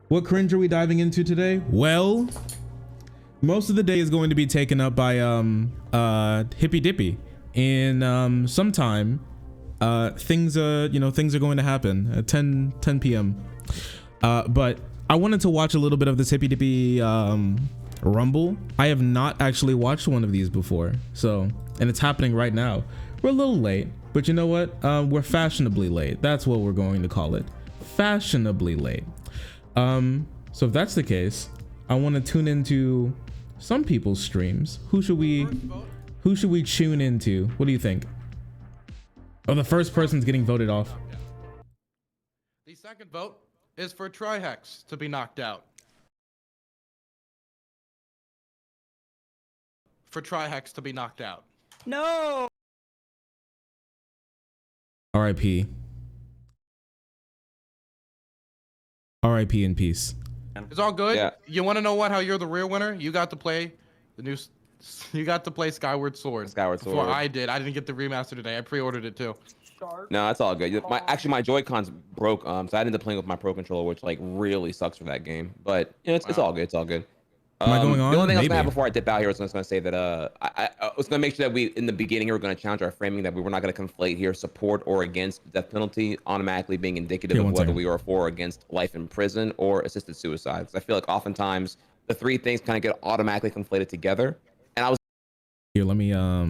What cringe are we diving into today? Well, most of the day is going to be taken up by Hippy Dippy. And sometime things are going to happen at 10 p.m. But I wanted to watch a little bit of this Hippy Dippy Rumble. I have not actually watched one of these before, so, and it's happening right now. We're a little late, but you know what? We're fashionably late. That's what we're going to call it. Fashionably late. So if that's the case, I want to tune into some people's streams. Who should we tune into? What do you think? Oh, the first person's getting voted off. The second vote is for Trihex to be knocked out. For Trihex to be knocked out. No. R.I.P. R.I.P. in peace. It's all good. Yeah. You want to know how you're the real winner? You got to play the new. You got to play Skyward Sword. Skyward Sword. Before I did. I didn't get the remaster today. I pre-ordered it too. No, that's all good. My Joy-Cons broke, so I ended up playing with my Pro Controller, which like really sucks for that game. But you know, it's all good. It's all good. Am I going on? The only thing I was gonna have Maybe. before I dip out here was I was gonna say that I was gonna make sure that we in the beginning we were gonna challenge our framing, that we were not gonna conflate here support or against the death penalty automatically being indicative of whether we are for or against life in prison or assisted suicide. Because I feel like oftentimes the three things kind of get automatically conflated together. And I was Here, let me I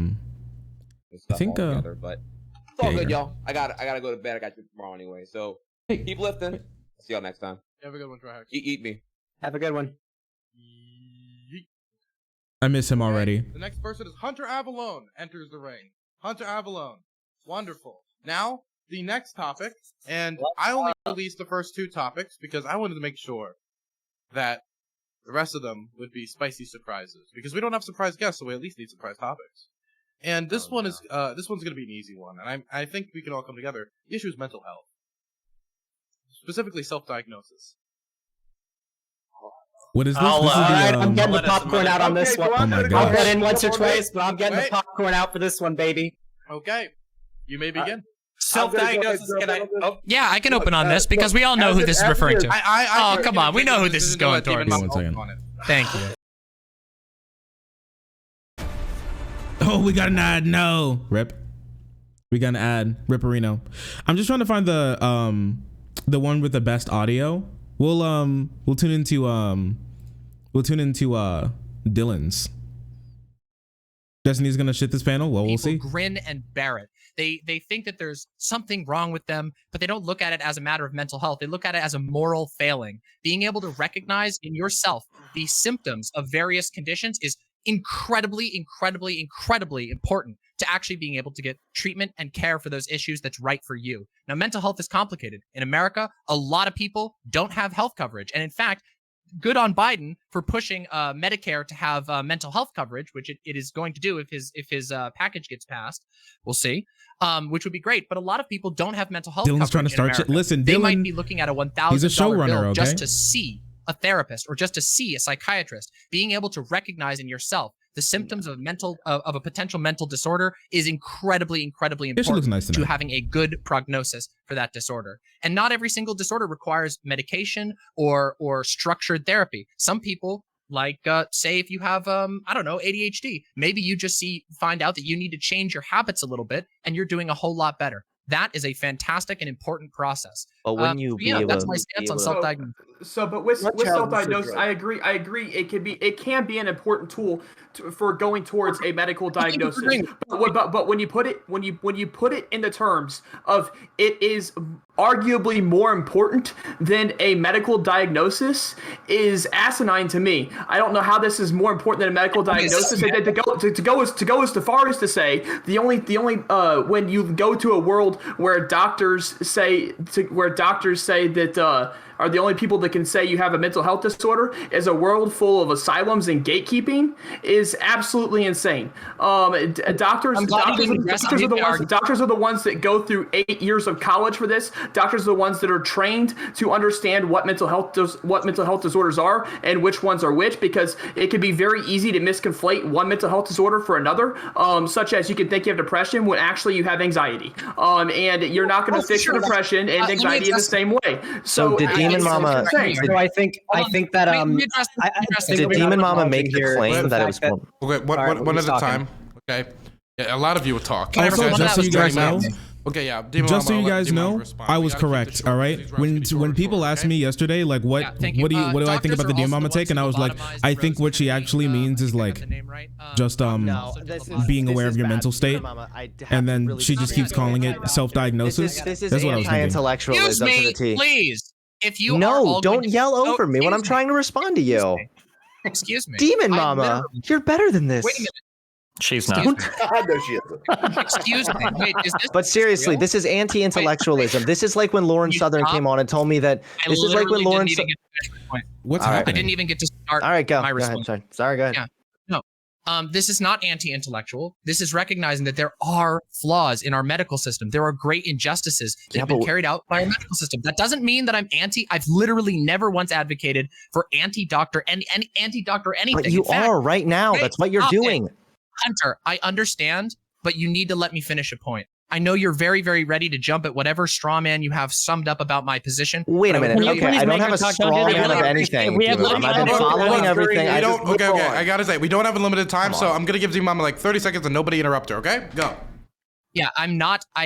think together, but it's all good, y'all. I gotta go to bed. I got you tomorrow anyway. So keep lifting. See y'all next time. Have a good one, Trihex. Eat me. Have a good one. I miss him already. The next person is Hunter Avallone enters the ring. Hunter Avallone. Wonderful. Now, the next topic, and I only released the first two topics because I wanted to make sure that the rest of them would be spicy surprises. Because we don't have surprise guests, so we at least need surprise topics. And this one's gonna be an easy one, and I think we can all come together. The issue is mental health. Specifically self-diagnosis. What is this? All This is the, right, I'm getting the popcorn out on this one. Oh my I'll gosh. get in once or twice, but I'm getting the Wait. popcorn out for this one, baby. Okay. You may begin. Self-diagnosis, can I? Oh, Yeah, I can open on this because we all know who this is referring to. I Oh, come on, we know who this is going towards. One second. Thank you. Oh, we got an ad. No. Rip. We got an ad. Ripperino. I'm just trying to find the one with the best audio. We'll tune into Dylan's. Destiny's gonna shit this panel. Well, we'll see. People grin and bear it. They think that there's something wrong with them, but they don't look at it as a matter of mental health. They look at it as a moral failing. Being able to recognize in yourself the symptoms of various conditions is incredibly important to actually being able to get treatment and care for those issues that's right for you. Now, mental health is complicated. In America, a lot of people don't have health coverage. And in fact, good on Biden for pushing Medicare to have mental health coverage, which it is going to do if his package gets passed. We'll see, which would be great. But a lot of people don't have mental health Dylan's coverage trying to in start America. shit. Listen, They Dylan, might be looking at a $1,000 he's a showrunner, bill okay? just to see a therapist or just to see a psychiatrist. Being able to recognize in yourself the symptoms of a potential mental disorder is incredibly important nice to having a good prognosis for that disorder. And not every single disorder requires medication or structured therapy. Some people, like say if you have I don't know, ADHD, maybe you just find out that you need to change your habits a little bit and you're doing a whole lot better. That is a fantastic and important process. But when you that's my stance on self-diagnosis. But with self-diagnosis, I agree. It can be an important tool for going towards a medical diagnosis. But when you put it in the terms of it is arguably more important than a medical diagnosis is asinine to me. I don't know how this is more important than a medical diagnosis. To go as far as to say the only when you go to a world where doctors say that are the only people that can say you have a mental health disorder is a world full of asylums and gatekeeping is absolutely insane. Doctors are the ones that go through 8 years of college for this. Doctors are the ones that are trained to understand what mental health disorders are and which ones are which, because it can be very easy to misconflate one mental health disorder for another, such as you can think you have depression when actually you have anxiety. And you're not going to fix your depression and anxiety be the same way. So did Demonmama? So I think that Did Demonmama make the claim that it was? Okay, one at a time. Okay. Yeah, a lot of you will talk. Also, just so you guys know. Okay, yeah. Just so you guys know, I was correct. All right. When people asked me yesterday, like, what do I think about the Demonmama take, and I was like, I think what she actually means is like, just being aware of your mental state, and then she just keeps calling it self-diagnosis. This is That's what I was thinking. anti-intellectualism to the T. Please. If you No, don't yell over me when I'm trying to respond to you. Excuse me. Demonmama, you're better than this. Wait a minute. She's not. No, she isn't. Excuse me. Wait, is this? But seriously, real? this is anti-intellectualism. This is like when Lauren Southern came on and told me that. This is like when Lauren. What's All right. happening? I didn't even get to start. All right, go. My Go ahead. response. Sorry, go ahead. Yeah. This is not anti-intellectual. This is recognizing that there are flaws in our medical system. There are great injustices that have been carried out by our medical system. That doesn't mean that I'm anti. I've literally never once advocated for anti-doctor and anti-doctor anything. But you are right now. That's what you're doing. Hunter, I understand, but you need to let me finish a point. I know you're very, very ready to jump at whatever straw man you have summed up about my position. Wait a minute. Okay, I don't have a straw man of anything. I've been following everything. Okay. I gotta say, we don't have a limited time, so I'm gonna give Demonmama like 30 seconds and nobody interrupt her. Okay, go. Yeah, I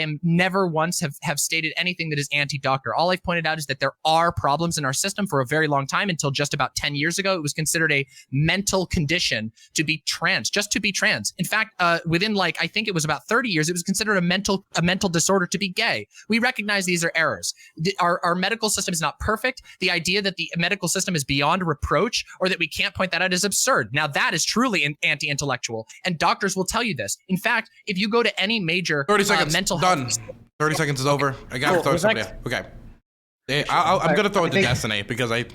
am never once have stated anything that is anti-doctor. All I've pointed out is that there are problems in our system for a very long time. Until just about 10 years ago, it was considered a mental condition to be trans, just to be trans. In fact, within I think it was about 30 years, it was considered a mental disorder to be gay. We recognize these are errors. Our medical system is not perfect. The idea that the medical system is beyond reproach or that we can't point that out is absurd. Now that is truly anti-intellectual, and doctors will tell you this. In fact, if you go to any major 30 seconds. mental Done. health. 30 seconds is over. I gotta throw somebody. Okay. I'm gonna throw it to Destiny because I.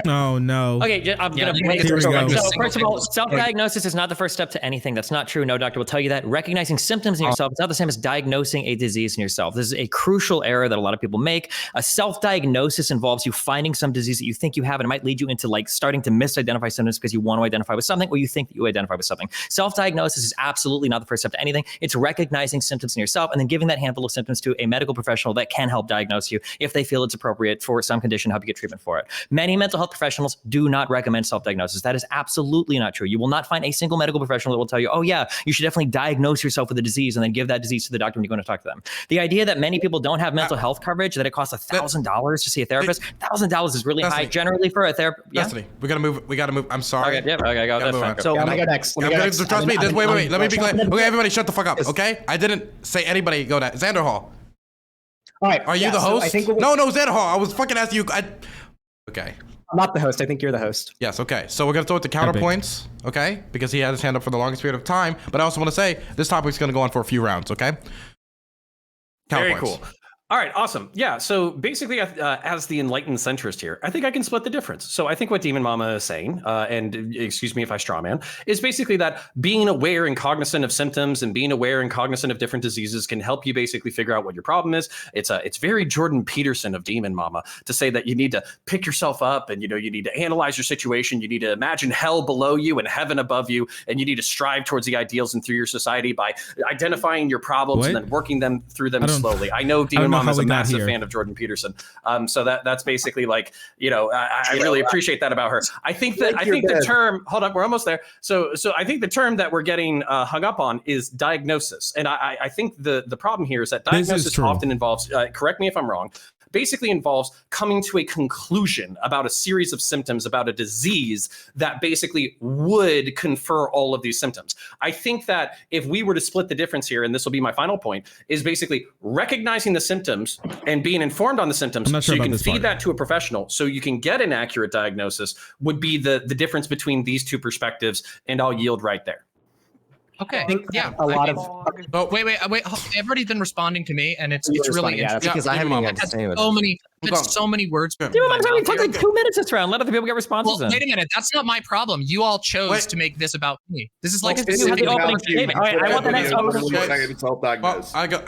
Oh no. Okay, I'm gonna make it Here we go. So first of all, self-diagnosis is not the first step to anything. That's not true. No doctor will tell you that. Recognizing symptoms in yourself is not the same as diagnosing a disease in yourself. This is a crucial error that a lot of people make. A self-diagnosis involves you finding some disease that you think you have, and it might lead you into starting to misidentify symptoms because you want to identify with something, or you think that you identify with something. Self-diagnosis is absolutely not the first step to anything. It's recognizing symptoms in yourself and then giving that handful of symptoms to a medical professional that can help diagnose you if they feel it's appropriate for some condition, help you get treatment for it. Many mental health professionals do not recommend self-diagnosis. That is absolutely not true. You will not find a single medical professional that will tell you, oh yeah, you should definitely diagnose yourself with a disease and then give that disease to the doctor when you go to talk to them. The idea that many people don't have mental health coverage, that it costs $1,000 to see a therapist, $1,000 is really high generally for a therapist. Yeah? Destiny, we gotta move. I'm sorry. Okay, go. That's fine. So I'm gonna go next. Trust me. Wait. Let me be clear. Okay, everybody, shut the fuck up. Okay, I didn't say anybody go to Xanderhal. All right. Are you the host? No, Xanderhal. I was fucking asking you. Okay. I'm not the host. I think you're the host. Yes, okay. So we're going to throw it to Counterpoints, okay? Because he had his hand up for the longest period of time. But I also want to say, this topic's going to go on for a few rounds, okay? Very cool. All right, awesome. Yeah, so basically, as the enlightened centrist here, I think I can split the difference. So I think what Demonmama is saying, and excuse me if I strawman, is basically that being aware and cognizant of symptoms and being aware and cognizant of different diseases can help you basically figure out what your problem is. It's very Jordan Peterson of Demonmama to say that you need to pick yourself up and you need to analyze your situation. You need to imagine hell below you and heaven above you, and you need to strive towards the ideals and through your society by identifying your problems and then working them through them slowly. I know Demonmama is a massive fan of Jordan Peterson. So that's basically I really appreciate that about her. I think the term, hold up, we're almost there. So I think the term that we're getting hung up on is diagnosis. And I think the problem here is that diagnosis often involves, correct me if I'm wrong, basically involves coming to a conclusion about a series of symptoms, about a disease that basically would confer all of these symptoms. I think that if we were to split the difference here, and this will be my final point, is basically recognizing the symptoms and being informed on the symptoms so you can feed that to a professional so you can get an accurate diagnosis would be the difference between these two perspectives, and I'll yield right there. Okay. I think a lot of. Wait. Everybody's been responding to me, and it's really interesting. Because I haven't even had so many words. Dude, it took like 2 minutes this round. Let other people get responses. Well, wait a minute. That's not my problem. You all chose to make this about me. This is like a specific opening statement. All right, I want the next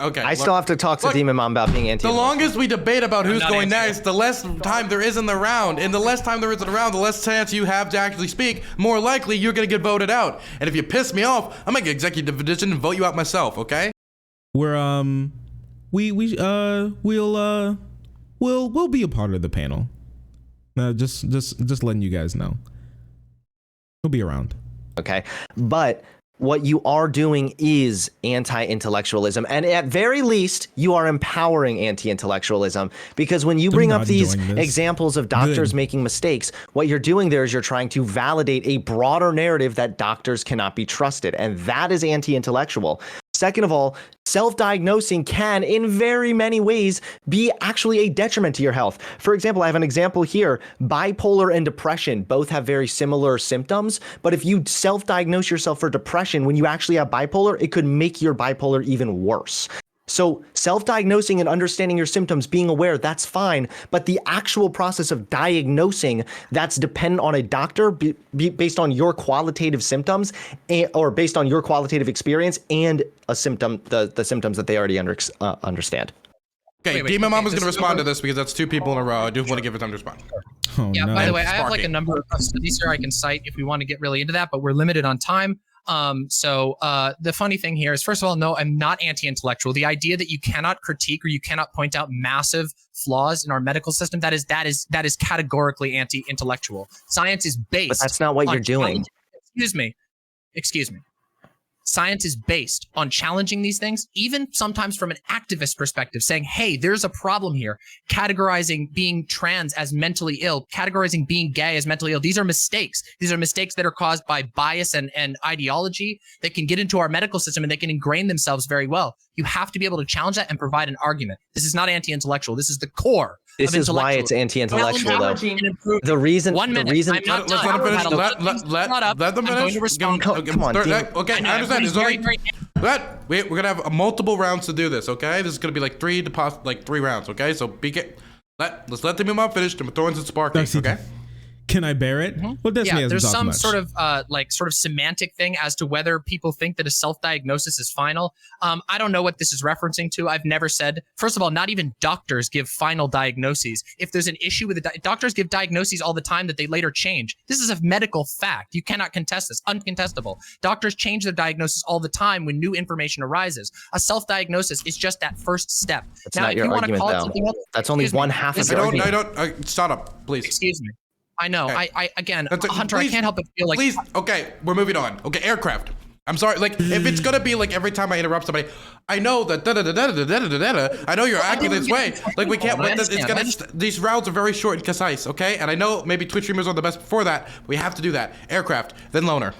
Okay. I still have to talk to Demonmama about being anti. The longest we debate about who's going next, the less time there is in the round. And the less time there is in the round, the less chance you have to actually speak. More likely you're gonna get voted out. And if you piss me off, I'm gonna get executive edition and vote you out myself. Okay? We'll will be a part of the panel. Just letting you guys know. He'll be around. Okay, but what you are doing is anti-intellectualism, and at very least, you are empowering anti-intellectualism, because when you bring up these examples of doctors making mistakes, what you're doing there is you're trying to validate a broader narrative that doctors cannot be trusted, and that is anti-intellectual. Second of all, self-diagnosing can, in very many ways, be actually a detriment to your health. For example, I have an example here. Bipolar and depression both have very similar symptoms, but if you self-diagnose yourself for depression when you actually have bipolar, it could make your bipolar even worse. So self-diagnosing and understanding your symptoms, being aware, that's fine. But the actual process of diagnosing, that's dependent on a doctor based on your qualitative symptoms or based on your qualitative experience and a symptom, the symptoms that they already understand. Okay, Demonmama is going to respond to this because that's two people in a row. I do want to give it time to respond. Oh, yeah, no. by the way, I have like a number of studies here I can cite if we want to get really into that, but we're limited on time. So the funny thing here is, first of all, no, I'm not anti-intellectual. The idea that you cannot critique or you cannot point out massive flaws in our medical system, that is categorically anti-intellectual. Science is based. But that's not what you're doing. Excuse me. Science is based on challenging these things, even sometimes from an activist perspective, saying, hey, there's a problem here. Categorizing being trans as mentally ill, categorizing being gay as mentally ill. These are mistakes. These are mistakes that are caused by bias and ideology that can get into our medical system and they can ingrain themselves very well. You have to be able to challenge that and provide an argument. This is not anti-intellectual. This is the core. This is why it's anti-intellectual, though. The reason. I'm not done. Let them finish. Come on. Okay, I understand. We're gonna have multiple rounds to do this. Okay, this is gonna be like three rounds. Okay, so let's let the move finish. The thorns and sparking. Okay. Can I bear it? Well, yeah, there's some sort of semantic thing as to whether people think that a self-diagnosis is final. I don't know what this is referencing to. I've never said. First of all, not even doctors give final diagnoses. If there's an issue with doctors give diagnoses all the time that they later change. This is a medical fact. You cannot contest this. Uncontestable. Doctors change their diagnosis all the time when new information arises. A self-diagnosis is just that first step. That's not your argument, though. That's only one half of your argument. I don't. Shut up, please. Excuse me. I know. Okay. Hunter, I can't help but feel like. Please. Okay, we're moving on. Okay, aircraft. I'm sorry. Like, if it's gonna be like every time I interrupt somebody, I know that I know you're acting this way. Like, we can't. It's gonna. These rounds are very short and concise. Okay, and I know maybe Twitch streamers are the best before that. We have to do that. Aircraft, then Loner.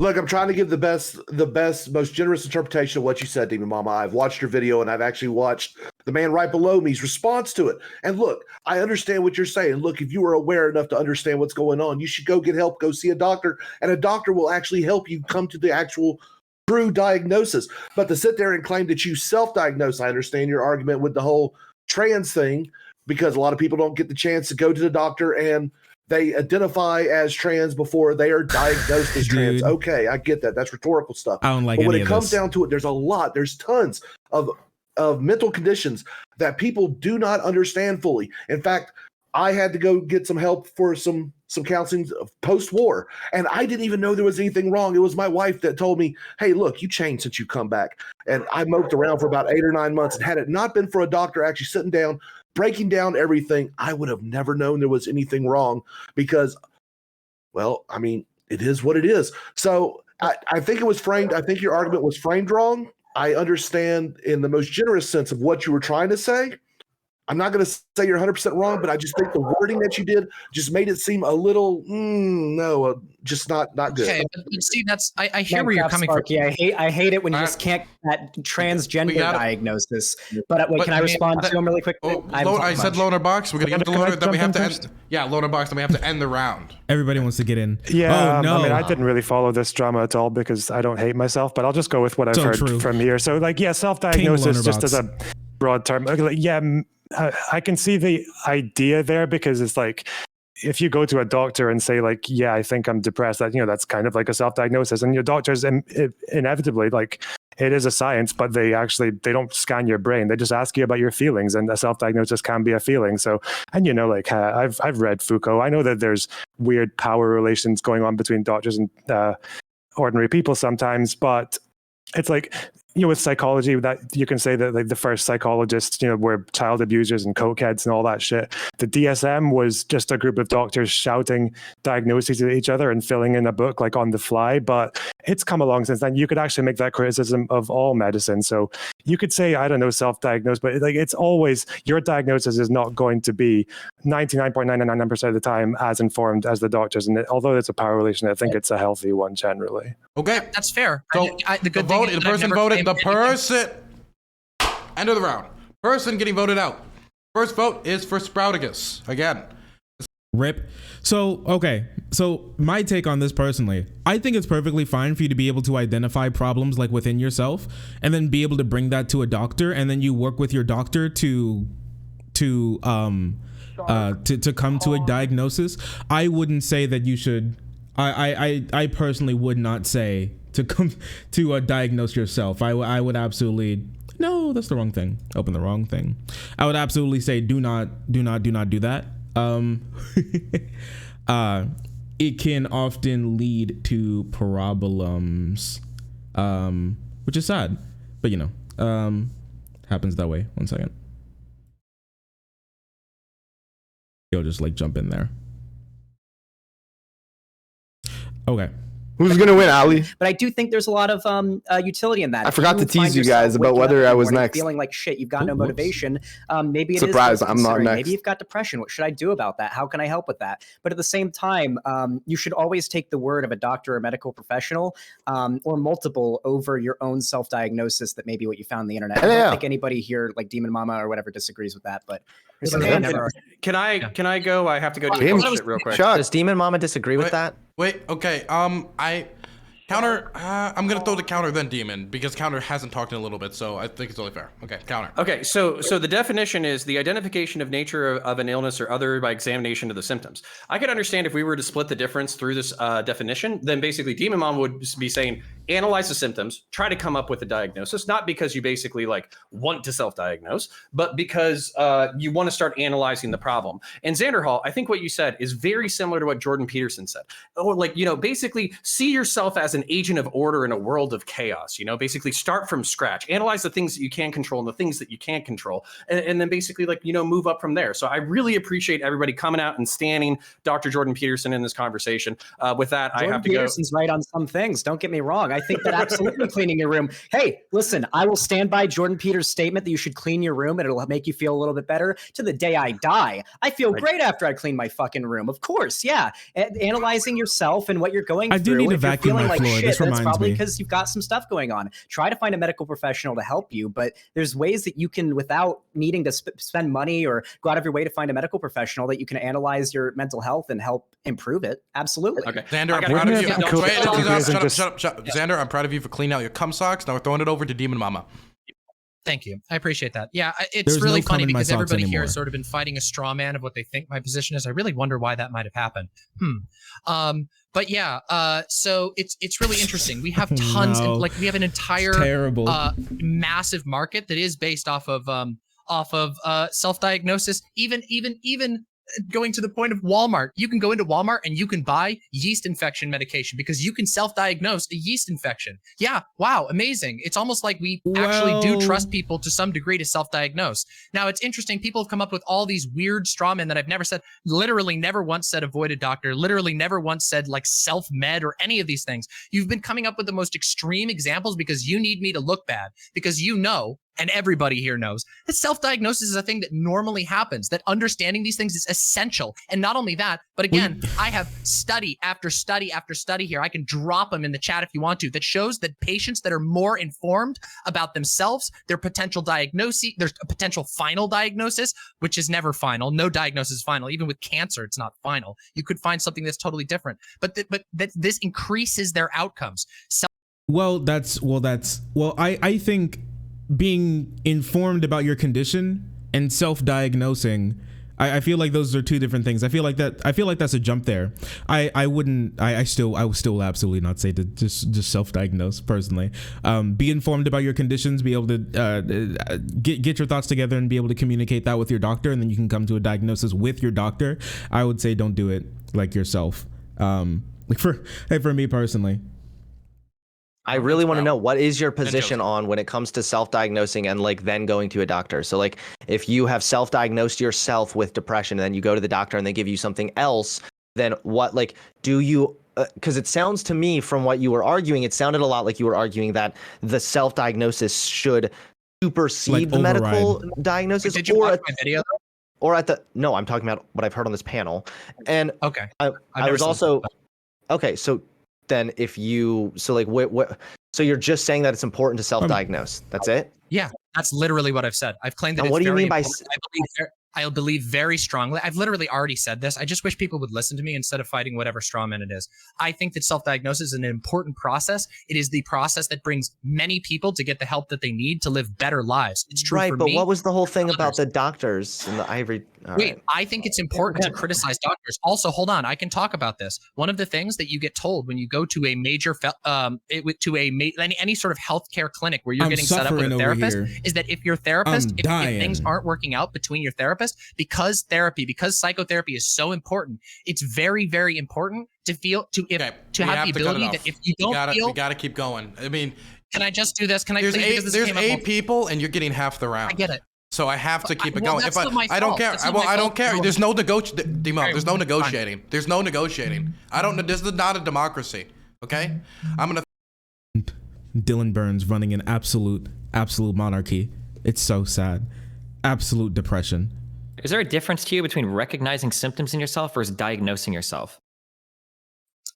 Look, I'm trying to give the best, most generous interpretation of what you said, Demonmama. I've watched your video, and I've actually watched the man right below me's response to it. And look, I understand what you're saying. Look, if you are aware enough to understand what's going on, you should go get help, go see a doctor, and a doctor will actually help you come to the actual true diagnosis. But to sit there and claim that you self-diagnose, I understand your argument with the whole trans thing, because a lot of people don't get the chance to go to the doctor and they identify as trans before they are diagnosed as trans. Okay, I get that. That's rhetorical stuff. I don't like but when any it of comes this. down to it, there's tons of mental conditions that people do not understand fully. In fact, I had to go get some help for some counseling post-war, and I didn't even know there was anything wrong. It was my wife that told me, hey, look, you changed since you come back. And I moped around for about 8 or 9 months, and had it not been for a doctor actually sitting down, breaking down everything, I would have never known there was anything wrong because, well, I mean, it is what it is. So I think it was framed. I think your argument was framed wrong. I understand in the most generous sense of what you were trying to say. I'm not going to say you're 100% wrong, but I just think the wording that you did just made it seem a little, just not good. Okay, but see, I hear where you're coming from. Yeah, I hate it when you just can't that transgender diagnosis. But wait, can I respond to him really quickly? I said LonerBox. We're gonna get to Loner. Then we have to end. Yeah, LonerBox. Then we have to end the round. Everybody wants to get in. Yeah, oh, no. I mean, I didn't really follow this drama at all because I don't hate myself, but I'll just go with what I've heard from here. So, like, yeah, self-diagnosis just as a broad term. Like, yeah. I can see the idea there because it's like if you go to a doctor and say like, yeah, I think I'm depressed, that, you know, that's kind of like a self-diagnosis, and your doctors inevitably, like, it is a science, but they don't scan your brain. They just ask you about your feelings, and a self-diagnosis can be a feeling. So, and you know, like I've read Foucault. I know that there's weird power relations going on between doctors and ordinary people sometimes, but it's like with psychology, that you can say that like the first psychologists, were child abusers and cokeheads and all that shit. The DSM was just a group of doctors shouting diagnoses at each other and filling in a book like on the fly. But it's come along since then. You could actually make that criticism of all medicine. So you could say, I don't know, self-diagnosed, but like it's always, your diagnosis is not going to be 99.999% of the time as informed as the doctors. And although it's a power relation, I think it's a healthy one generally. Okay, that's fair. So the person voted. The person. End of the round. Person getting voted out. First vote is for Sprouticus again. Rip. So my take on this personally, I think it's perfectly fine for you to be able to identify problems like within yourself, and then be able to bring that to a doctor, and then you work with your doctor to come to a diagnosis. I wouldn't say that you should. I personally would not say to come to diagnose yourself. I would absolutely, no, that's the wrong thing. Open the wrong thing. I would absolutely say do not do that. It can often lead to problems, which is sad, but happens that way. 1 second. You'll just like jump in there. Okay. Who's gonna win, Ali? But I do think there's a lot of utility in that. I forgot to tease you guys about whether I was next. Feeling like shit, you've got no motivation. Maybe it surprise, is I'm not next. Maybe you've got depression. What should I do about that? How can I help with that? But at the same time, you should always take the word of a doctor or medical professional, or multiple, over your own self-diagnosis that may be what you found on the internet. I don't think anybody here, like Demonmama or whatever, disagrees with that. But can I go? I have to go do a shit real quick. Does Demonmama disagree with that? Wait, okay. Counter. I'm gonna throw the counter then Demon, because Counter hasn't talked in a little bit, so I think it's only fair. Okay, Counter. Okay, so the definition is the identification of nature of an illness or other by examination of the symptoms. I could understand if we were to split the difference through this definition, then basically Demonmama would be saying analyze the symptoms, try to come up with a diagnosis, not because you basically like want to self-diagnose, but because you want to start analyzing the problem. And Xanderhal, I think what you said is very similar to what Jordan Peterson said. Or like, basically see yourself as an agent of order in a world of chaos, basically start from scratch, analyze the things that you can control and the things that you can't control. And then basically like, move up from there. So I really appreciate everybody coming out and standing Dr. Jordan Peterson in this conversation. With that, Jordan I have to Peterson's right on some things. Don't get me wrong. I think that absolutely cleaning your room. Hey, listen, I will stand by Jordan Peters' statement that you should clean your room and it'll make you feel a little bit better to the day I die. I feel great after I clean my fucking room. Of course, yeah. Analyzing yourself and what you're going through. I do need to vacuum my floor. This that's probably because you've got some stuff going on. Try to find a medical professional to help you, but there's ways that you can, without needing to spend money or go out of your way to find a medical professional, that you can analyze your mental health and help improve it. Absolutely. Okay, Xander, I'm proud of you. Shut up. Xander, I'm proud of you for cleaning out your cum socks. Now we're throwing it over to Demonmama. Thank you. I appreciate that. Yeah, it's really funny because everybody here has sort of been fighting a straw man of what they think my position is. I really wonder why that might have happened. But yeah, so it's really interesting. We have tons, we have an entire massive market that is based off of self-diagnosis. Even going to the point of Walmart, you can go into Walmart and you can buy yeast infection medication because you can self-diagnose a yeast infection. Yeah, wow, amazing. It's almost like we actually do trust people to some degree to self-diagnose. Now, it's interesting. People have come up with all these weird straw men that I've never said, literally never once said avoid a doctor, literally never once said like self-med or any of these things. You've been coming up with the most extreme examples because you need me to look bad, because and everybody here knows that self-diagnosis is a thing that normally happens, that understanding these things is essential. And not only that, but again, I have study after study after study here. I can drop them in the chat if you want to, that shows that patients that are more informed about themselves, their potential diagnosis, there's a potential final diagnosis, which is never final. No diagnosis is final. Even with cancer, it's not final. You could find something that's totally different, but this increases their outcomes. I think being informed about your condition and self-diagnosing, I feel like those are two different things. I feel like that's a jump there. I would still absolutely not say to just self-diagnose personally. Be informed about your conditions, be able to get your thoughts together and be able to communicate that with your doctor, and then you can come to a diagnosis with your doctor. I would say don't do it like yourself. For me personally. I really want to know, what is your position on when it comes to self-diagnosing and like then going to a doctor? So like if you have self-diagnosed yourself with depression and then you go to the doctor and they give you something else, then what, like, do you, because it sounds to me from what you were arguing, it sounded a lot like you were arguing that the self-diagnosis should supersede like the medical diagnosis. Did you watch my video? Or at the, no, I'm talking about what I've heard on this panel. And okay, I was also, okay, so then if you, so like what, so you're just saying that it's important to self-diagnose. That's it? Yeah, that's literally what I've said. I've claimed that and it's what do you very mean by I believe very strongly. I've literally already said this. I just wish people would listen to me instead of fighting whatever straw man it is. I think that self-diagnosis is an important process. It is the process that brings many people to get the help that they need to live better lives. It's true right, for but me. What was the whole thing about the doctors and the ivory? Wait, I think it's important to criticize doctors. Also, hold on, I can talk about this. One of the things that you get told when you go to a major, any sort of healthcare clinic where you're getting set up with a therapist is that if your therapist, if things aren't working out between your therapist, because psychotherapy is so important, it's very, very important to feel have the ability that if you don't we gotta keep going. I mean, can I just do this? Can I there's 8 people and you're getting half the round. I get it. So I have to keep it going. If I don't care. I don't care. There's no negotiating. There's no negotiating. There's no negotiating. I don't know. This is not a democracy. Okay? I'm gonna. Dylan Burns running an absolute monarchy. It's so sad. Absolute depression. Is there a difference to you between recognizing symptoms in yourself versus diagnosing yourself?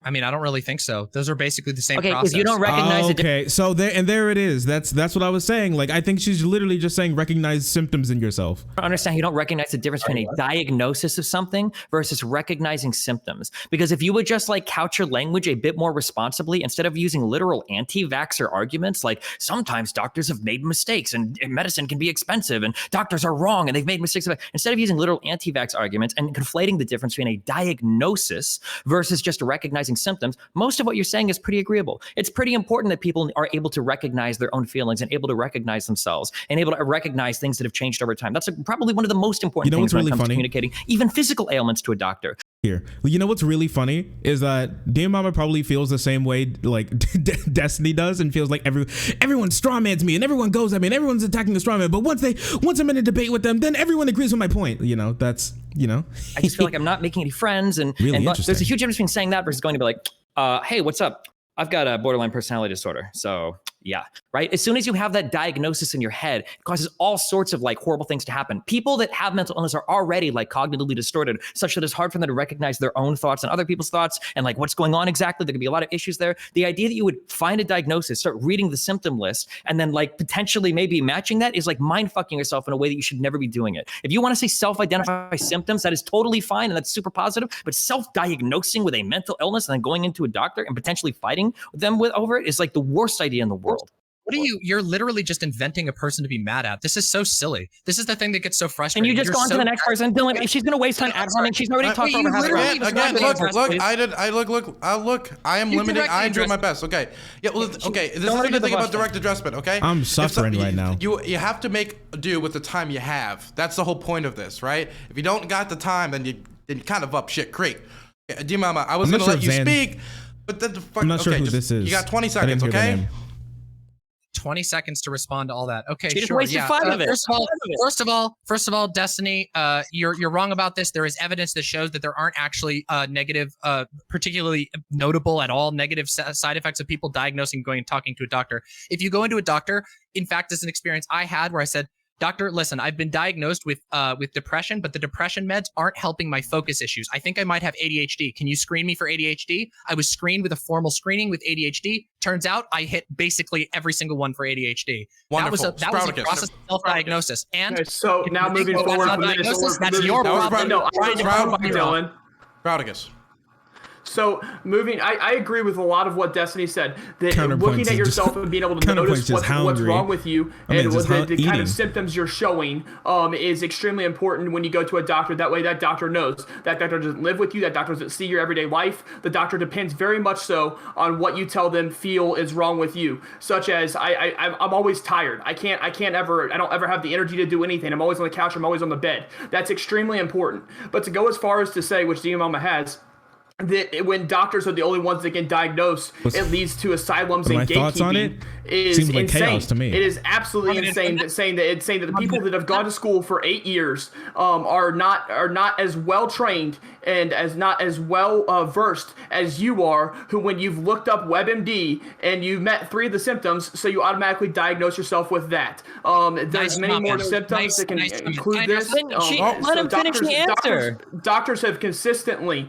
I mean, I don't really think so. Those are basically the same process. process. If you don't recognize it. Okay, so there it is. That's what I was saying. Like, I think she's literally just saying recognize symptoms in yourself. I understand you don't recognize the difference between a diagnosis of something versus recognizing symptoms. Because if you would just like couch your language a bit more responsibly, instead of using literal anti-vaxxer arguments like sometimes doctors have made mistakes and medicine can be expensive and doctors are wrong and they've made mistakes. Instead of using literal anti-vax arguments and conflating the difference between a diagnosis versus just recognizing symptoms, most of what you're saying is pretty agreeable. It's pretty important that people are able to recognize their own feelings and able to recognize themselves and able to recognize things that have changed over time. That's probably one of the most important things when it comes to communicating even physical ailments to a doctor. Here, you know what's really funny is that Demonmama probably feels the same way like Destiny does, and feels like everyone strawmans me and everyone goes at me and everyone's attacking the strawman. But once I'm in a debate with them, then everyone agrees with my point. You know, that's, you know. I just feel like I'm not making any friends, and really there's a huge difference between saying that versus going to be like, hey, what's up? I've got a borderline personality disorder. So yeah, right? As soon as you have that diagnosis in your head, it causes all sorts of like horrible things to happen. People that have mental illness are already like cognitively distorted, such that it's hard for them to recognize their own thoughts and other people's thoughts and like what's going on exactly. There could be a lot of issues there. The idea that you would find a diagnosis, start reading the symptom list, and then like potentially maybe matching that is like mind fucking yourself in a way that you should never be doing it. If you want to say self-identify symptoms, that is totally fine and that's super positive, but self-diagnosing with a mental illness and then going into a doctor and potentially fighting them over it is like the worst idea in the world. What are you're literally just inventing a person to be mad at. This is so silly. This is the thing that gets so frustrating. And you just go on to the next person. Dylan, if she's going to waste time ad homming, she's already talked over half an hour. Look, I am limiting. I am doing my best. Okay. Yeah, well, okay. This is the thing about direct addressment, okay? I'm suffering right now. You have to make do with the time you have. That's the whole point of this, right? If you don't got the time, then you kind of up shit creek. Demonmama, I was going to let you speak, but then I'm not sure who this is. You got 20 seconds, okay? 20 seconds to respond to all that. Okay, she sure. Wasted 5 of it. First of all, Destiny, you're wrong about this. There is evidence that shows that there aren't actually negative, particularly notable at all negative side effects of people diagnosing, going and talking to a doctor. If you go into a doctor, in fact, this is an experience I had where I said, doctor, listen, I've been diagnosed with depression, but the depression meds aren't helping my focus issues. I think I might have ADHD. Can you screen me for ADHD? I was screened with a formal screening with ADHD. Turns out I hit basically every single one for Adhd. Wonderful. That was a process of self-diagnosis. And okay, so now moving forward from this, that's your problem. No, Dylan. Sprouticus. So moving, I agree with a lot of what Destiny said. That looking at yourself and being able to notice what's wrong with you and what the kind of symptoms you're showing is extremely important when you go to a doctor. That way that doctor knows. That doctor doesn't live with you. That doctor doesn't see your everyday life. The doctor depends very much so on what you tell them feel is wrong with you. Such as I'm always tired. I don't ever have the energy to do anything. I'm always on the couch. I'm always on the bed. That's extremely important. But to go as far as to say, which Demonmama has, that when doctors are the only ones that can diagnose, it leads to asylums and gatekeeping. Is Seems like insane. chaos to me. It is absolutely insane that saying that the people that have gone to school for 8 years are not as well trained and not as well versed as you are, who when you've looked up WebMD and you've met 3 of the symptoms, so you automatically diagnose yourself with that. There's many more symptoms that can include this. Let him finish the answer. Doctors have consistently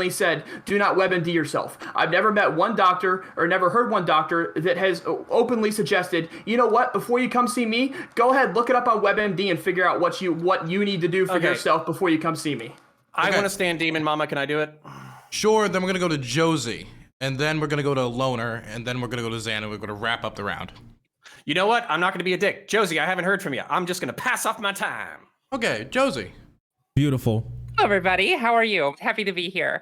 said, do not WebMD yourself. I've never met one doctor or never heard one doctor that has openly suggested, you know what, before you come see me, go ahead, look it up on WebMD and figure out what you need to do for yourself before you come see me. I want to stand Demonmama. Can I do it? Sure, then we're going to go to Josie, and then we're going to go to Loner, and then we're going to go to Xan, and we're going to wrap up the round. You know what? I'm not going to be a dick. Josie, I haven't heard from you. I'm just going to pass off my time. Okay, Josie. Beautiful. Hello, everybody. How are you? Happy to be here.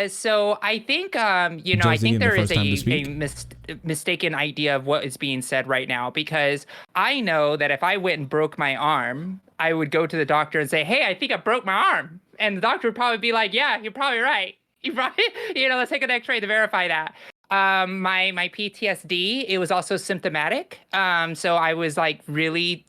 So I think, I think there is a mistaken idea of what is being said right now, because I know that if I went and broke my arm, I would go to the doctor and say, hey, I think I broke my arm. And the doctor would probably be like, yeah, you're probably right. You probably, let's take an x-ray to verify that. My PTSD, it was also symptomatic. So I was like really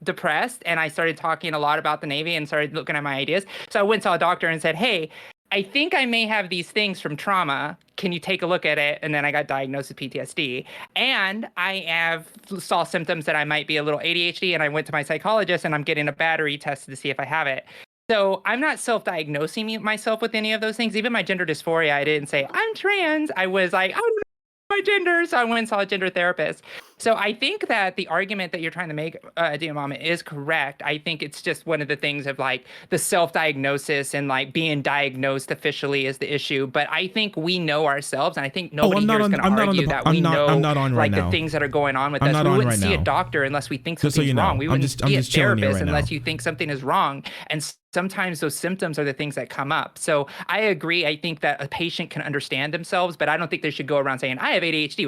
depressed, and I started talking a lot about the Navy and started looking at my ideas. So I went and saw a doctor and said, hey, I think I may have these things from trauma. Can you take a look at it? And then I got diagnosed with PTSD. And I saw symptoms that I might be a little ADHD, and I went to my psychologist, and I'm getting a battery tested to see if I have it. So I'm not self-diagnosing myself with any of those things. Even my gender dysphoria, I didn't say, I'm trans. I was like, I don't know my gender. So I went and saw a gender therapist. So I think that the argument that you're trying to make, Demonmama, is correct. I think it's just one of the things of like the self-diagnosis and like being diagnosed officially is the issue. But I think we know ourselves, and I think nobody here is going to argue that we know like the things that are going on with us. We wouldn't see a doctor unless we think something's wrong. We wouldn't see a therapist unless you think something is wrong. And sometimes those symptoms are the things that come up. So I agree. I think that a patient can understand themselves, but I don't think they should go around saying, I have ADHD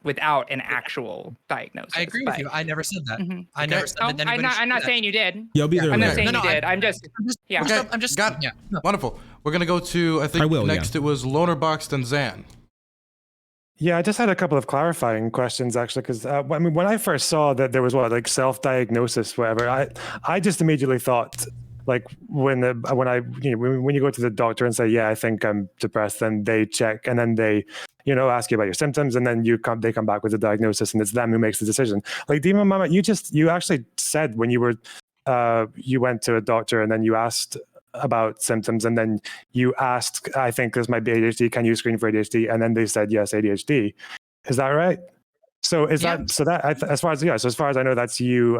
without an actual diagnosis. I agree with you. I never said that. Mm-hmm. I never said that. I'm not saying you did. I'm not saying you did. I'm just wonderful. We're gonna go to next it was LonerBox then Xan. Yeah, I just had a couple of clarifying questions actually, because when I first saw that there was self-diagnosis, whatever, I just immediately thought, like when you go to the doctor and say, yeah, I think I'm depressed, then they check and then they, ask you about your symptoms, and then they come back with a diagnosis, and it's them who makes the decision. Like Demonmama, you actually said when you went to a doctor and then you asked about symptoms, and then you asked, I think this might be ADHD, can you screen for ADHD? And then they said yes, ADHD. Is that right? So as far as I know, that's you.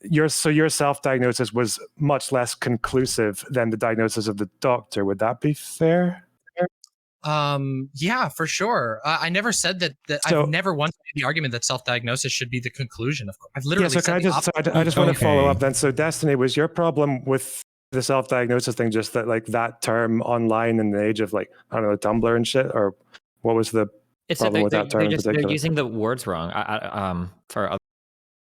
Your self-diagnosis was much less conclusive than the diagnosis of the doctor. Would that be fair? Yeah, for sure. I never said that. I've never once made the argument that self-diagnosis should be the conclusion. Of course, I've literally said I just want to follow up then. So Destiny, was your problem with the self-diagnosis thing just that that term online in the age of Tumblr and shit, or what was the problem with that term in particular? They're using the words wrong.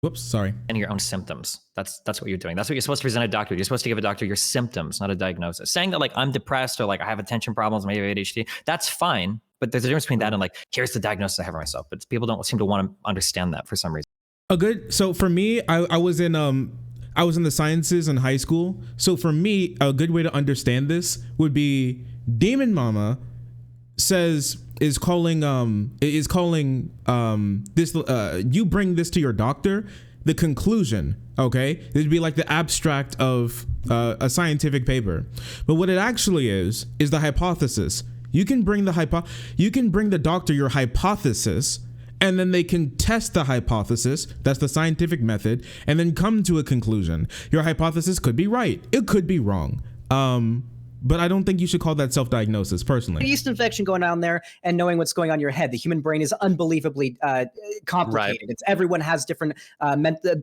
Whoops, sorry. And your own symptoms. That's what you're doing. That's what you're supposed to present a doctor. You're supposed to give a doctor your symptoms, not a diagnosis. Saying that I'm depressed or I have attention problems, maybe ADHD, that's fine. But there's a difference between that and here's the diagnosis I have for myself. But people don't seem to want to understand that for some reason. So for me, I was in the sciences in high school. So for me, a good way to understand this would be Demonmama is calling this you bring this to your doctor, the conclusion, okay? It'd be like the abstract of a scientific paper. But what it actually is the hypothesis. You can bring the doctor your hypothesis, and then they can test the hypothesis. That's the scientific method, and then come to a conclusion. Your hypothesis could be right. It could be wrong. But I don't think you should call that self-diagnosis, personally. Yeast infection going on there and knowing what's going on in your head. The human brain is unbelievably complicated. Right. Everyone has different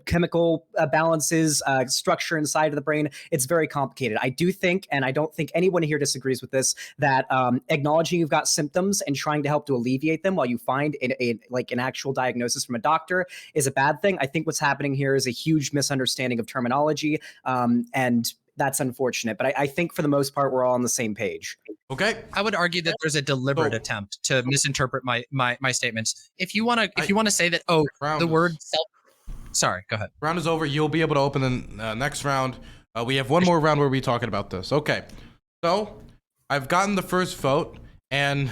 chemical balances, structure inside of the brain. It's very complicated. I do think, and I don't think anyone here disagrees with this, that acknowledging you've got symptoms and trying to help to alleviate them while you find an actual diagnosis from a doctor is a bad thing. I think what's happening here is a huge misunderstanding of terminology, and that's unfortunate. But I think for the most part, we're all on the same page. Okay. I would argue that there's a deliberate attempt to misinterpret my statements. If you want to say that, the word self. Sorry, go ahead. Round is over. You'll be able to open the next round. We have one more round where we're talking about this. Okay. So I've gotten the first vote, and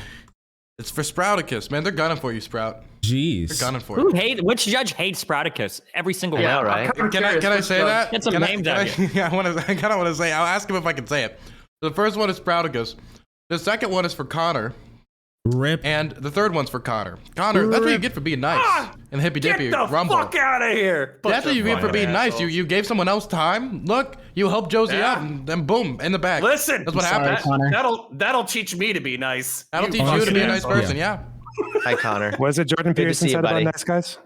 it's for Sprouticus. Man, they're gunning for you, Sprout. Jeez. They're gunning for you. Which judge hates Sprouticus? Every single one, right? Can I say that? Get some names out of you. Yeah, I kind of want to say. I'll ask him if I can say it. The first one is Sprouticus. The second one is for Connor. Rip. And the third one's for Connor. Connor, that's what you get for being nice. And Hippy Dippy Get the Rumble. fuck out of here. That's what you get for being nice. You gave someone else time. Look, you helped Josie out, and then boom, in the bag. Listen, that's what happened. That'll teach me to be nice. That'll teach you to be a nice person. Yeah. Hi, Connor. Was it Jordan Peterson said about nice guys?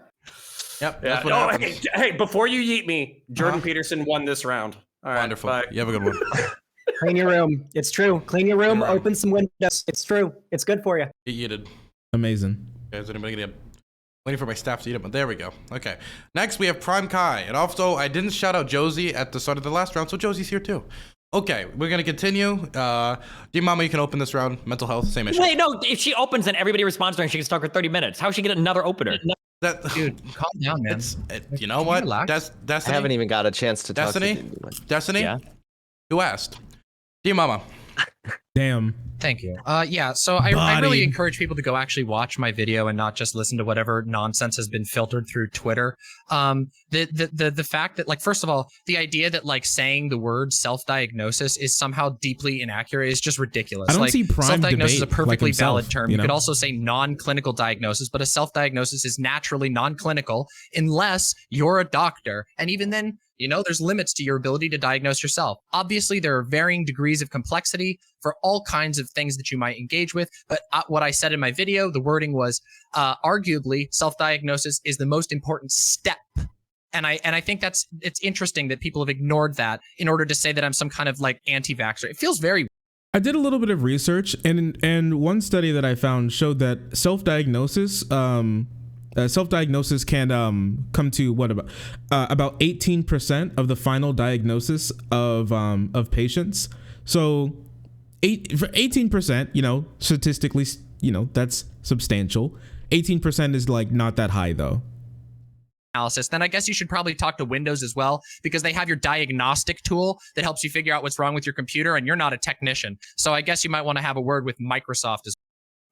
Yep. That's what happens. Hey, before you yeet me, Jordan Peterson won this round. All right. Wonderful. Bye. You have a good one. Clean your room. It's true. Clean your room. Open some windows. It's true. It's good for you. You yeeted. Amazing. Okay, is anybody gonna waiting for my staff to eat it? But there we go. Okay. Next we have Primecayes, and also I didn't shout out Josie at the start of the last round, so Josie's here too. Okay, we're gonna continue. Demonmama, you can open this round. Mental health, same issue. Wait, no. If she opens, then everybody responds to her, and she can talk for 30 minutes. How should she get another opener? Dude, calm down, man. You know what? Destiny. I haven't even got a chance to talk to you. Destiny. Yeah. Who asked? Demonmama. Damn. Thank you. Yeah, so I really encourage people to go actually watch my video and not just listen to whatever nonsense has been filtered through Twitter. The fact that, like, first of all, the idea that, like, saying the word self-diagnosis is somehow deeply inaccurate is just ridiculous. I don't see Prime self-diagnosis is a perfectly like himself, valid term. you You know? could also say non-clinical diagnosis, but a self-diagnosis is naturally non-clinical unless you're a doctor. And even then, you know, there's limits to your ability to diagnose yourself. Obviously, there are varying degrees of complexity for all kinds of things that you might engage with. But what I said in my video, the wording was, arguably, self-diagnosis is the most important step. And I think it's interesting that people have ignored that in order to say that I'm some kind of like anti-vaxxer. It feels very. I did a little bit of research, and one study that I found showed that self-diagnosis can come to what about 18% of the final diagnosis of patients. So 18%, you know, statistically, you know, that's substantial. 18% is like not that high though. Analysis, then I guess you should probably talk to Windows as well, because they have your diagnostic tool that helps you figure out what's wrong with your computer, and you're not a technician. So I guess you might want to have a word with Microsoft as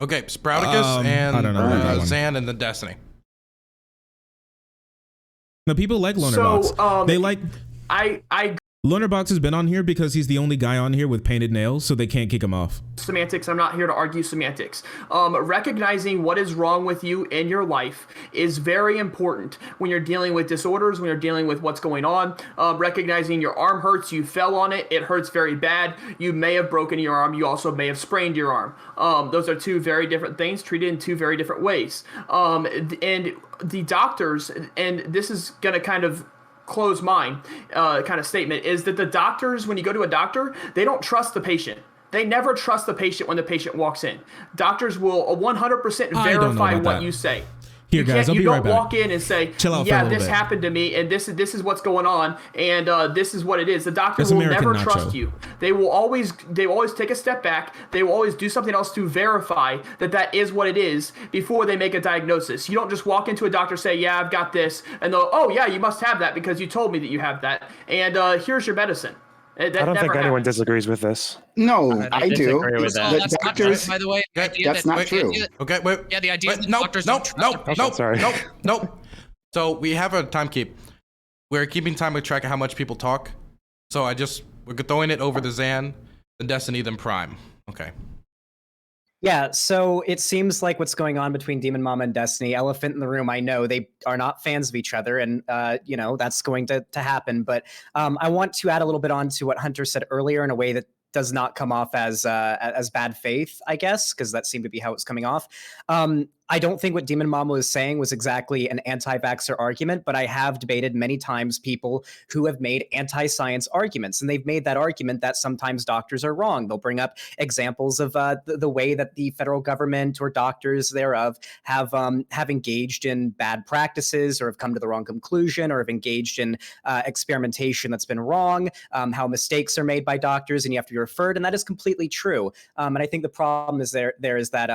well. Okay, Sprouticus and Zan and then Destiny. No, people like LonerBox. So, they like. I LonerBox has been on here because he's the only guy on here with painted nails, so they can't kick him off. Semantics. I'm not here to argue semantics. Recognizing what is wrong with you in your life is very important when you're dealing with disorders, when you're dealing with what's going on. Recognizing your arm hurts, you fell on it, it hurts very bad. You may have broken your arm, you also may have sprained your arm. Those are two very different things treated in two very different ways. And the doctors, and this is going to kind of close mine kind of statement, is that the doctors, when you go to a doctor, they don't trust the patient. They never trust the patient when the patient walks in. Doctors will 100% verify what you say. Here, guys, I'll be right back. You don't walk in and say, yeah, this happened to me, and this is what's going on, and this is what it is. The doctor will never trust you. They will always take a step back. They will always do something else to verify that is what it is before they make a diagnosis. You don't just walk into a doctor, say, yeah, I've got this, and they'll, oh, yeah, you must have that because you told me that you have that, and here's your medicine. I don't think anyone disagrees with this. No, I do. That's not true, by the way. That's not true. Okay, wait. Yeah, the idea that doctors don't trust the patient. No. So we have a time keep. We're keeping time with track of how much people talk. So we're throwing it over the Zan, then Destiny, then Prime. Okay. Yeah, so it seems like what's going on between Demonmama and Destiny, elephant in the room, I know they are not fans of each other, and you know, that's going to happen. But I want to add a little bit on to what Hunter said earlier in a way that does not come off as bad faith, I guess, because that seemed to be how it's coming off. I don't think what Demonmama was saying was exactly an anti-vaxxer argument, but I have debated many times people who have made anti-science arguments, and they've made that argument that sometimes doctors are wrong. They'll bring up examples of the way that the federal government or doctors thereof have engaged in bad practices, or have come to the wrong conclusion, or have engaged in experimentation that's been wrong, how mistakes are made by doctors, and you have to be referred, and that is completely true. And I think the problem is there is that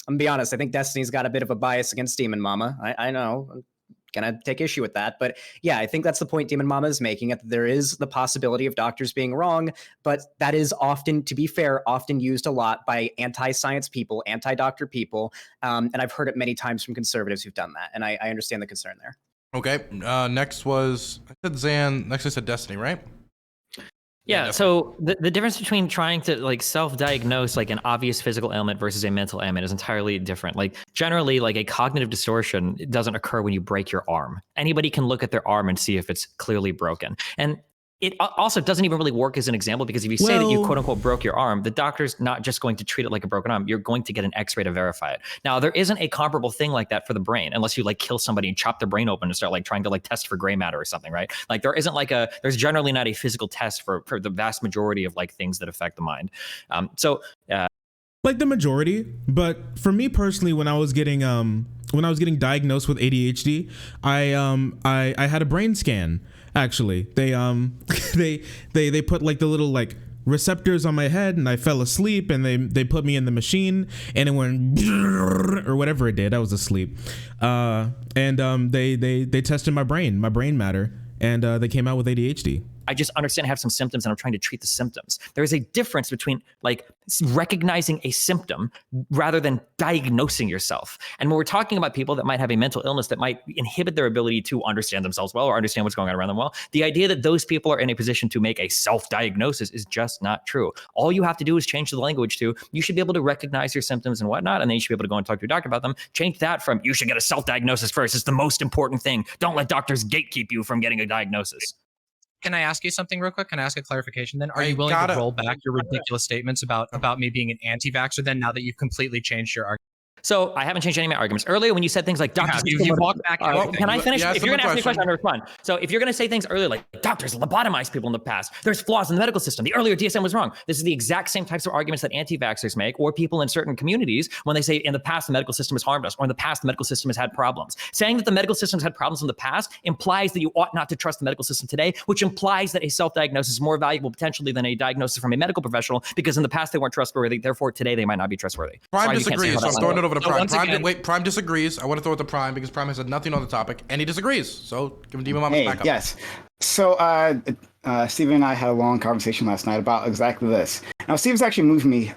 I'm gonna be honest, I think Destiny's got a bit of a bias against Demonmama. I know. I'm gonna take issue with that. But yeah, I think that's the point Demonmama is making, that there is the possibility of doctors being wrong, but that is often, to be fair, often used a lot by anti-science people, anti-doctor people. And I've heard it many times from conservatives who've done that. And I understand the concern there. Okay. Next was, I said Zan, next I said Destiny, right? Yeah, so the difference between trying to like self-diagnose like an obvious physical ailment versus a mental ailment is entirely different. Like generally, like a cognitive distortion doesn't occur when you break your arm. Anybody can look at their arm and see if it's clearly broken. And it also doesn't even really work as an example, because if you say that you quote unquote broke your arm, the doctor's not just going to treat it like a broken arm. You're going to get an x-ray to verify it. Now, there isn't a comparable thing like that for the brain, unless you like kill somebody and chop their brain open and start like trying to like test for gray matter or something, right? Like there isn't like there's generally not a physical test for the vast majority of like things that affect the mind. Like the majority, but for me personally, when I was getting diagnosed with ADHD, I had a brain scan. Actually, they put like the little like receptors on my head, and I fell asleep, and they put me in the machine, and it went or whatever it did. I was asleep, and they tested my brain matter, and they came out with ADHD. I just understand I have some symptoms and I'm trying to treat the symptoms. There is a difference between like recognizing a symptom rather than diagnosing yourself. And when we're talking about people that might have a mental illness that might inhibit their ability to understand themselves well or understand what's going on around them well, the idea that those people are in a position to make a self-diagnosis is just not true. All you have to do is change the language to, you should be able to recognize your symptoms and whatnot, and then you should be able to go and talk to your doctor about them. Change that from, you should get a self-diagnosis first. It's the most important thing. Don't let doctors gatekeep you from getting a diagnosis. Can I ask you something real quick? Can I ask a clarification then? Are you willing to roll back your ridiculous statements about me being an anti-vaxxer then, now that you've completely changed your argument? So I haven't changed any of my arguments. Earlier, when you said things like doctors, you walked back. Can I finish? If you're going to ask me a question, I'm going to respond. So if you're going to say things earlier like doctors lobotomized people in the past, there's flaws in the medical system, the earlier DSM was wrong. This is the exact same types of arguments that anti-vaxxers make, or people in certain communities when they say in the past the medical system has harmed us, or in the past the medical system has had problems. Saying that the medical system has had problems in the past implies that you ought not to trust the medical system today, which implies that a self-diagnosis is more valuable potentially than a diagnosis from a medical professional, because in the past they weren't trustworthy, therefore today they might not be trustworthy. Prime disagrees, so I'm throwing it over to Prime. Prime disagrees. I want to throw it to Prime because Prime has said nothing on the topic, and he disagrees. So give him Demonmama back up. Yes. So Steven and I had a long conversation last night about exactly this. Now, Steven's actually moved me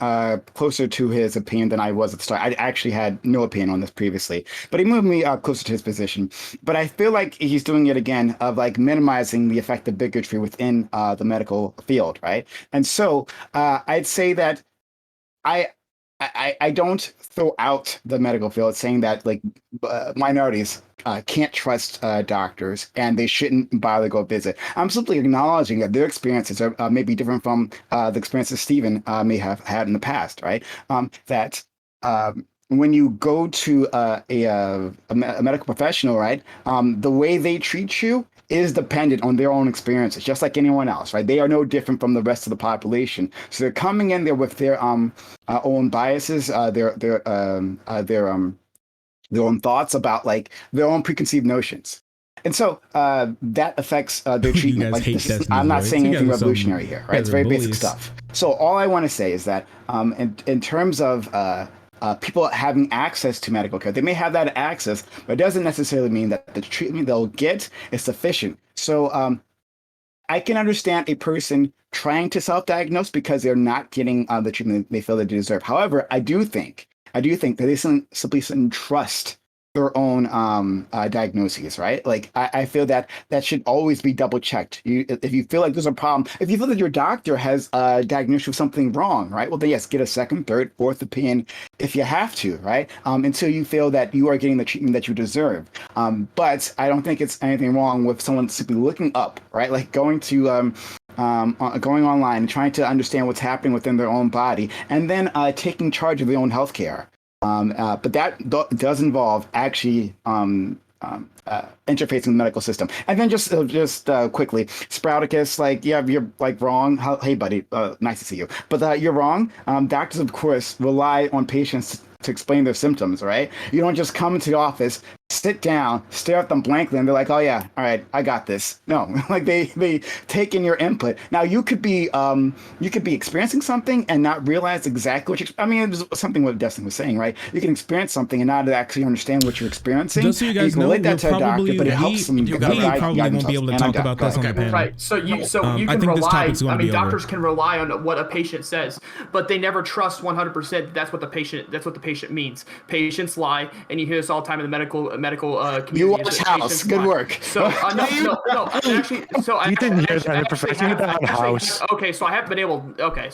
closer to his opinion than I was at the start. I actually had no opinion on this previously, but he moved me closer to his position. But I feel like he's doing it again of like minimizing the effect of bigotry within the medical field, right? And so I'd say that I don't throw out the medical field saying that like minorities can't trust doctors and they shouldn't bother to go visit. I'm simply acknowledging that their experiences are maybe different from the experiences Stephen may have had in the past, right? When you go to a medical professional, right, the way they treat you is dependent on their own experiences, just like anyone else, right? They are no different from the rest of the population. So they're coming in there with their own biases, their own thoughts about like their own preconceived notions. And so that affects their treatment. Like I'm not saying anything revolutionary here, right? It's very basic stuff. So all I want to say is that in terms of people having access to medical care, they may have that access, but it doesn't necessarily mean that the treatment they'll get is sufficient. So I can understand a person trying to self-diagnose because they're not getting the treatment they feel they deserve. However, I do think that they simply shouldn't trust their own diagnoses, right? Like I feel that should always be double checked. If you feel like there's a problem, if you feel that your doctor has diagnosed you with something wrong, right? Well, then yes, get a second, third, fourth opinion if you have to, right? Until you feel that you are getting the treatment that you deserve. But I don't think it's anything wrong with someone simply looking up, right? Like going to going online and trying to understand what's happening within their own body, and then taking charge of their own healthcare. But that does involve actually interfacing with the medical system. And then just quickly, Sprouticus, like, yeah, you're like wrong. Hey, buddy, nice to see you. But you're wrong. Doctors, of course, rely on patients to explain their symptoms, right? You don't just come into the office, sit down, stare at them blankly, and they're like, "Oh yeah, all right, I got this." No, like they take in your input. Now you could be experiencing something and not realize exactly what you. I mean, it's something what Dustin was saying, right? You can experience something and not actually understand what you're experiencing. Just so you guys know, that to a doctor, but it helps them. We probably won't be able to talk about this on the panel. Right. So you can rely. I mean, doctors can rely on what a patient says, but they never trust 100%. That's what the patient means. Patients lie, and you hear this all the time in the medical community. You watch House. Good work. So no. Actually, so you didn't hear that profession about House. Okay, so I haven't been able. Okay,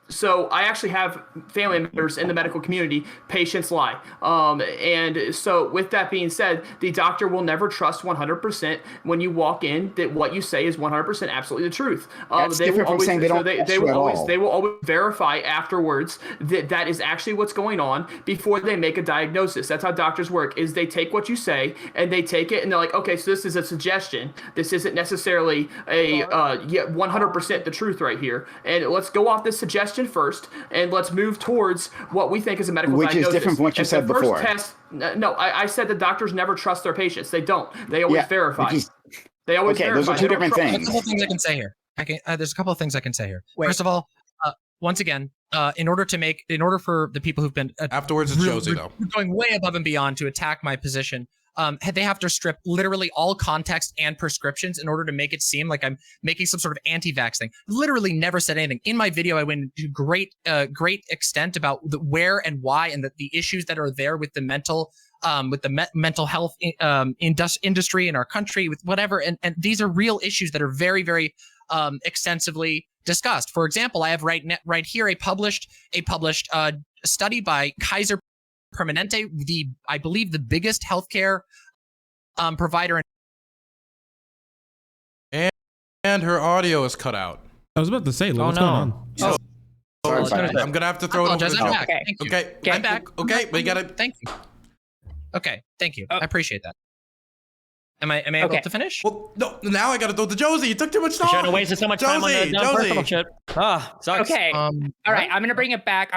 so I actually have family members in the medical community. Patients lie. And so with that being said, the doctor will never trust 100% when you walk in that what you say is 100% absolutely the truth. That's different from saying they don't they will always verify afterwards that is actually what's going on before they make a diagnosis. That's how doctors work, is they take what you say and they take it and they're like, okay, so this is a suggestion. This isn't necessarily a 100% the truth right here. And let's go off this suggestion first, and let's move towards what we think is a medical diagnosis. Which is different from what you said before. I said that doctors never trust their patients. They don't. They always verify. They always verify. Those are two different things. There's a couple things I can say here. There's a couple of things I can say here. First of all, once again, in order for the people who've been afterwards, it's Josie though going way above and beyond to attack my position. They have to strip literally all context and prescriptions in order to make it seem like I'm making some sort of anti-vax thing. Literally never said anything. In my video, I went into great extent about where and why and the issues that are there with the mental health industry in our country, with whatever. And these are real issues that are very, very extensively discussed. For example, I have right here a published study by Kaiser Permanente, I believe the biggest healthcare provider. And her audio is cut out. I was about to say, what's going on? Sorry. I'm gonna have to throw it over the top. Okay, I'm back. Okay, we gotta. Thank you. Okay, thank you. I appreciate that. Am I able to finish? Well, no. Now I got to throw to Josie. You took too much time. Should have wasted so much time on the personal shit. Sucks. Okay. All right. I'm gonna bring it back.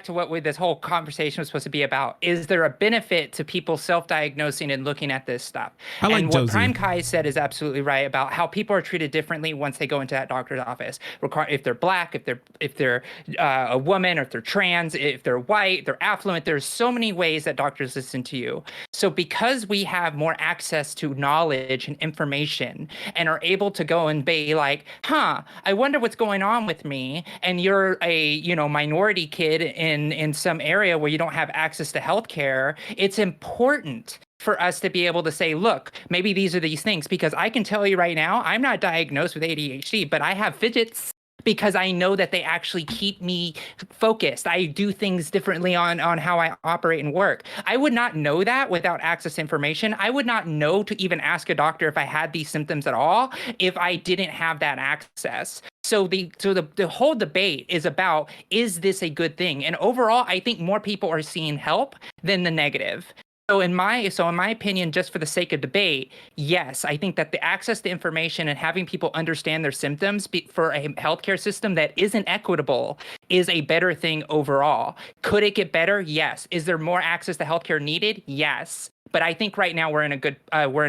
To what this whole conversation was supposed to be about. Is there a benefit to people self-diagnosing and looking at this stuff? And what Primecayes said is absolutely right about how people are treated differently once they go into that doctor's office. If they're black, if they're a woman, or if they're trans, if they're white, they're affluent. There's so many ways that doctors listen to you. So because we have more access to knowledge and information and are able to go and be like, I wonder what's going on with me, and you're a minority kid in some area where you don't have access to healthcare, it's important for us to be able to say, look, maybe these are these things, because I can tell you right now, I'm not diagnosed with ADHD, but I have fidgets, because I know that they actually keep me focused. I do things differently on how I operate and work. I would not know that without access to information. I would not know to even ask a doctor if I had these symptoms at all if I didn't have that access. So the whole debate is about, is this a good thing? And overall, I think more people are seeing help than the negative. So in my opinion, just for the sake of debate, yes, I think that the access to information and having people understand their symptoms for a healthcare system that isn't equitable is a better thing overall. Could it get better? Yes. Is there more access to healthcare needed? Yes. But I think right now we're in a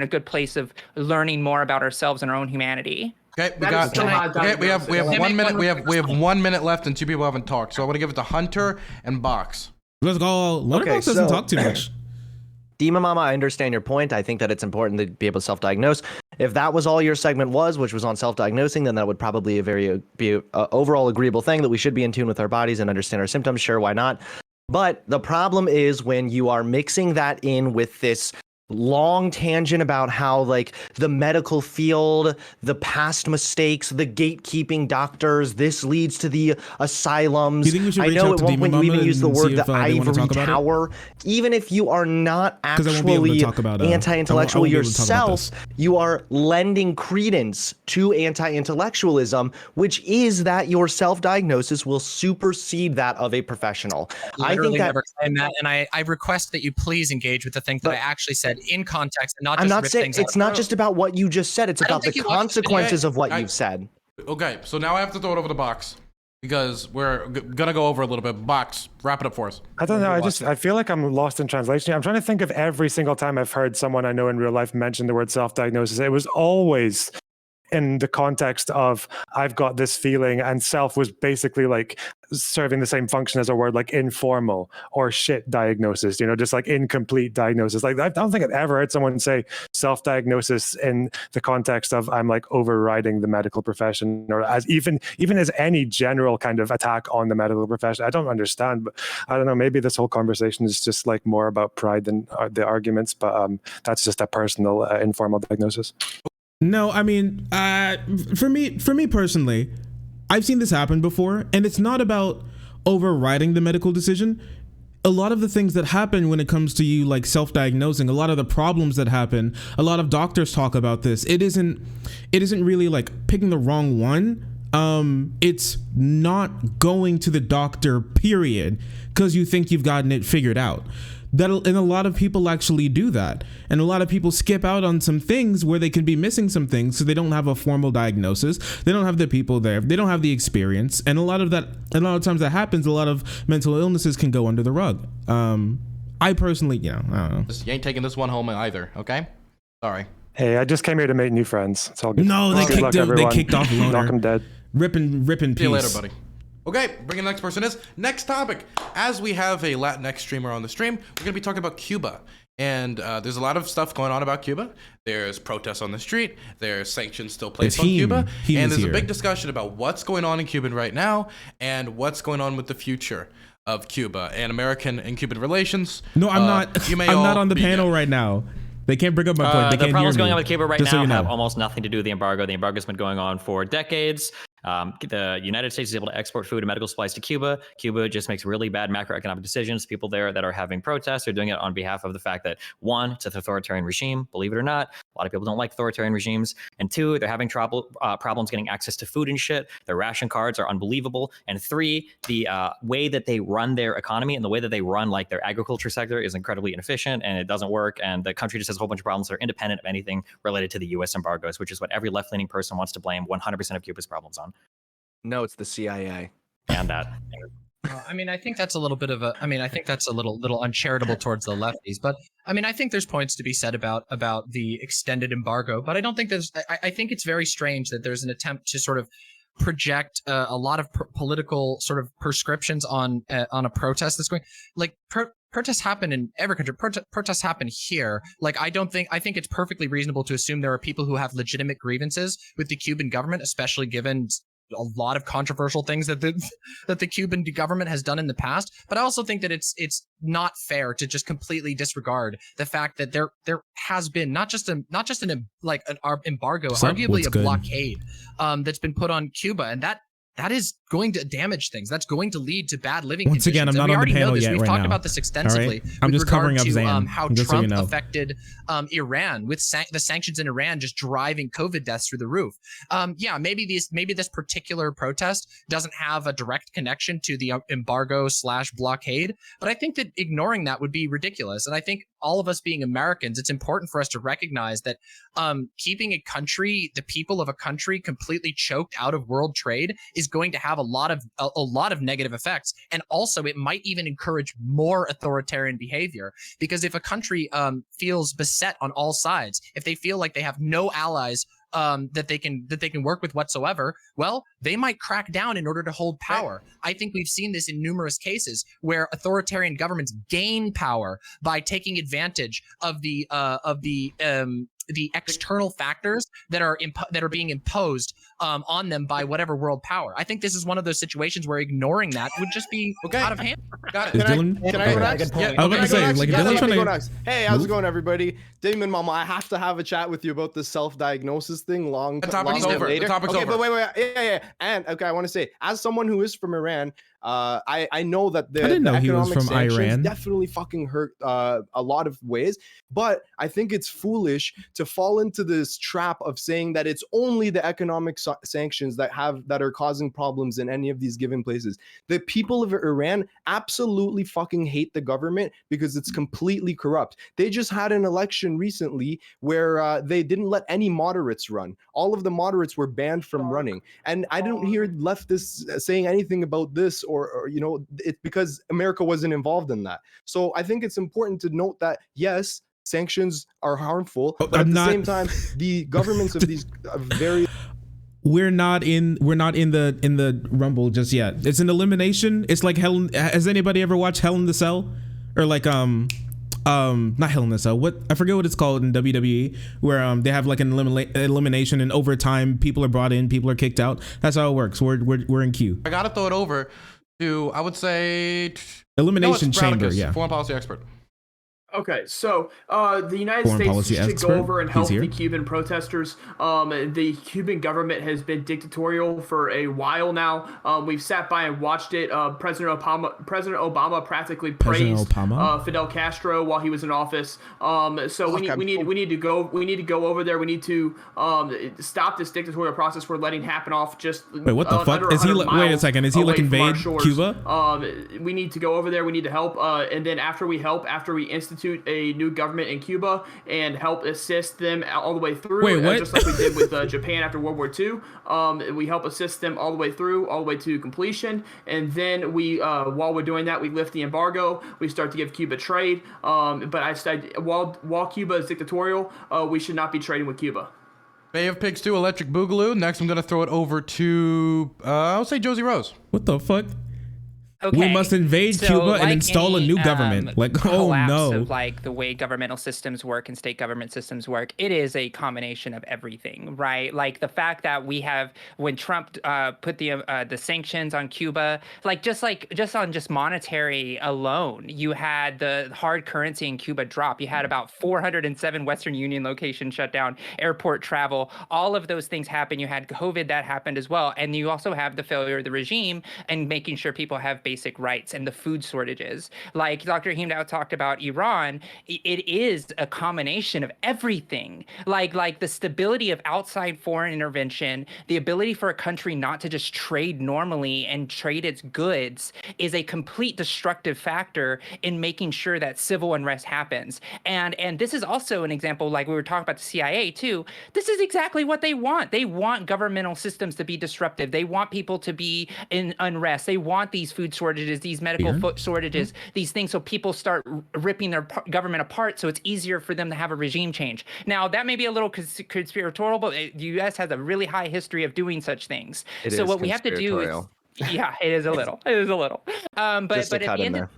good place of learning more about ourselves and our own humanity. Okay, we have 1 minute. We have 1 minute left, and two people haven't talked. So I want to give it to Hunter and Box. Let's go. LonerBox doesn't talk too much. Demonmama, I understand your point. I think that it's important to be able to self-diagnose. If that was all your segment was, which was on self-diagnosing, then that would probably be an overall agreeable thing, that we should be in tune with our bodies and understand our symptoms. Sure, why not? But the problem is when you are mixing that in with this long tangent about how like the medical field, the past mistakes, the gatekeeping doctors, this leads to the asylums. I know at one point you even use the word the ivory tower. Even if you are not actually anti-intellectual yourself, you are lending credence to anti-intellectualism, which is that your self-diagnosis will supersede that of a professional. I think that, never claim that, and I request that you please engage with the things that I actually said in context, and not just I'm not saying it's not just about what you just said. It's about the consequences of what you've said. Okay, so now I have to throw it over the box because we're gonna go over a little bit. Box, wrap it up for us. I don't know. I feel like I'm lost in translation. I'm trying to think of every single time I've heard someone I know in real life mention the word self-diagnosis. It was always in the context of I've got this feeling, and self was basically like serving the same function as a word like informal or shit diagnosis, just like incomplete diagnosis. Like I don't think I've ever heard someone say self-diagnosis in the context of I'm like overriding the medical profession, or as even as any general kind of attack on the medical profession. I don't understand, but I don't know, maybe this whole conversation is just like more about pride than the arguments, but that's just a personal informal diagnosis. No, I mean, for me personally, I've seen this happen before, and it's not about overriding the medical decision. A lot of the things that happen when it comes to you like self-diagnosing, a lot of the problems that happen, a lot of doctors talk about this. It isn't really like picking the wrong one. It's not going to the doctor, period, because you think you've gotten it figured out. And a lot of people actually do that. And a lot of people skip out on some things where they can be missing some things, so they don't have a formal diagnosis. They don't have the people there. They don't have the experience. And a lot of times that happens. A lot of mental illnesses can go under the rug. I personally, I don't know. You ain't taking this one home either, okay? Sorry. Hey, I just came here to make new friends. It's all good. No, they kicked off Loner. Knock 'em dead. Rip in peace. See you later, buddy. Okay, bringing the next person is next topic. As we have a Latinx streamer on the stream, we're gonna be talking about Cuba. And there's a lot of stuff going on about Cuba. There's protests on the street. There's sanctions still placed on Cuba. And there's a big discussion about what's going on in Cuba right now and what's going on with the future of Cuba and American and Cuban relations. No, I'm not. I'm not on the panel right now. They can't bring up my point. The problems going on with Cuba right now have almost nothing to do with the embargo. The embargo's been going on for decades. The United States is able to export food and medical supplies to Cuba. Cuba just makes really bad macroeconomic decisions. People there that are having protests are doing it on behalf of the fact that, one, it's an authoritarian regime, believe it or not. A lot of people don't like authoritarian regimes. And two, they're having problems getting access to food and shit. Their ration cards are unbelievable. And three, the way that they run their economy and the way that they run like their agriculture sector is incredibly inefficient, and it doesn't work. And the country just has a whole bunch of problems that are independent of anything related to the U.S. embargoes, which is what every left-leaning person wants to blame 100% of Cuba's problems on. No, it's the CIA. And that. I mean, I think that's a little bit of a. I mean, I think that's a little uncharitable towards the lefties. But I mean, I think there's points to be said about the extended embargo. But I don't think there's. I think it's very strange that there's an attempt to sort of project a lot of political sort of prescriptions on a protest that's going like. Protests happen in every country. Protests happen here. Like, I think it's perfectly reasonable to assume there are people who have legitimate grievances with the Cuban government, especially given a lot of controversial things that the Cuban government has done in the past. But I also think that it's not fair to just completely disregard the fact that there has been not just an embargo, arguably a blockade that's been put on Cuba, and that is going to damage things. That's going to lead to bad living conditions. Once again, I'm not on the panel yet. We've talked about this extensively. Right? I'm just covering up Zan. How Trump affected Iran with the sanctions in Iran just driving COVID deaths through the roof. Maybe this particular protest doesn't have a direct connection to the embargo/blockade, but I think that ignoring that would be ridiculous. And I think all of us being Americans, it's important for us to recognize that keeping the people of a country completely choked out of world trade is going to have a lot of negative effects. And also it might even encourage more authoritarian behavior, because if a country feels beset on all sides, if they feel like they have no allies that they can work with whatsoever, well, they might crack down in order to hold power. I think we've seen this in numerous cases where authoritarian governments gain power by taking advantage of the the external factors that are being imposed on them by whatever world power. I think this is one of those situations where ignoring that would just be out of hand. Got it. Can I go next? I was about to say, like, Dylan trying to go next. Hey, how's it going, everybody? Demonmama, I have to have a chat with you about this self-diagnosis thing. The topic's over. Later. The topic's okay, over. But wait. Yeah. And okay, I want to say, as someone who is from Iran, I know that the economic sanctions definitely fucking hurt a lot of ways, but I think it's foolish to fall into this trap of saying that it's only the economic sanctions that are causing problems in any of these given places. The people of Iran absolutely fucking hate the government because it's completely corrupt. They just had an election recently where they didn't let any moderates run. All of the moderates were banned from running, and I didn't hear leftists saying anything about this or you know, it's because America wasn't involved in that. So I think it's important to note that yes, sanctions are harmful, but at the same time, the governments of these very we're not in the Rumble just yet. It's an elimination. It's like Hell. Has anybody ever watched Hell in the Cell, or like not Hell in the Cell? What, I forget what it's called in WWE, where they have like an elimination, and over time people are brought in, people are kicked out. That's how it works. We're in queue. I gotta throw it over to, I would say, Elimination Chamber. Yeah. Foreign policy expert. Okay, so the United States should go over and help the Cuban protesters. The Cuban government has been dictatorial for a while now. We've sat by and watched it. President Obama practically praised Fidel Castro while he was in office. So we need to go over there. We need to stop this dictatorial process we're letting happen off just. Wait, what the fuck? Is he? Wait a second. Is he like invade Cuba? We need to go over there. We need to help. And then after we institute a new government in Cuba and help assist them all the way through. Wait, what? Just like we did with Japan after World War II. We help assist them all the way through, all the way to completion. And then we, while we're doing that, we lift the embargo. We start to give Cuba trade. But I said, while Cuba is dictatorial, we should not be trading with Cuba. Bay of Pigs 2, Electric Boogaloo. Next, I'm going to throw it over to, I'll say Josie Rose. What the fuck? Okay. We must invade Cuba and install a new government. Like, oh no. Of like the way governmental systems work and state government systems work, it is a combination of everything, right? Like the fact that we have, when Trump put the sanctions on Cuba, just on monetary alone, you had the hard currency in Cuba drop. You had about 407 Western Union locations shut down, airport travel, all of those things happened. You had COVID that happened as well, and you also have the failure of the regime and making sure people have basic rights and the food shortages. Like Dr. DrHeemedOut talked about Iran, it is a combination of everything. Like the stability of outside foreign intervention, the ability for a country not to just trade normally and trade its goods is a complete destructive factor in making sure that civil unrest happens. And this is also an example, like we were talking about the CIA too. This is exactly what they want. They want governmental systems to be disruptive. They want people to be in unrest. They want these food shortages, these medical shortages, these things, so people start ripping their government apart, so it's easier for them to have a regime change. Now, that may be a little conspiratorial, but the U.S. has a really high history of doing such things. So what we have to do is, yeah, it is a little. It is a little. But at the end of,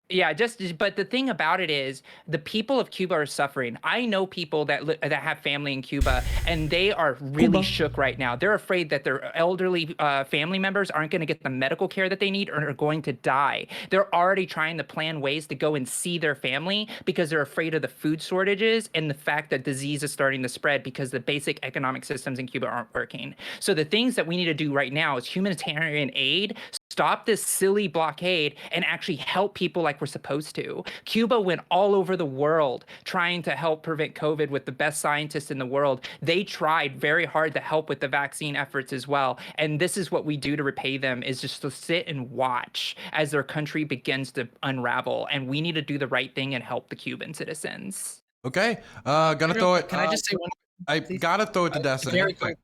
yeah, but the thing about it is the people of Cuba are suffering. I know people that have family in Cuba, and they are really shook right now. They're afraid that their elderly family members aren't going to get the medical care that they need or are going to die. They're already trying to plan ways to go and see their family because they're afraid of the food shortages and the fact that disease is starting to spread because the basic economic systems in Cuba aren't working. So the things that we need to do right now is humanitarian aid, stop this silly blockade, and actually help people like we're supposed to. Cuba went all over the world trying to help prevent COVID with the best scientists in the world. They tried very hard to help with the vaccine efforts as well. And this is what we do to repay them, is just to sit and watch as their country begins to unravel. And we need to do the right thing and help the Cuban citizens. Okay. Gonna throw it. Can I just say one? I gotta throw it to Destiny. Very quick.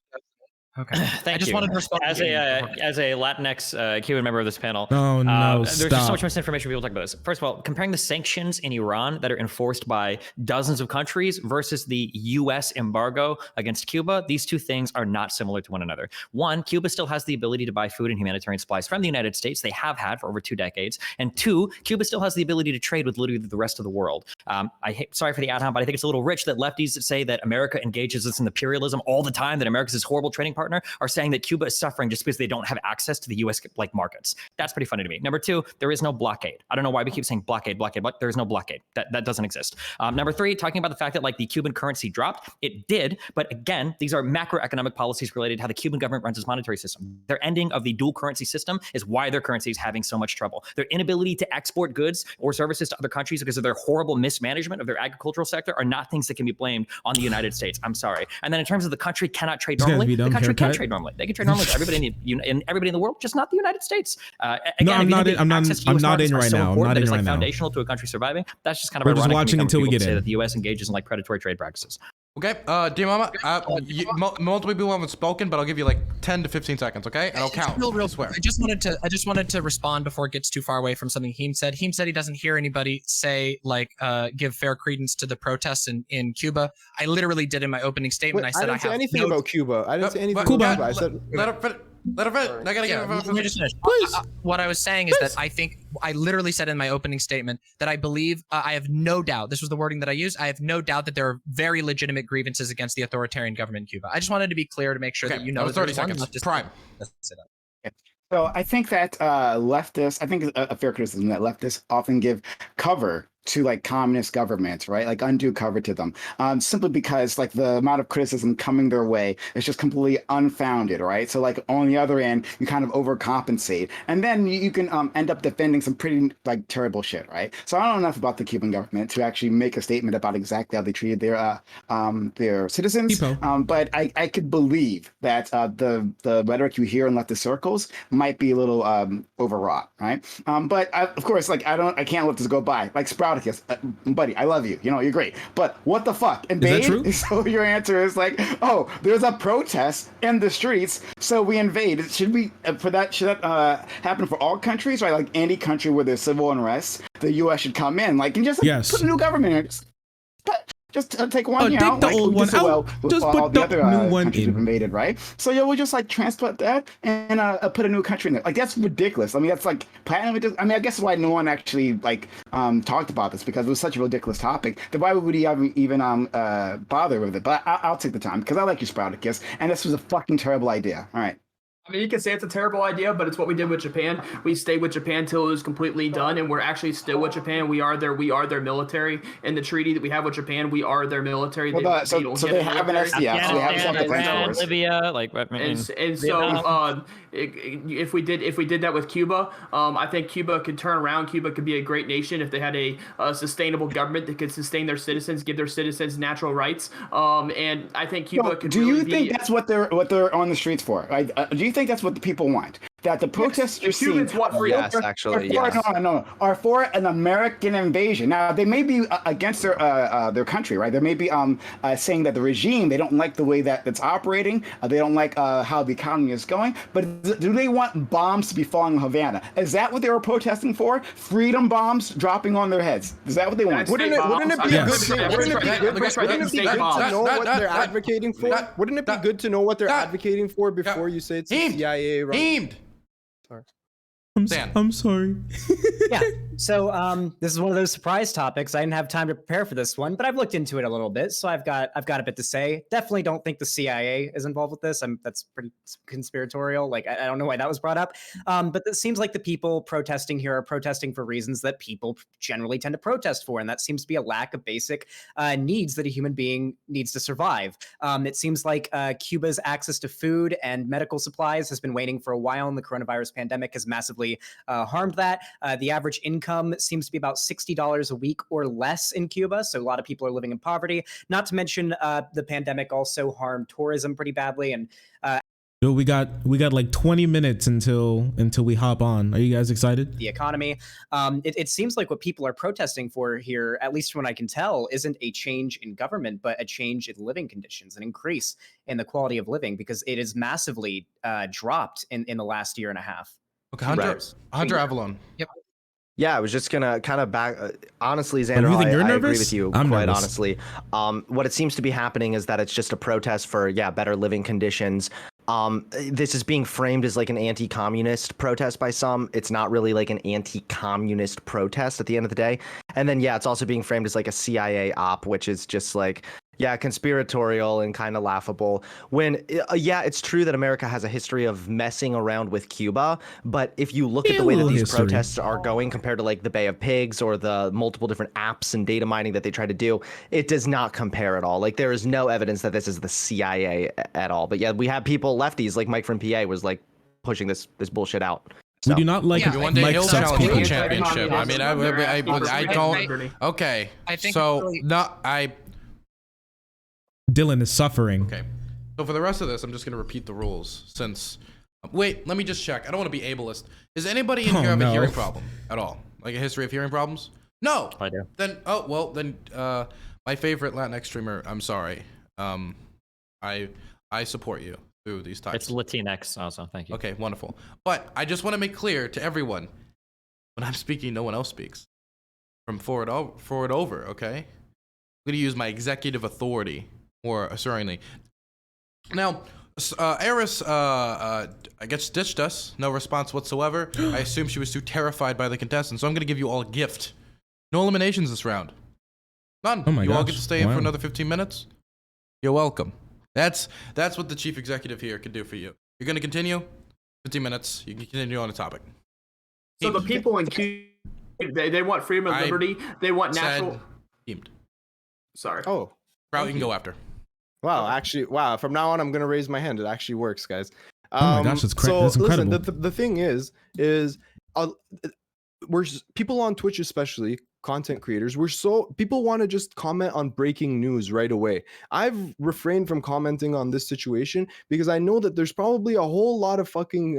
Okay. Thank you. Wanted to respond as a Latinx Cuban member of this panel. Oh no! There's just so much misinformation. People talk about this. First of all, comparing the sanctions in Iran that are enforced by dozens of countries versus the U.S. embargo against Cuba, these two things are not similar to one another. One, Cuba still has the ability to buy food and humanitarian supplies from the United States. They have had for over 2 decades. And two, Cuba still has the ability to trade with literally the rest of the world. Sorry for the ad hom, but I think it's a little rich that lefties that say that America engages us in imperialism all the time, that America's this horrible trading partner, are saying that Cuba is suffering just because they don't have access to the U.S. like markets. That's pretty funny to me. Number two, there is no blockade. I don't know why we keep saying blockade, but there is no blockade. That doesn't exist. Number three, talking about the fact that like the Cuban currency dropped, it did. But again, these are macroeconomic policies related to how the Cuban government runs its monetary system. Their ending of the dual currency system is why their currency is having so much trouble. Their inability to export goods or services to other countries because of their horrible mismanagement of their agricultural sector are not things that can be blamed on the United States. I'm sorry. And then in terms of the country cannot trade normally, the country can trade normally. They can trade normally with everybody in the world, just not the United States. Again, no, I'm not in right now. I'm not in right now. Foundational to a country surviving. That's just kind of We're ironic just watching until we get say in. that the U.S. engages in like predatory trade practices. Okay, Demonmama, multiple people haven't spoken, but I'll give you like 10 to 15 seconds, okay? And I'll count. Real swear. I just wanted to respond before it gets too far away from something Heem said. Heem said he doesn't hear anybody say like give fair credence to the protests in Cuba. I literally did in my opening statement. Wait, I said I didn't say anything about Cuba. I didn't say anything Cuba. about Cuba. I said let her finish. I gotta let me just finish. What I was saying is that I think I literally said in my opening statement that I believe I have no doubt. This was the wording that I used. I have no doubt that there are very legitimate grievances against the authoritarian government in Cuba. I just wanted to be clear to make sure that you know. 30 seconds. Prime. So I think that leftists, I think it's a fair criticism that leftists often give cover to like communist governments, right? Like undue cover to them, simply because like the amount of criticism coming their way is just completely unfounded, right? So like on the other end, you kind of overcompensate, and then you can end up defending some pretty like terrible shit, right? So I don't know enough about the Cuban government to actually make a statement about exactly how they treated their citizens, but I could believe that the rhetoric you hear in leftist circles might be a little overwrought, right? But of course, like I can't let this go by. Like Sprouticus, buddy, I love you. You know, you're great. But what the fuck? Invade? Is that true? So your answer is like, oh, there's a protest in the streets, so we invade. Should that happen for all countries, right? Like any country where there's civil unrest, the U.S. should come in, like, and just put a new government in. Just take one, you know, take the old one out. Just put the new one in. Invaded, right? So yeah, we'll just like transplant that and put a new country in there. Like that's ridiculous. I mean, that's like platinum. I mean, I guess why no one actually like talked about this, because it was such a ridiculous topic. Then why would we even bother with it? But I'll take the time because I like you, Sprouticus, and this was a fucking terrible idea. All right. I mean, you can say it's a terrible idea, but it's what we did with Japan. We stayed with Japan till it was completely done, and we're actually still with Japan. We are their military. In the treaty that we have with Japan, we are their military. Well, so they have an SDF, so they have Iran, Libya, like I mean, and so if we did that with Cuba, I think Cuba could turn around. Cuba could be a great nation if they had a sustainable government that could sustain their citizens, give their citizens natural rights. And I think Cuba could. Do you think that's what they're on the streets for? Right? Do you think that's what the people want? That the protests you're seeing are for an American invasion. Now they may be against their country, right? They may be saying that the regime, they don't like the way that it's operating. They don't like how the economy is going. But do they want bombs to be falling in Havana? Is that what they were protesting for? Freedom bombs dropping on their heads? Is that what they want? Wouldn't it be good to know what they're advocating for? Wouldn't it be good to know what they're advocating for before you say it's the CIA? Right? I'm sorry. Yeah. So this is one of those surprise topics. I didn't have time to prepare for this one, but I've looked into it a little bit, so I've got a bit to say. Definitely don't think the CIA is involved with this. That's pretty conspiratorial. Like I don't know why that was brought up. But it seems like the people protesting here are protesting for reasons that people generally tend to protest for, and that seems to be a lack of basic needs that a human being needs to survive. It seems like Cuba's access to food and medical supplies has been waning for a while, and the coronavirus pandemic has massively harmed that. The average income seems to be about $60 a week or less in Cuba, so a lot of people are living in poverty. Not to mention the pandemic also harmed tourism pretty badly, and Yo, we got like 20 minutes until we hop on. Are you guys excited? The economy. It seems like what people are protesting for here, at least from what I can tell, isn't a change in government, but a change in living conditions, an increase in the quality of living, because it is massively dropped in the last year and a half. Okay, Hunter Avallone. Yep. Yeah, I was just gonna kind of honestly, Xanderhal, I agree with you quite honestly. What it seems to be happening is that it's just a protest for better living conditions. This is being framed as like an anti-communist protest by some. It's not really like an anti-communist protest at the end of the day. And then it's also being framed as like a CIA op, which is just like conspiratorial and kind of laughable. When it's true that America has a history of messing around with Cuba, but if you look at the way that these protests are going compared to like the Bay of Pigs or the multiple different apps and data mining that they try to do, it does not compare at all. Like there is no evidence that this is the CIA at all. But we have people, lefties like Mike from PA was like pushing this bullshit out. So. We do not like one day he'll challenge the championship. I mean, I don't. Okay, Dylan is suffering. Okay, so for the rest of this, I'm just gonna repeat the rules. Since wait, let me just check. I don't want to be ableist. Does anybody in here have a hearing problem at all? Like a history of hearing problems? No. I do. Then my favorite Latinx streamer. I'm sorry. I support you through these types. It's Latinx also. Thank you. Okay, wonderful. But I just want to make clear to everyone, when I'm speaking, no one else speaks. From forward over. Okay. I'm gonna use my executive authority. More assuringly. Now, Eris, I guess, ditched us. No response whatsoever. I assume she was too terrified by the contestants, so I'm going to give you all a gift. No eliminations this round. None. Oh my you gosh. all get to stay in for another 15 minutes. You're welcome. That's what the chief executive here could do for you. You're going to continue? 15 minutes. You can continue on the topic. So the people in Cuba, they want freedom and liberty. They want natural... Teamed. Sorry. Oh. Sprout, you can go after. Wow, from now on, I'm going to raise my hand. It actually works, guys. Oh my gosh, that's incredible. Listen, the thing is we're people on Twitch, especially content creators, people want to just comment on breaking news right away. I've refrained from commenting on this situation because I know that there's probably a whole lot of fucking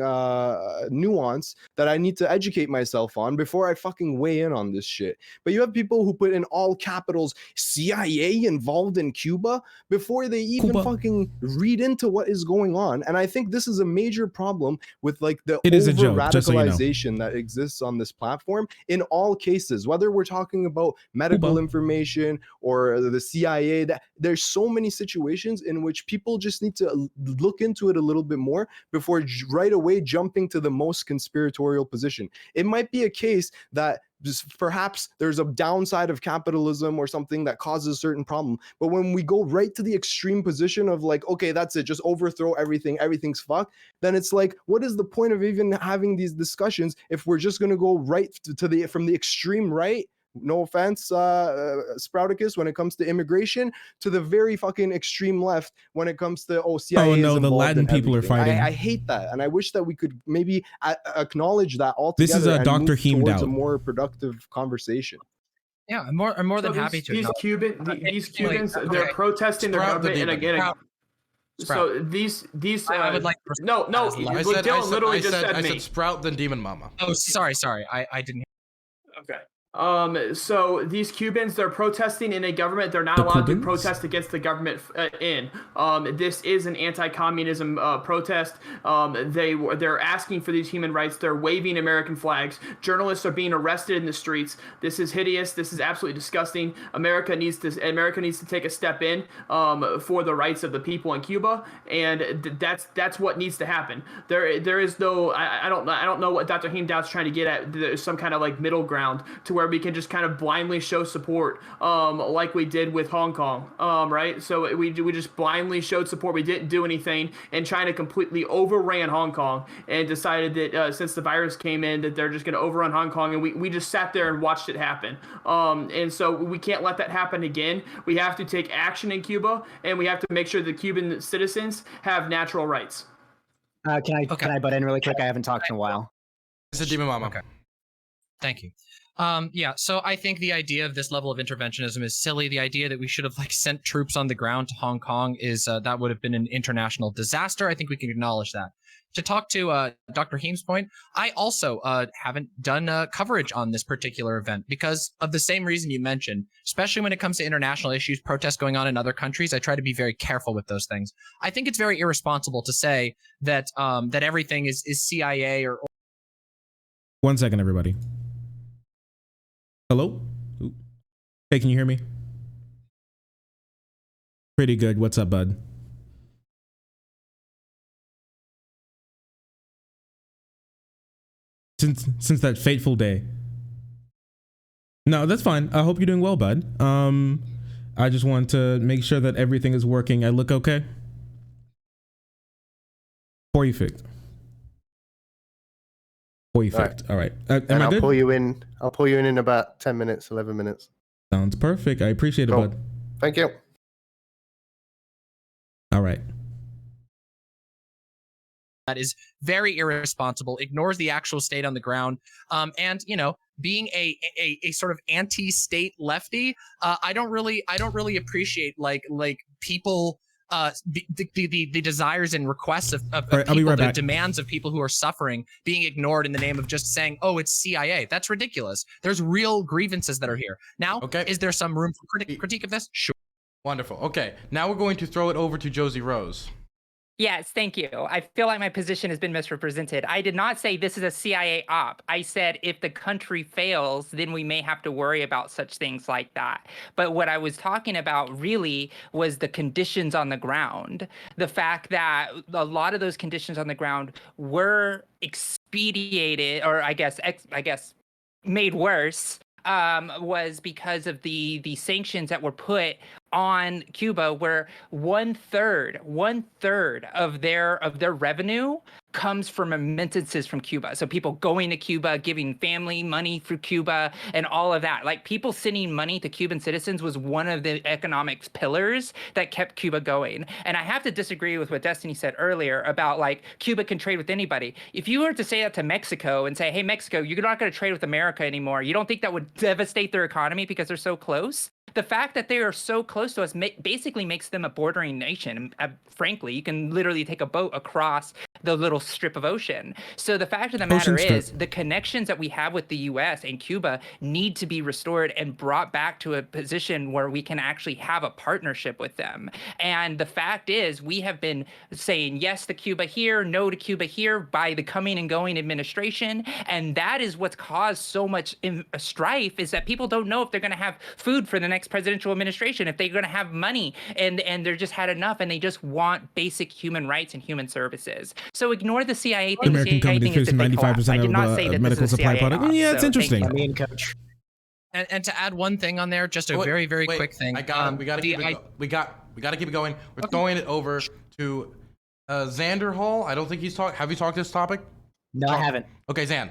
nuance that I need to educate myself on before I fucking weigh in on this shit. But you have people who put in all capitals CIA involved in Cuba before they even fucking read into what is going on. And I think this is a major problem with like the over-radicalization that exists on this platform in all cases, whether we're talking about medical information or the CIA. That there's so many situations in which people just need to look into it a little bit more before right away jumping to the most conspiratorial position. It might be a case that just perhaps there's a downside of capitalism or something that causes a certain problem. But when we go right to the extreme position of like, okay, that's it, just overthrow everything, everything's fucked, then it's like, what is the point of even having these discussions if we're just going to go right to from the extreme right? No offense, Sprouticus, when it comes to immigration, to the very fucking extreme left when it comes to CIA. Oh no, the Latin people are fighting. I hate that, and I wish that we could maybe acknowledge that altogether. This is a DrHeemedOut. A more productive conversation. Yeah, I'm more than happy to. These Cubans, they're protesting their government, and again. So these I would like I said Sprout then Demonmama. Oh, sorry, I didn't. Okay. So these Cubans, they're protesting in a government they're not allowed to protest against the government in. This is an anti-communism protest. They're asking for these human rights. They're waving American flags. Journalists are being arrested in the streets. This is hideous. This is absolutely disgusting. America needs to take a step in for the rights of the people in Cuba, and that's what needs to happen. There is no I don't know what DrHeemedOut's trying to get at. There's some kind of like middle ground to where we can just kind of blindly show support, like we did with Hong Kong, right? So we just blindly showed support. We didn't do anything, and China completely overran Hong Kong and decided that since the virus came in, that they're just going to overrun Hong Kong, and we just sat there and watched it happen. And so we can't let that happen again. We have to take action in Cuba, and we have to make sure the Cuban citizens have natural rights. Can I butt in really quick? I haven't talked in a while. It's a Demonmama. Okay. Thank you. Yeah, so I think the idea of this level of interventionism is silly. The idea that we should have like sent troops on the ground to Hong Kong is that would have been an international disaster. I think we can acknowledge that. To talk to Dr. Heem's point, I also haven't done coverage on this particular event because of the same reason you mentioned, especially when it comes to international issues, protests going on in other countries. I try to be very careful with those things. I think it's very irresponsible to say that that everything is CIA or 1 second, everybody. Hello? Ooh. Hey, can you hear me? Pretty good. What's up, bud? Since that fateful day. No, that's fine. I hope you're doing well, bud. I just want to make sure that everything is working. I look okay? Perfect. Perfect. All right. And I'll pull you in. I'll pull you in about 10 minutes, 11 minutes. Sounds perfect. I appreciate it, bud. Thank you. All right. That is very irresponsible, ignores the actual state on the ground, and you know, being a sort of anti-state lefty, I don't really appreciate like people the desires and requests of right, people, the demands of people who are suffering being ignored in the name of just saying, oh, it's CIA. That's ridiculous. There's real grievances that are here. Now, is there some room for critique of this? Sure. Wonderful. Okay, now we're going to throw it over to Josie Rose. Yes, thank you. I feel like my position has been misrepresented. I did not say this is a CIA op. I said if the country fails, then we may have to worry about such things like that. But what I was talking about really was the conditions on the ground. The fact that a lot of those conditions on the ground were expedited, or I guess made worse, was because of the sanctions that were put on Cuba, where one third of their revenue comes from remittances from Cuba. So people going to Cuba, giving family money through Cuba, and all of that. Like people sending money to Cuban citizens was one of the economic pillars that kept Cuba going. And I have to disagree with what Destiny said earlier about like Cuba can trade with anybody. If you were to say that to Mexico and say, hey, Mexico, you're not going to trade with America anymore, you don't think that would devastate their economy because they're so close? The fact that they are so close to us basically makes them a bordering nation. Frankly, you can literally take a boat across the little strip of ocean. So the fact of the matter is the connections that we have with the US and Cuba need to be restored and brought back to a position where we can actually have a partnership with them. And the fact is we have been saying yes to Cuba here, no to Cuba here by the coming and going administration. And that is what's caused so much strife, is that people don't know if they're going to have food for the next presidential administration, if they're going to have money, and they're just had enough and they just want basic human rights and human services. So ignore the CIA thing. American companies produce 95% of medical supply product. Yeah, it's interesting. And to add one thing on there, just a very quick thing. We gotta keep it going. We're throwing it over to Xanderhal. I don't think he's talked. Have you talked this topic? No, I haven't. Okay, Xan.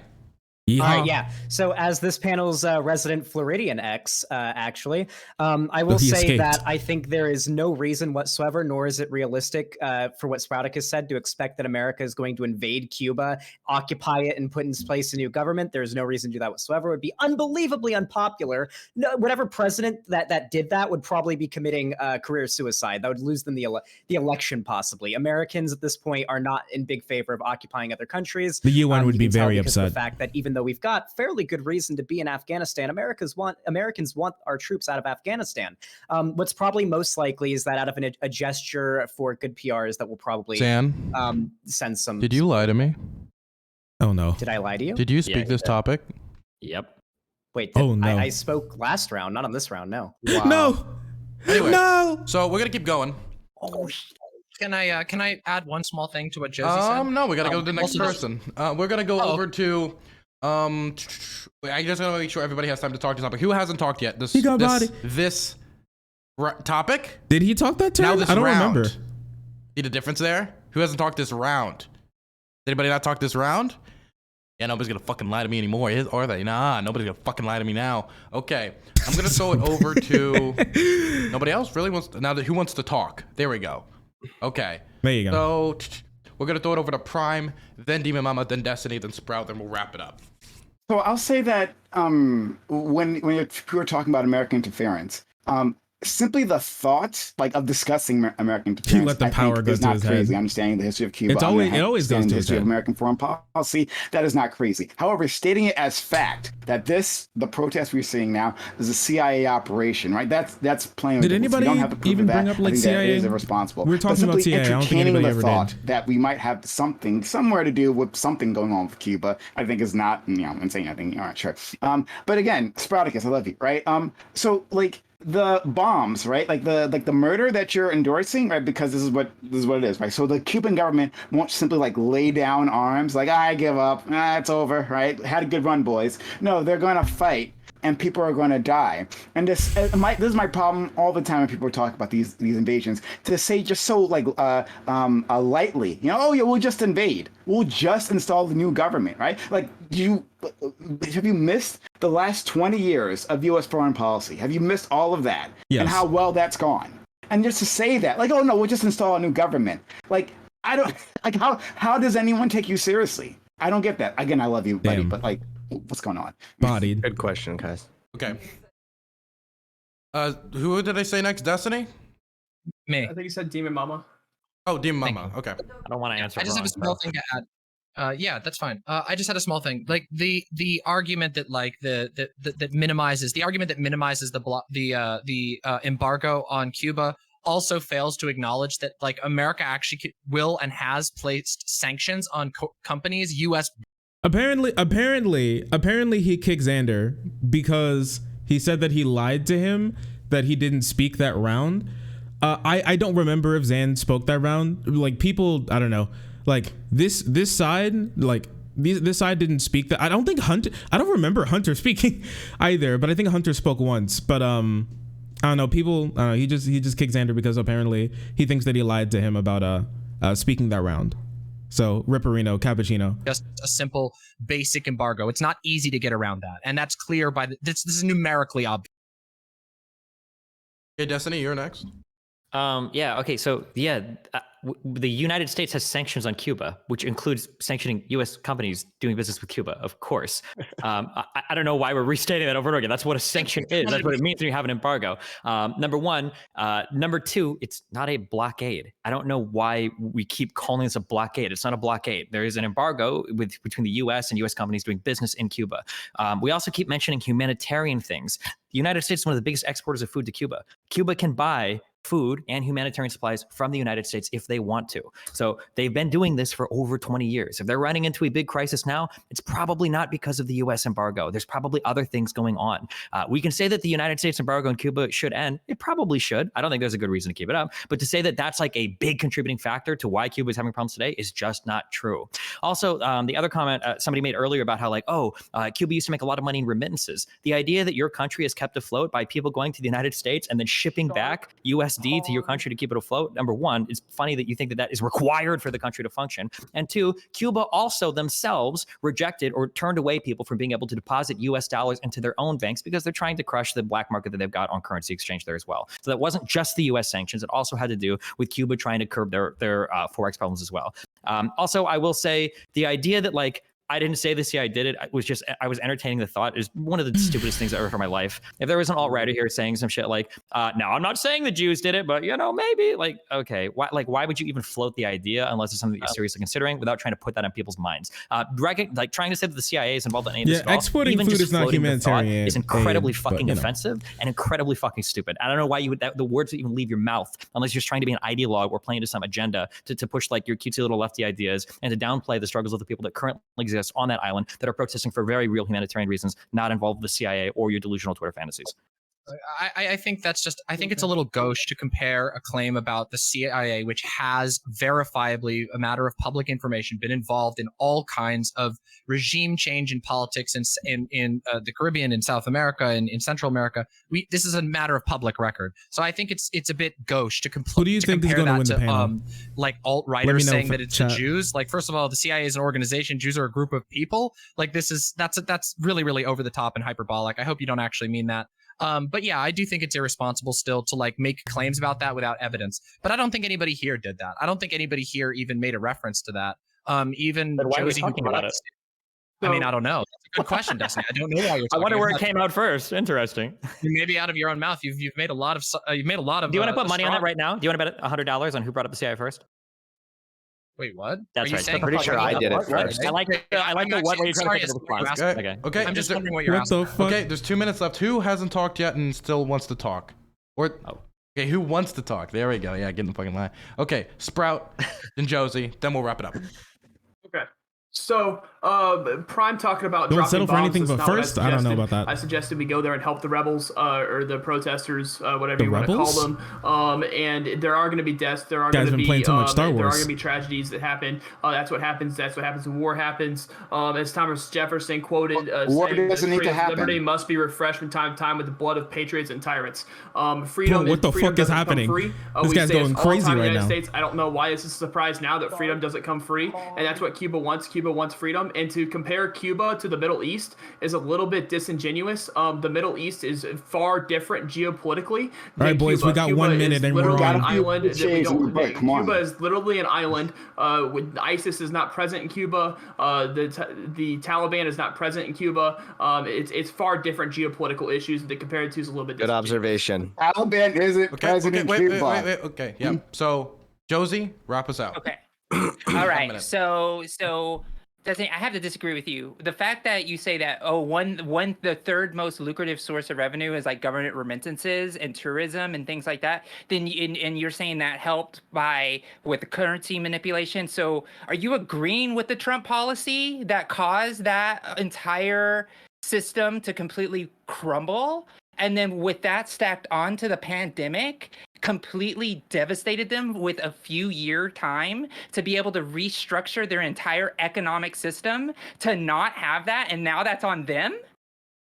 All right, yeah. So as this panel's resident Floridian ex, actually, I will say that I think there is no reason whatsoever, nor is it realistic for what Sprouticus said, to expect that America is going to invade Cuba, occupy it, and put in place a new government. There's no reason to do that whatsoever. It would be unbelievably unpopular. No, whatever president that did that would probably be committing career suicide. That would lose them the election, possibly. Americans at this point are not in big favor of occupying other countries. The UN would be very upset. The fact that even though we've got fairly good reason to be in Afghanistan, Americans want our troops out of Afghanistan. What's probably most likely is that out of a gesture for good PR is that we'll probably send some. Did you lie to me? Oh no. Did I lie to you? Did you speak this topic? Yep. Wait. Oh no. I spoke last round, not on this round. No. Wow. No. Anyway, no. So we're gonna keep going. Oh. Can I add one small thing to what Josie said? No, we gotta go to the next person. We're gonna go over to. I just gotta make sure everybody has time to talk to something. Who hasn't talked yet? This topic? Did he talk that time? I don't remember. See the difference there? Who hasn't talked this round? Anybody not talk this round? Yeah, nobody's gonna fucking lie to me anymore, are they? Nah, nobody's gonna fucking lie to me now. Okay, I'm gonna throw it over to nobody else really wants to, who wants to talk? There we go. Okay. There you go. So we're gonna throw it over to Prime, then Demonmama, then Destiny, then Sprout, then we'll wrap it up. So I'll say that when you're talking about American interference, simply the thought of discussing American interference, he let the power go is to not his crazy. head. Understanding the history of Cuba, It always goes to the his history head. of American foreign policy, that is not crazy. However, stating it as fact that the protest we're seeing now is a CIA operation, right? That's plain. Did anybody even bring up CIA? That is irresponsible. We're talking about CIA. I don't think anybody ever thought did. that we might have something somewhere to do with something going on with Cuba, I think is not insane. I think all right, sure. But again, Sprouticus, I love you, right? So the bombs, right? The murder that you're endorsing, right? Because this is what it is, right? So the Cuban government won't simply lay down arms, I give up, it's over, right? Had a good run, boys. No, they're gonna fight, and people are going to die. And this is my problem all the time when people talk about these invasions, to say just so lightly, oh yeah, we'll just invade, we'll just install the new government, right? Have you missed the last 20 years of U.S. foreign policy? Have you missed all of that? Yes. And how well that's gone? And just to say that, oh no, we'll just install a new government, I don't how does anyone take you seriously? I don't get that. Again, I love you, buddy, but what's going on? Bodied. Good question, guys. Okay. Who did I say next? Destiny? Me. I think you said Demonmama. Oh, Demonmama. Okay. I don't want to answer. I just have a small thing to add. Yeah, that's fine. I just had a small thing. The argument that that minimizes the embargo on Cuba also fails to acknowledge that America actually will and has placed sanctions on companies. U.S. Apparently he kicked Xander because he said that he lied to him, that he didn't speak that round. I don't remember if Xan spoke that round. People, I don't know. This side, this side didn't speak that. I don't remember Hunter speaking either, but I think Hunter spoke once. But I don't know. People, he just kicked Xander because apparently he thinks that he lied to him about speaking that round. So Ripperino, Cappuccino. Just a simple, basic embargo. It's not easy to get around that, and that's clear by this is numerically obvious. Okay, Destiny, you're next. Yeah. Okay. So the United States has sanctions on Cuba, which includes sanctioning U.S. companies doing business with Cuba. Of course. I don't know why we're restating that over and over again. That's what a sanction is. That's what it means when you have an embargo. Number one. Number two, it's not a blockade. I don't know why we keep calling this a blockade. It's not a blockade. There is an embargo between the U.S. and U.S. companies doing business in Cuba. We also keep mentioning humanitarian things. The United States is one of the biggest exporters of food to Cuba. Cuba can buy food and humanitarian supplies from the United States if they want to. So they've been doing this for over 20 years. If they're running into a big crisis now, it's probably not because of the U.S. embargo. There's probably other things going on. We can say that the United States embargo on Cuba should end. It probably should. I don't think there's a good reason to keep it up. But to say that that's a big contributing factor to why Cuba is having problems today is just not true. Also, the other comment somebody made earlier about how Cuba used to make a lot of money in remittances. The idea that your country is kept afloat by people going to the United States and then shipping back USD to your country to keep it afloat. Number one, it's funny that you think that is required for the country to function. And two, Cuba also themselves rejected or turned away people from being able to deposit US dollars into their own banks because they're trying to crush the black market that they've got on currency exchange there as well. So that wasn't just the US sanctions. It also had to do with Cuba trying to curb their Forex problems as well. Also, I will say the idea that I didn't say this, yeah, I did it. I was entertaining the thought. Is one of the stupidest things I've ever heard in my life. If there was an alt-righter here saying some shit no, I'm not saying the Jews did it, but maybe okay, why would you even float the idea unless it's something that you're seriously considering without trying to put that in people's minds? Trying to say that the CIA is involved in any of this. Exporting even food is not humanitarian. Is incredibly fucking offensive and incredibly fucking stupid. I don't know why you would the words would even leave your mouth unless you're just trying to be an ideologue or playing to some agenda to push your cutesy little lefty ideas and to downplay the struggles of the people that currently exist on that island that are protesting for very real humanitarian reasons, not involved with the CIA or your delusional Twitter fantasies. I think it's a little gauche to compare a claim about the CIA, which has verifiably, a matter of public information, been involved in all kinds of regime change in politics in the Caribbean, in South America, and in Central America. This is a matter of public record. So I think it's a bit gauche to compare that to alt-righters saying that it's the Jews. First of all, the CIA is an organization. Jews are a group of people. That's really, really over the top and hyperbolic. I hope you don't actually mean that. But yeah, I do think it's irresponsible still to make claims about that without evidence. But I don't think anybody here did that. I don't think anybody here even made a reference to that. Even why are we Josie, talking about it? I mean, I don't know. That's a good question, Destiny. I don't know why you're talking. I wonder where it came out first. Interesting. Maybe out of your own mouth, you've made a lot of. You've made a lot of. Do you want to put money on that right now? Do you want to bet $100 on who brought up the CIA first? Wait, what? That's right. I'm pretty sure I did it first. I like the what way you're trying to get the response. Okay. I'm just wondering what you're asking. Okay, there's 2 minutes left. Who hasn't talked yet and still wants to talk? Okay, who wants to talk? There we go. Yeah, get in the fucking line. Okay, Sprout, then Josie, then we'll wrap it up. Okay. So, Prime talking about Don't dropping settle for bombs. anything but first. I don't know about that. I suggested we go there and help the rebels, or the protesters, whatever you want to call them. And there are going to be deaths. There are going to be playing too much Star Wars. There are going to be tragedies that happen. That's what happens. That's what happens when war happens. As Thomas Jefferson quoted, war doesn't need to happen. Liberty must be refreshed from time to time with the blood of patriots and tyrants. Freedom. Bro, what the fuck is happening? This guy's going crazy right now. States, I don't know why this is a surprise now that freedom doesn't come free, and that's what Cuba wants. Cuba wants freedom, and to compare Cuba to the Middle East is a little bit disingenuous. The Middle East is far different geopolitically. All right, boys, we got 1 minute and we're on. Cuba is literally an island. ISIS is not present in Cuba. The Taliban is not present in Cuba. It's far different geopolitical issues that compared to is a little bit. Good observation. Taliban isn't present in Cuba. Wait. Okay, yeah. So, Josie, wrap us out. Okay. All right. So I have to disagree with you. The fact that you say that the third most lucrative source of revenue is like government remittances and tourism and things like that, then and you're saying that helped with currency manipulation. So are you agreeing with the Trump policy that caused that entire system to completely crumble? And then with that stacked onto the pandemic, completely devastated them with a few year time to be able to restructure their entire economic system to not have that, and now that's on them?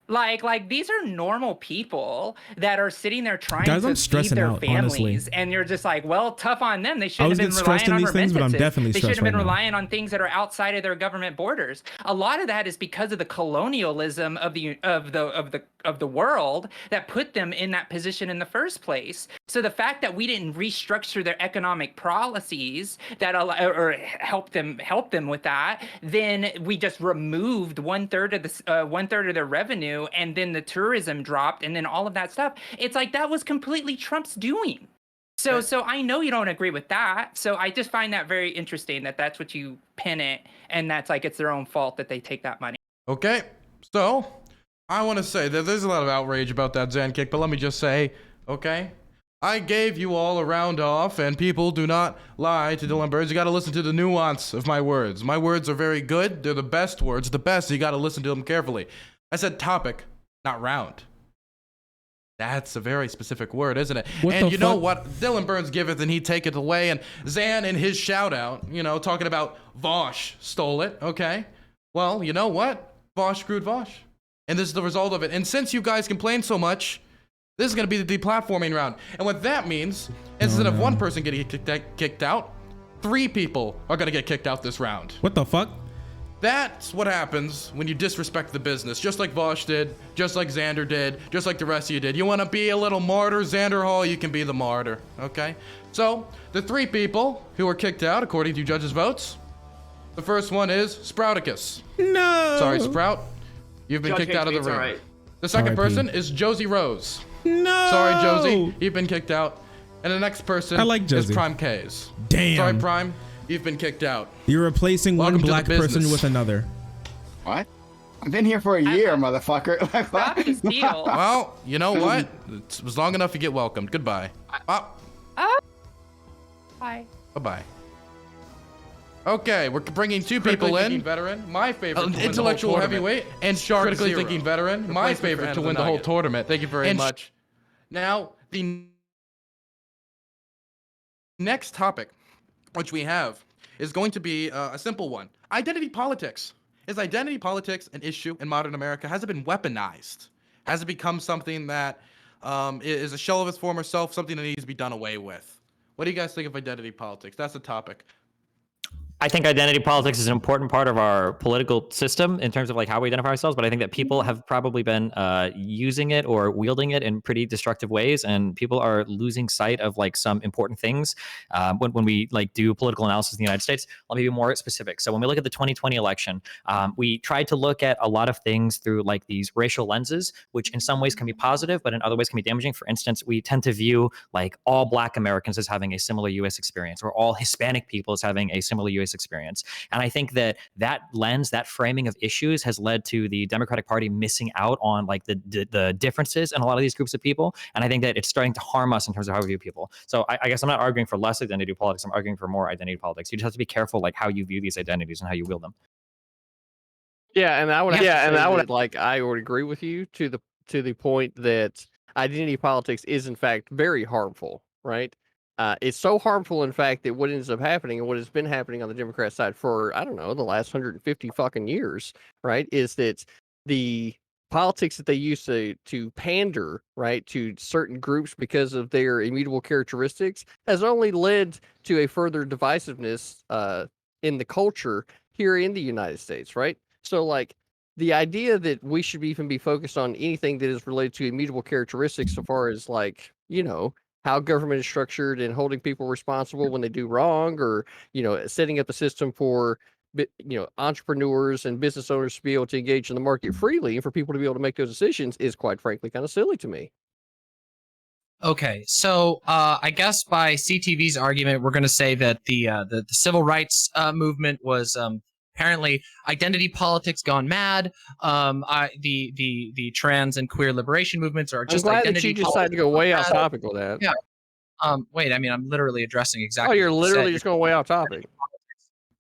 Like these are normal people that are sitting there trying to feed their families, honestly. And you're just like, well, tough on them. They shouldn't have been relying on remittances. They should have been relying on things that are outside of their government borders. A lot of that is because of the colonialism of the world that put them in that position in the first place. So the fact that we didn't restructure their economic policies that or help them with that, then we just removed one third of their revenue, and then the tourism dropped, and then all of that stuff. It's like that was completely Trump's doing. So I know you don't agree with that. So I just find that very interesting that that's what you pin it, and that's like it's their own fault that they take that money. Okay, so I want to say that there's a lot of outrage about that Zan kick, but let me just say, okay, I gave you all a round off, and people do not lie to Dylan Birds. You got to listen to the nuance of my words. My words are very good. They're the best words, the best. So you got to listen to them carefully. I said topic, not round. That's a very specific word, isn't it? And you know what? Dylan Burns giveth and he taketh away. And Zan in his shout out, talking about Vosh stole it. Okay. Well, you know what? Vosh screwed Vosh. And this is the result of it. And since you guys complain so much, this is going to be the deplatforming round. And what that means, instead of one person getting kicked out, 3 people are going to get kicked out this round. What the fuck? That's what happens when you disrespect the business, just like Vosh did, just like Xander did, just like the rest of you did. You want to be a little martyr, Xanderhal, you can be the martyr, okay? So, the 3 people who were kicked out, according to judges' votes, the first one is Sprouticus. No! Sorry, Sprout. You've been kicked out of the ring. Right. The second person is Josie Rose. No! Sorry, Josie. You've been kicked out. And the next person is Primecayes. Damn. Sorry, Prime. You've been kicked out. You're replacing one black person with another. What? I've been here for a year, motherfucker. Well, you know what? It was long enough to get welcomed. Goodbye. Bye. Bye-bye. Okay, we're bringing 2 people in. Veteran, my favorite. Intellectual heavyweight and critically thinking veteran, my favorite to win the whole tournament. Thank you very much. Now, the next topic, which we have, is going to be a simple one. Identity politics. Is identity politics an issue in modern America? Has it been weaponized? Has it become something that is a shell of its former self, something that needs to be done away with? What do you guys think of identity politics? That's the topic. I think identity politics is an important part of our political system in terms of like how we identify ourselves, but I think that people have probably been using it or wielding it in pretty destructive ways, and people are losing sight of like some important things when we like do political analysis in the United States. Let me be more specific. So when we look at the 2020 election, we tried to look at a lot of things through like these racial lenses, which in some ways can be positive, but in other ways can be damaging. For instance, we tend to view like all Black Americans as having a similar U.S. experience, or all Hispanic people as having a similar U.S. experience. And I think that that lens, that framing of issues has led to the Democratic Party missing out on like the differences in a lot of these groups of people. And I think that it's starting to harm us in terms of how we view people. So I guess I'm not arguing for less identity politics. I'm arguing for more identity politics. You just have to be careful like how you view these identities and how you wield them. Yeah, and I would like I would agree with you to the point that identity politics is in fact very harmful, right? It's so harmful, in fact, that what ends up happening and what has been happening on the Democrat side for, I don't know, the last 150 fucking years, right, is that the politics that they use to pander, right, to certain groups because of their immutable characteristics has only led to a further divisiveness in the culture here in the United States, right? So, like, the idea that we should even be focused on anything that is related to immutable characteristics so far as, like, you know, how government is structured and holding people responsible when they do wrong, or, you know, setting up a system for, you know, entrepreneurs and business owners to be able to engage in the market freely and for people to be able to make those decisions is quite frankly kind of silly to me. Okay, so I guess by CTV's argument, we're going to say that the civil rights movement was apparently identity politics gone mad. The trans and queer liberation movements are just. I'm glad identity that you decided to go way off topic with that. Yeah. Wait, I mean, I'm literally addressing exactly. Oh, you're literally just going way off topic.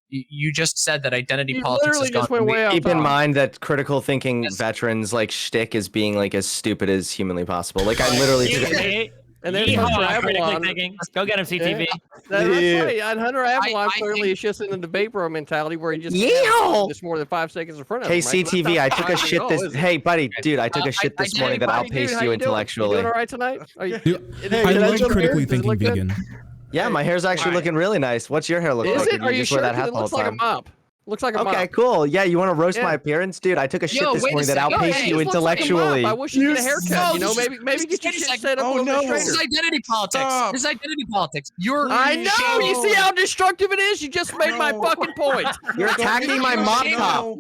You just said that identity politics has gone. Keep in mind that critical thinking veterans like shtick is being like as stupid as humanly possible. Like I literally. And then Hunter Avallone. Go get him, CTV. Yeah. That's right. And Hunter Avallone clearly is just in the debate bro mentality where he just just more than 5 seconds in front of him. Hey, CTV, I took a shit this. Hey, buddy, dude, I took a shit this morning that outpaced you intellectually. You doing all right tonight? I like critically thinking vegan. Yeah, my hair's actually looking really nice. What's your hair look like? Is it? Are you sure? It looks like a mop. Looks like a mop. Okay, cool. Yeah, you want to roast my appearance, dude? I took a shit this morning that outpaced you intellectually. Like I wish you get a haircut. You know, maybe get your shit set up a little bit straighter. This is identity politics. This is identity politics. I know. You see how destructive it is? You just made my fucking point. You're attacking my mop top.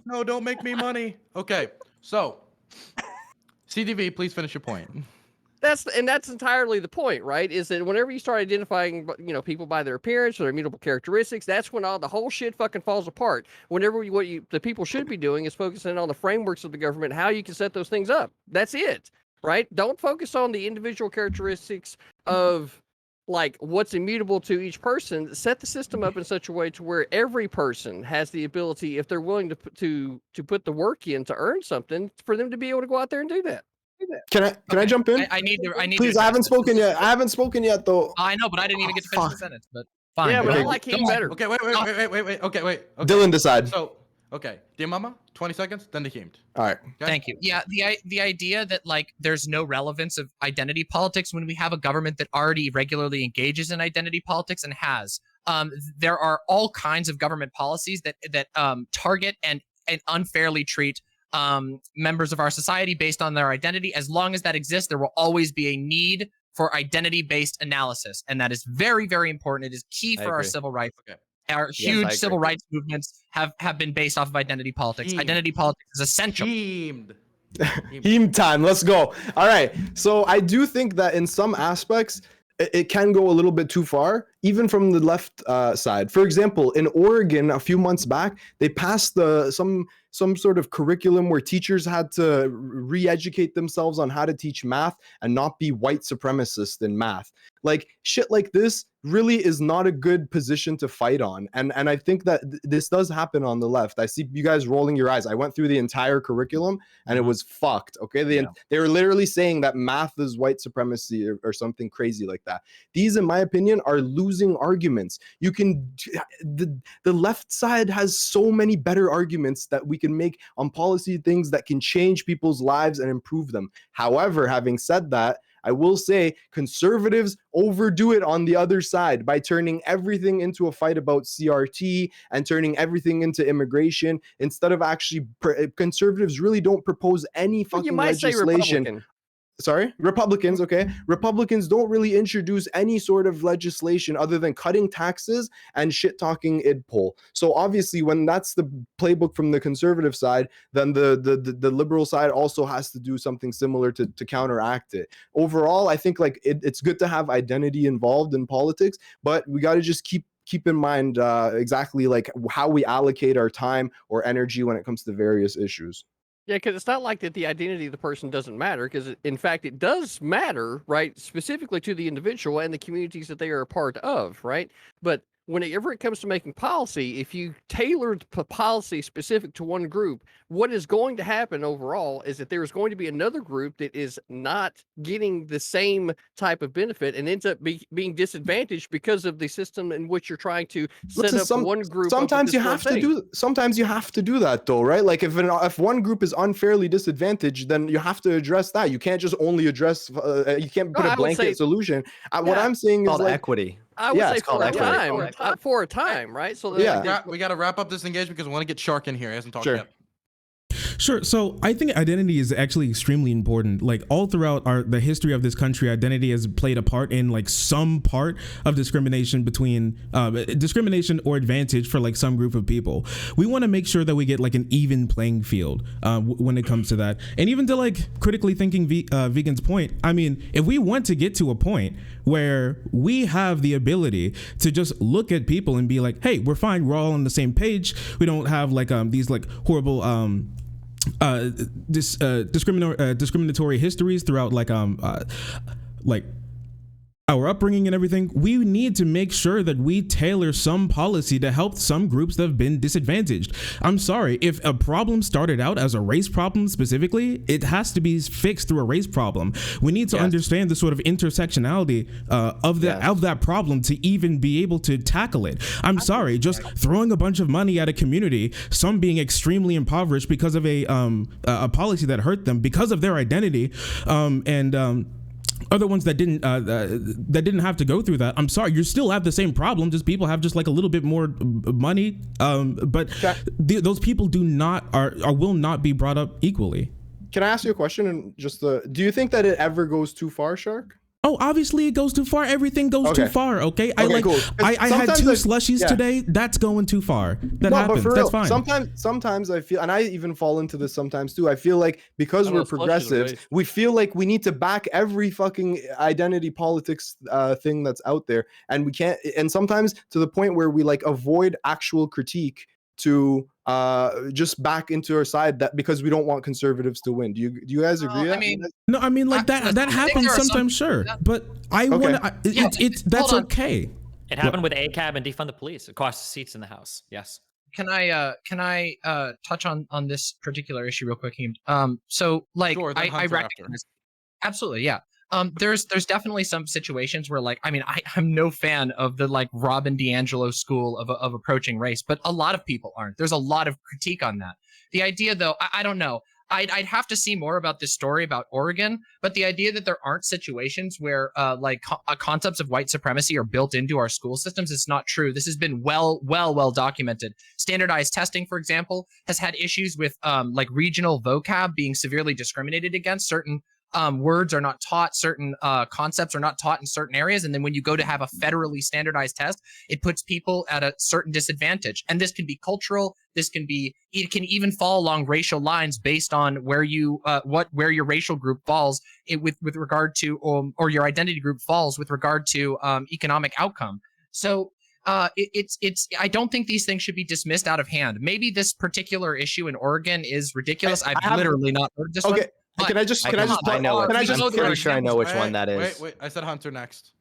No, don't make me money. Okay, so CTV, please finish your point. That's entirely the point, right? Is that whenever you start identifying, you know, people by their appearance or their immutable characteristics, that's when the whole shit fucking falls apart. Whenever the people should be doing is focusing on the frameworks of the government, how you can set those things up. That's it, right? Don't focus on the individual characteristics of like what's immutable to each person. Set the system up in such a way to where every person has the ability, if they're willing to put the work in to earn something, for them to be able to go out there and do that. Can I jump in? I need to. Please, I haven't spoken yet. I haven't spoken yet, though. I know, but I didn't even get to finish the sentence. But fine. Yeah, but I like him better. Okay, wait. Okay. Dylan, decide. So, okay, Demonmama, 20 seconds, then DrHeemed. All right. Okay? Thank you. Yeah, the idea that like there's no relevance of identity politics when we have a government that already regularly engages in identity politics and has. There are all kinds of government policies that target and unfairly treat members of our society based on their identity. As long as that exists, there will always be a need for identity-based analysis, and that is very, very important. It is key for our civil rights. Okay. Our huge civil rights movements have been based off of identity politics. Identity politics is essential. Heem time. Let's go. All right. So I do think that in some aspects, it can go a little bit too far, even from the left side. For example, in Oregon, a few months back, they passed some sort of curriculum where teachers had to re-educate themselves on how to teach math and not be white supremacist in math. Like shit like this really is not a good position to fight on. And I think that this does happen on the left. I see you guys rolling your eyes. I went through the entire curriculum and it was fucked. Okay. They were literally saying that math is white supremacy or something crazy like that. These, in my opinion, are losing arguments. You can, the left side has so many better arguments that we can make on policy things that can change people's lives and improve them. However, having said that, I will say conservatives overdo it on the other side by turning everything into a fight about CRT and turning everything into immigration instead of actually conservatives really don't propose any fucking legislation. Sorry, Republicans. Okay, Republicans don't really introduce any sort of legislation other than cutting taxes and shit talking id poll. So obviously, when that's the playbook from the conservative side, then the liberal side also has to do something similar to counteract it. Overall, I think like it's good to have identity involved in politics, but we got to just keep in mind exactly like how we allocate our time or energy when it comes to various issues. Yeah, because it's not like that the identity of the person doesn't matter, because in fact it does matter, right? Specifically to the individual and the communities that they are a part of, right? But whenever it comes to making policy, if you tailor the policy specific to one group, what is going to happen overall is that there is going to be another group that is not getting the same type of benefit and ends up being disadvantaged because of the system in which you're trying to set up one group. Sometimes you have to do. Sometimes you have to do that, though, right? Like if one group is unfairly disadvantaged, then you have to address that. You can't just only address. You can't put a blanket solution. What I'm saying is like equity. I would say for a time, for a time, right? So we got to wrap up this engagement because we want to get Shark in here. He hasn't talked yet. Sure. So I think identity is actually extremely important. Like all throughout the history of this country, identity has played a part in like some part of discrimination between discrimination or advantage for like some group of people. We want to make sure that we get like an even playing field when it comes to that. And even to like critically thinking vegans point, I mean, if we want to get to a point where we have the ability to just look at people and be like, hey, we're fine. We're all on the same page. We don't have like these like horrible discriminatory histories throughout like our upbringing and everything. We need to make sure that we tailor some policy to help some groups that have been disadvantaged. I'm sorry, if a problem started out as a race problem specifically, it has to be fixed through a race problem. We need to understand the sort of intersectionality of that problem to even be able to tackle it. I'm sorry, just throwing a bunch of money at a community, some being extremely impoverished because of a policy that hurt them because of their identity, and other ones that didn't have to go through that. I'm sorry, you still have the same problem, just people have just like a little bit more money, but those people will not be brought up equally. Can I ask you a question? And just do you think that it ever goes too far, Shark? Oh, obviously it goes too far. Everything goes too far. Okay. I had 2 slushies today. That's going too far. That happens. That's fine. Sometimes I feel, and I even fall into this sometimes too. I feel like because we're progressives, we feel like we need to back every fucking identity politics thing that's out there, and we can't. And sometimes to the point where we like avoid actual critique to just back into our side, that because we don't want conservatives to win. Do you guys agree? I mean like that happens sometimes, sure, but I want to. That's okay. It happened with ACAB and defund the police. It cost seats in the House. Yes. Can I touch on this particular issue real quick? So like I recognize, absolutely, yeah. There's definitely some situations where like, I mean, I'm no fan of the like Robin DiAngelo school of approaching race, but a lot of people aren't. There's a lot of critique on that. The idea though, I don't know. I'd have to see more about this story about Oregon, but the idea that there aren't situations where concepts of white supremacy are built into our school systems is not true. This has been well documented. Standardized testing, for example, has had issues with like regional vocab being severely discriminated against. Certain words are not taught, certain concepts are not taught in certain areas, and then when you go to have a federally standardized test, it puts people at a certain disadvantage. And this can be cultural, it can even fall along racial lines based on where you where your racial group falls with regard to or your identity group falls with regard to economic outcome. So it's I don't think these things should be dismissed out of hand. Maybe this particular issue in Oregon is ridiculous. I've literally not heard this one. Can I just? I know. I'm pretty sure I know which one that is. Wait. I said Hunter next.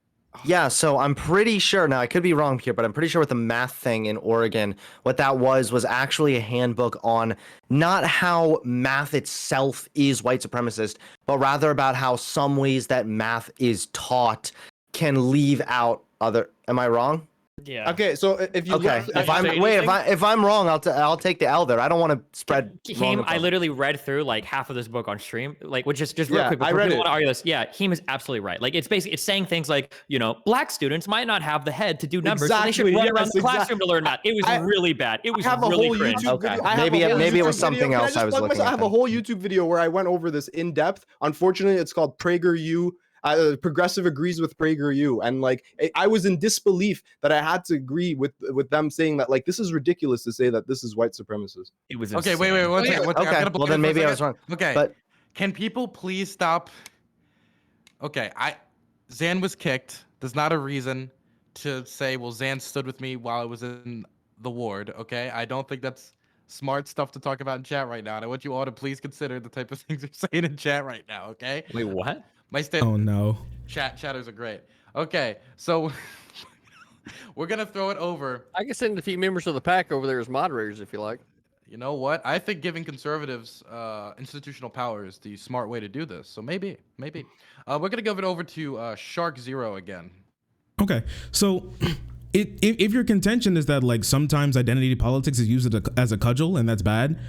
Yeah, so I'm pretty sure, now I could be wrong here, but I'm pretty sure with the math thing in Oregon, what that was actually a handbook on not how math itself is white supremacist, but rather about how some ways that math is taught can leave out other. Am I wrong? Yeah. Okay, so if you if I'm wrong, I'll take the L there. I don't want to spread. Heem, I literally read through like half of this book on stream, like which just real quick. I read it. Want to argue this. Yeah, Heem is absolutely right. Like it's basically saying things like black students might not have the head to do numbers, so they should run around the classroom to learn math. It was really bad. It was really cringe. Okay. Maybe it was something else I was looking at. I have a whole YouTube video where I went over this in depth. Unfortunately, it's called PragerU. Progressive agrees with PragerU, and like I was in disbelief that I had to agree with them saying that like this is ridiculous to say that this is white supremacist. It was okay. Insane. Wait. One second. Okay. Well, then maybe I was wrong. Okay. But can people please stop? Okay. Zan was kicked. There's not a reason to say, well, Zan stood with me while I was in the ward. Okay. I don't think that's smart stuff to talk about in chat right now, and I want you all to please consider the type of things you're saying in chat right now. Okay. Wait, what? Oh no. Chatters are great. Okay, so we're gonna throw it over. I can send a few members of the pack over there as moderators if you like. You know what? I think giving conservatives institutional power is the smart way to do this. So maybe. We're gonna give it over to Shark Zero again. Okay, so if your contention is that like sometimes identity politics is used as a cudgel and that's bad.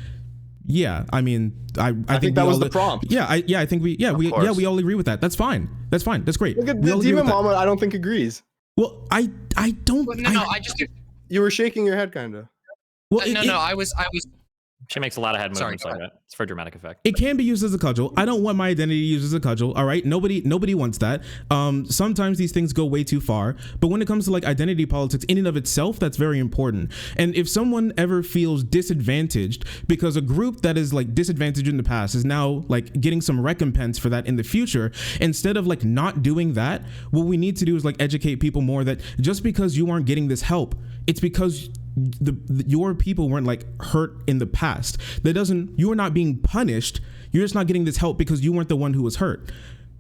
Yeah, I mean, I think that was the prompt. Yeah, I think we all agree with that. That's fine. That's great. Look at Demonmama. I don't think agrees. Well, I don't. I just. You were shaking your head, kind of. Well, I was. She makes a lot of head movements like that. It's for dramatic effect. It can be used as a cudgel. I don't want my identity used as a cudgel. All right, nobody wants that. Sometimes these things go way too far. But when it comes to like identity politics, in and of itself, that's very important. And if someone ever feels disadvantaged because a group that is like disadvantaged in the past is now like getting some recompense for that in the future, instead of like not doing that, what we need to do is like educate people more that just because you aren't getting this help, it's because your people weren't like hurt in the past. You are not being punished. You're just not getting this help because you weren't the one who was hurt.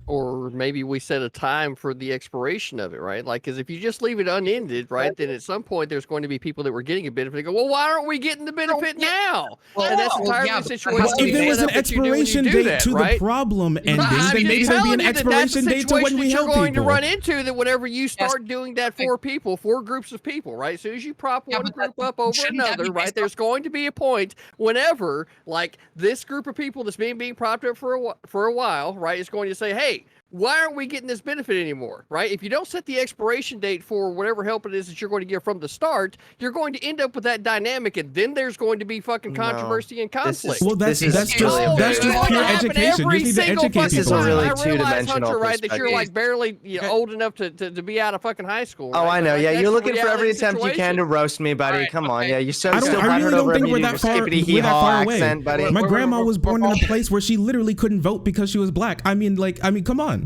Or maybe we set a time for the expiration of it, right? Like, because if you just leave it unended, right, then at some point there's going to be people that were getting a benefit. They go, well, why aren't we getting the benefit now? And that's entirely the situation. If there was an expiration date to the problem ending, then maybe there'd be an expiration date to when we help people. You're going to run into that whenever you start doing that for people, for groups of people, right? As soon as you prop one group up over another, right, there's going to be a point whenever, like, this group of people that's being propped up for a while, right, is going to say, hey, why aren't we getting this benefit anymore, right? If you don't set the expiration date for whatever help it is that you're going to give from the start, you're going to end up with that dynamic, and then there's going to be fucking controversy and conflict. That's just pure education. You need to educate people. This is a really two-dimensional Hunter, right, that you're like barely old enough to be out of fucking high school. Right? Oh, I know. Like, yeah, you're looking for every attempt you can to roast me, buddy. Right, Come on. Yeah, you're so I really don't think we're that far away. Accent, buddy. My grandma was born in a place where she literally couldn't vote because she was black. I mean, come on.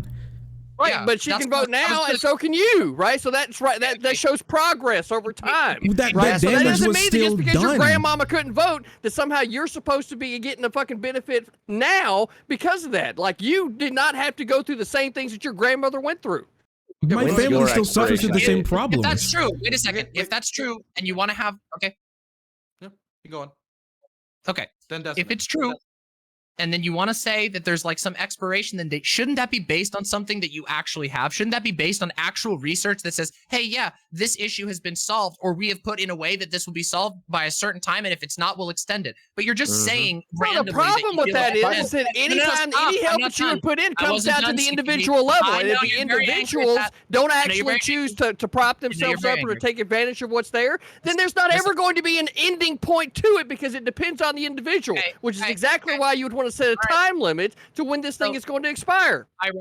Right, yeah, but she can vote now, and so can you, right? So that's right. That shows progress over time. That so that doesn't mean that just because done. your grandmama couldn't vote, that somehow you're supposed to be getting a fucking benefit now because of that. Like, you did not have to go through the same things that your grandmother went through. My family still suffers with the same problems. If that's true, wait a second. If that's true, and you want to have, okay. Yep, keep going. Okay, if it's true, and then you want to say that there's like some expiration, then shouldn't that be based on something that you actually have? Shouldn't that be based on actual research that says, hey, yeah, this issue has been solved, or we have put in a way that this will be solved by a certain time, and if it's not, we'll extend it. But you're just saying randomly. The problem with that is that anytime any help that you would put in comes down to the individual level, and if the individuals don't actually choose to prop themselves up or to take advantage of what's there, then there's not ever going to be an ending point to it because it depends on the individual, which is exactly why you would want to set a time limit to when this thing is going to expire. I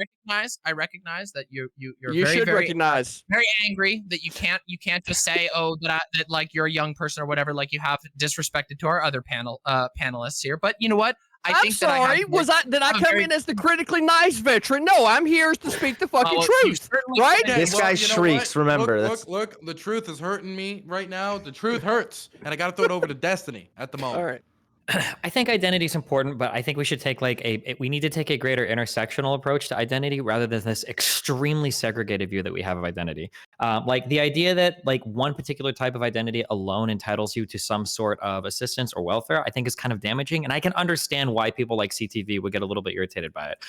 recognize that you're very angry that you can't just say, oh, that like you're a young person or whatever, like you have disrespected to our other panelists here. But you know what? I'm sorry. Did I come in as the critically nice veteran? No, I'm here to speak the fucking truth. Right? This guy shrieks. Remember, look. The truth is hurting me right now. The truth hurts, and I got to throw it over to Destiny at the moment. All right. I think identity is important, but I think we should take we need to take a greater intersectional approach to identity rather than this extremely segregated view that we have of identity. Like the idea that like one particular type of identity alone entitles you to some sort of assistance or welfare, I think is kind of damaging. And I can understand why people like CTV would get a little bit irritated by it.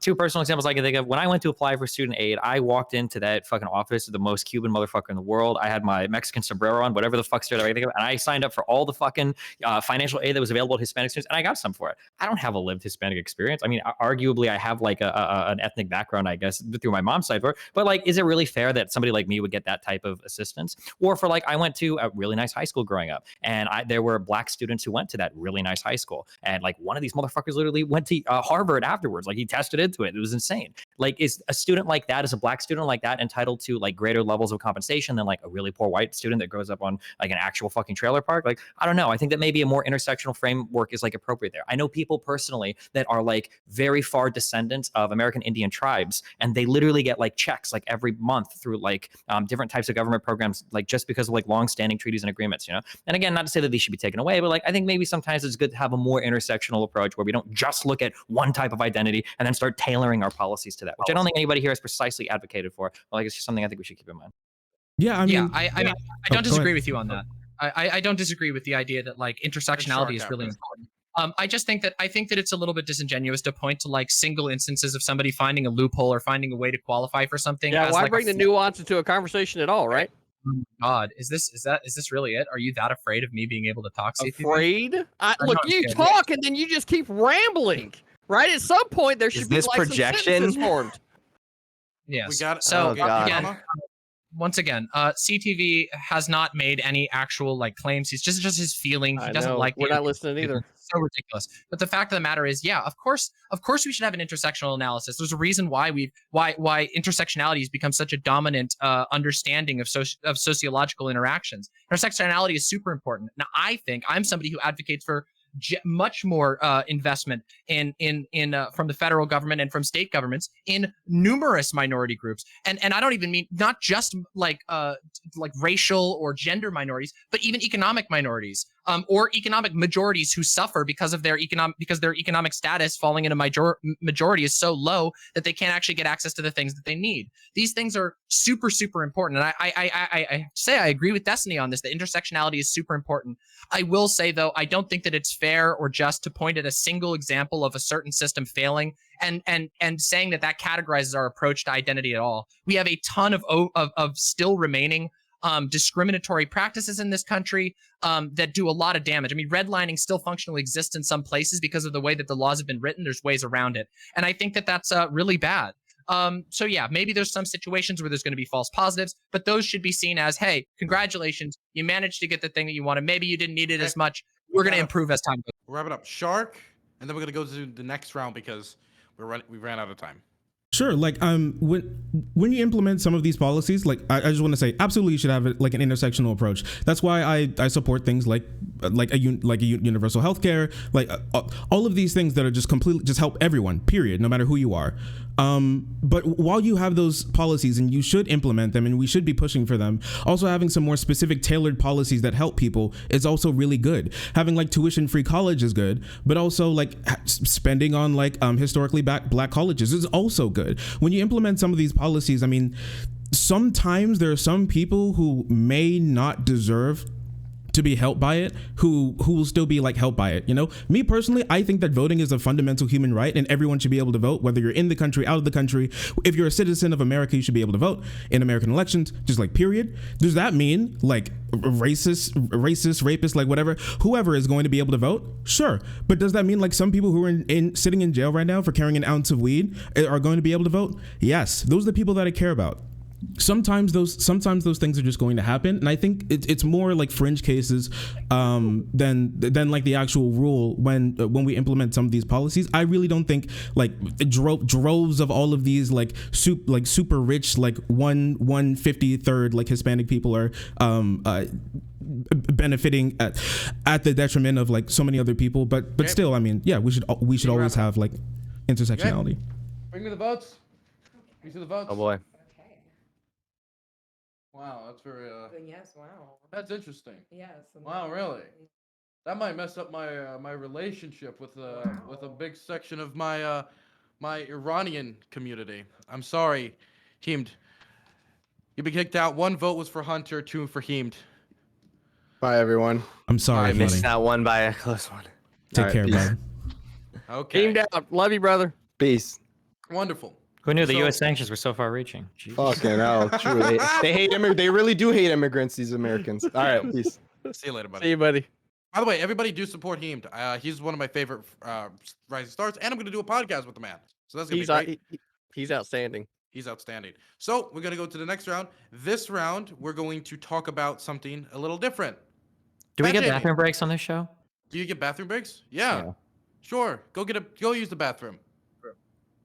Two personal examples I can think of. When I went to apply for student aid, I walked into that fucking office, the most Cuban motherfucker in the world. I had my Mexican sombrero on, whatever the fuck shirt I think of, and I signed up for all the fucking financial aid that was available to Hispanic students, and I got some for it. I don't have a lived Hispanic experience. I mean, arguably, I have like an ethnic background, I guess, through my mom's side for it. But like, is it really fair that somebody like me would get that type of assistance? Or for like, I went to a really nice high school growing up, and there were black students who went to that really nice high school, and like one of these motherfuckers literally went to Harvard afterwards. Like he tested into it. It was insane. Like, is a student like that, is a black student like that entitled to like greater levels of compensation than like a really poor white student that grows up on like an actual fucking trailer park? Like, I don't know. I think that maybe a more intersectional framework is like appropriate there. I know people personally that are like very far descendants of American Indian tribes, and they literally get like checks like every month through like different types of government programs, like just because of like long-standing treaties and agreements, you know? And again, not to say that these should be taken away, but like, I think maybe sometimes it's good to have a more intersectional approach where we don't just look at one type of identity and then start tailoring our policies to that, which I don't think anybody here has precisely advocated for. Well, like, it's just something I think we should keep in mind. Yeah, I mean, I don't disagree with you on that. I don't disagree with the idea that like intersectionality is really important. I think that it's a little bit disingenuous to point to like single instances of somebody finding a loophole or finding a way to qualify for something. Yeah, as, why like, bring the nuance into a conversation at all, right? Oh my God, is this really it? Are you that afraid of me being able to talk? Afraid? Look, you talk and then you just keep rambling, right? At some point, there should be like projection? some sentences formed. Yes. We got so again, once again, CTV has not made any actual like claims. He's just his feeling. He doesn't like. We're not listening either. It's so ridiculous. But the fact of the matter is, yeah, of course, we should have an intersectional analysis. There's a reason why why intersectionality has become such a dominant understanding of sociological interactions. Intersectionality is super important. Now, I think I'm somebody who advocates for much more investment in from the federal government and from state governments in numerous minority groups, and I don't even mean not just like racial or gender minorities, but even economic minorities, or economic majorities who suffer because of their economic status falling in a majority is so low that they can't actually get access to the things that they need. These things are super important, and I say I agree with Destiny on this. The intersectionality is super important. I will say though, I don't think that it's fair or just to point at a single example of a certain system failing and saying that categorizes our approach to identity at all. We have a ton of still remaining discriminatory practices in this country that do a lot of damage. I mean, redlining still functionally exists in some places because of the way that the laws have been written. There's ways around it, and I think that that's really bad. So yeah, maybe there's some situations where there's going to be false positives, but those should be seen as, hey, congratulations, you managed to get the thing that you wanted. Maybe you didn't need it as much. We're going to improve as time goes. We'll wrap it up. Shark, and then we're going to go to the next round because we ran out of time. Sure. Like when you implement some of these policies, like I just want to say, absolutely, you should have like an intersectional approach. That's why I support things like a universal healthcare, like all of these things that are just completely just help everyone. Period. No matter who you are. But while you have those policies and you should implement them and we should be pushing for them, also having some more specific tailored policies that help people is also really good. Having like tuition-free college is good, but also like spending on like historically black colleges is also good. When you implement some of these policies, I mean, sometimes there are some people who may not deserve to be helped by it, who will still be like helped by it. You know, me personally, I think that voting is a fundamental human right and everyone should be able to vote, whether you're in the country, out of the country. If you're a citizen of America, you should be able to vote in American elections, just like period. Does that mean like racist, rapist, like whatever, whoever is going to be able to vote? Sure. But does that mean like some people who are sitting in jail right now for carrying an ounce of weed are going to be able to vote? Yes. Those are the people that I care about. Sometimes those things are just going to happen, and I think it's more like fringe cases than like the actual rule when we implement some of these policies. I really don't think like droves of all of these like super rich like 1/53rd like Hispanic people are benefiting at the detriment of like so many other people. But still, I mean, yeah, we should always have like intersectionality. Okay. Bring me the votes. Bring me the votes. Oh boy. Wow, that's very. Yes, wow. That's interesting. Yes. Wow, really? That might mess up my my relationship with a big section of my my Iranian community. I'm sorry, Heemed. You've been kicked out. 1 vote was for Hunter, 2 for Heemed. Bye, everyone. I'm sorry, I missed that one by a close one. Take care, bud. Okay. Heemed out. Love you, brother. Peace. Wonderful. Who knew the U.S. sanctions were so far-reaching? Fucking hell, true. They hate They really do hate immigrants. These Americans. All right, peace. See you later, buddy. See you, buddy. By the way, everybody do support Heemed. He's one of my favorite rising stars, and I'm going to do a podcast with the man. So that's going to be great. He's outstanding. He's outstanding. So we're going to go to the next round. This round, we're going to talk about something a little different. Do we get bathroom breaks on this show? Do you get bathroom breaks? Yeah. Sure. Go use the bathroom.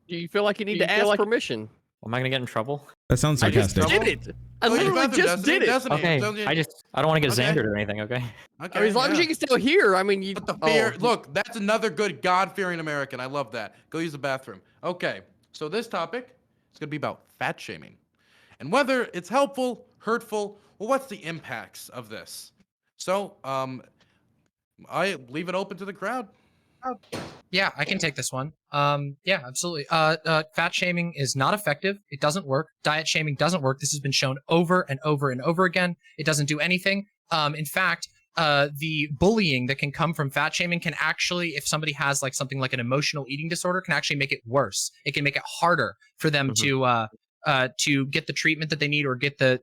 Do you feel like you need to ask permission? Am I gonna get in trouble? That sounds sarcastic. I just did it. I literally just did it. Okay. I don't want to get Xandered or anything. Okay. Okay. I mean, as long as you can still hear. I mean, you. But the fear. Look, that's another good God-fearing American. I love that. Go use the bathroom. Okay. So this topic is gonna be about fat shaming, and whether it's helpful, hurtful, or what's the impacts of this. So, I leave it open to the crowd. Yeah, I can take this one. Yeah, absolutely. Fat shaming is not effective. It doesn't work. Diet shaming doesn't work. This has been shown over and over and over again. It doesn't do anything. In fact, the bullying that can come from fat shaming can actually, if somebody has like something like an emotional eating disorder, can actually make it worse. It can make it harder for them to get the treatment that they need or get the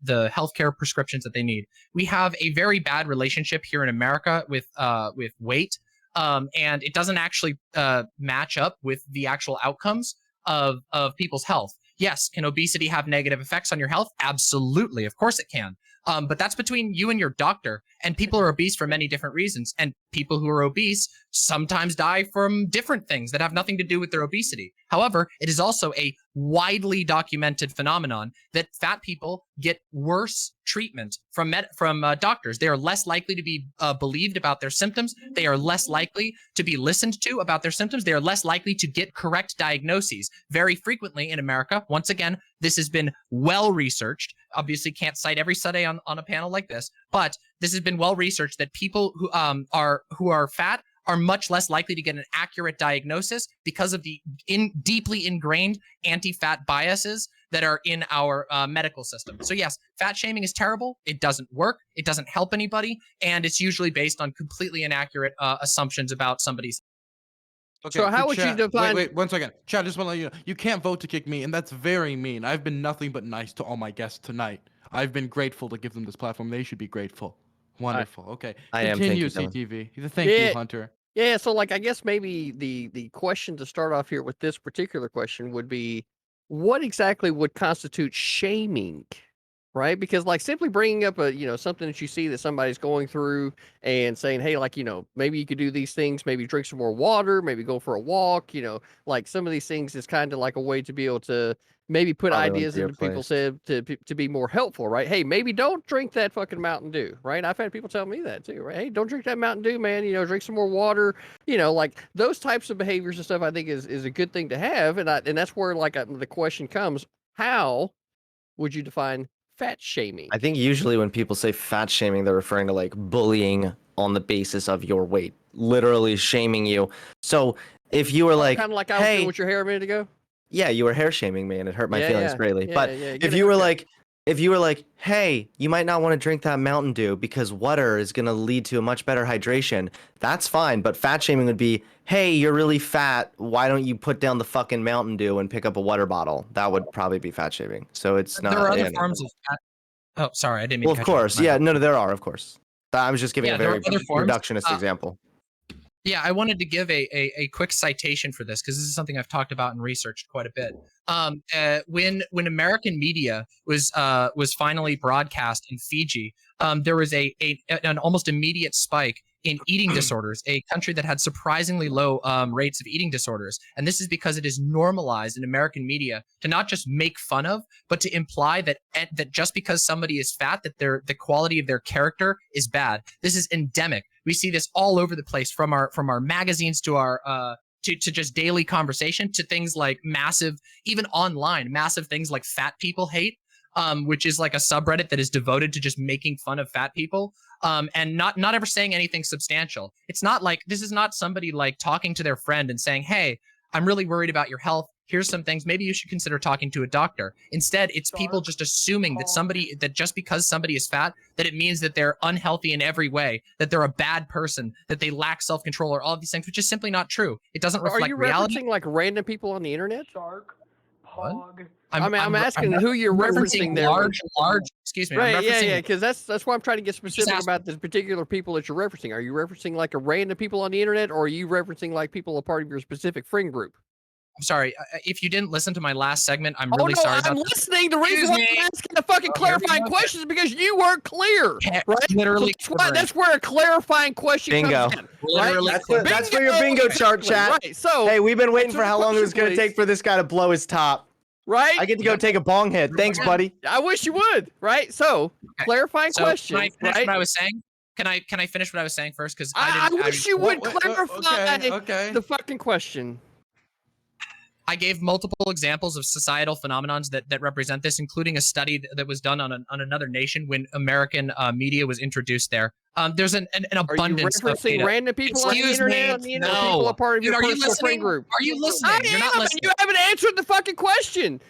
healthcare prescriptions that they need. We have a very bad relationship here in America with weight, and it doesn't actually match up with the actual outcomes of people's health. Yes, can obesity have negative effects on your health? Absolutely, of course it can. But that's between you and your doctor. And people are obese for many different reasons. And people who are obese sometimes die from different things that have nothing to do with their obesity. However, it is also a widely documented phenomenon that fat people get worse treatment from doctors. They are less likely to be believed about their symptoms. They are less likely to be listened to about their symptoms. They are less likely to get correct diagnoses. Very frequently in America, once again, this has been well researched. Obviously can't cite every study on a panel like this, but this has been well researched that people who are fat are much less likely to get an accurate diagnosis because of the deeply ingrained anti-fat biases that are in our medical system. So yes, fat shaming is terrible. It doesn't work. It doesn't help anybody. And it's usually based on completely inaccurate assumptions about somebody's. Okay, so how would you define? Wait, 1 second. Chad, just want to let you know, you can't vote to kick me, and that's very mean. I've been nothing but nice to all my guests tonight. I've been grateful to give them this platform. They should be grateful. Wonderful. Okay. Continue, CTV. Thank you, Hunter. Yeah, so like I guess maybe the question to start off here with this particular question would be, what exactly would constitute shaming, right? Because like simply bringing up something that you see that somebody's going through and saying, hey, like, maybe you could do these things, maybe drink some more water, maybe go for a walk, like some of these things is kind of like a way to be able to maybe put ideas into people's head to be more helpful, right? Hey, maybe don't drink that fucking Mountain Dew, right? I've had people tell me that too, right? Hey, don't drink that Mountain Dew, man. Drink some more water. Like those types of behaviors and stuff, I think is a good thing to have, and that's where like the question comes: how would you define fat shaming? I think usually when people say fat shaming, they're referring to like bullying on the basis of your weight, literally shaming you. So if you were like, kind of like I was doing with your hair a minute ago. Yeah, you were hair shaming me and it hurt my feelings greatly. But if you were like, hey, you might not want to drink that Mountain Dew because water is going to lead to a much better hydration, that's fine. But fat shaming would be, hey, you're really fat. Why don't you put down the fucking Mountain Dew and pick up a water bottle? That would probably be fat shaming. So it's not. There are other forms of fat. Oh, sorry, I didn't mean to. Well, of course. Yeah, no, there are, of course. I was just giving a very reductionist example. Yeah, I wanted to give a quick citation for this because this is something I've talked about and researched quite a bit. When American media was finally broadcast in Fiji, there was an almost immediate spike in eating disorders, a country that had surprisingly low rates of eating disorders. And this is because it is normalized in American media to not just make fun of, but to imply that just because somebody is fat, that the quality of their character is bad. This is endemic. We see this all over the place, from our magazines to our to just daily conversation, to things like massive, even online, massive things like fat people hate, which is like a subreddit that is devoted to just making fun of fat people. and not ever saying anything substantial. It's not like, this is not somebody like talking to their friend and saying, hey, I'm really worried about your health. Here's some things. Maybe you should consider talking to a doctor. Instead, it's people just assuming that just because somebody is fat, that it means that they're unhealthy in every way, that they're a bad person, that they lack self-control, or all of these things, which is simply not true. It doesn't reflect reality. Are you referencing like random people on the internet? What? I'm asking who you're referencing there. Large. Excuse me. Right? Yeah. Because that's why I'm trying to get specific about the particular people that you're referencing. Are you referencing like a random people on the internet, or are you referencing like people a part of your specific friend group? I'm sorry. If you didn't listen to my last segment, I'm really sorry about I'm listening. The reason why I'm asking the fucking clarifying questions is because you weren't clear, right? Literally. So that's where a clarifying question comes in. Right? That's for your bingo chart, chat. Right. So, hey, we've been waiting for how long it was going to take for this guy to blow his top. Right? I get to go take a bong hit. Thanks, buddy. I wish you would. Right? So, clarifying question. Can I finish what I was saying? Can I finish what I was saying first? Because I wish you would clarify the fucking question. I gave multiple examples of societal phenomenons that represent this, including a study that was done on another nation when American media was introduced there. There's an abundance of data. Are you referencing random people on the internet? No. People a part of your Are you personal friend listening? group? Are you listening? You're not listening. You haven't answered the fucking question.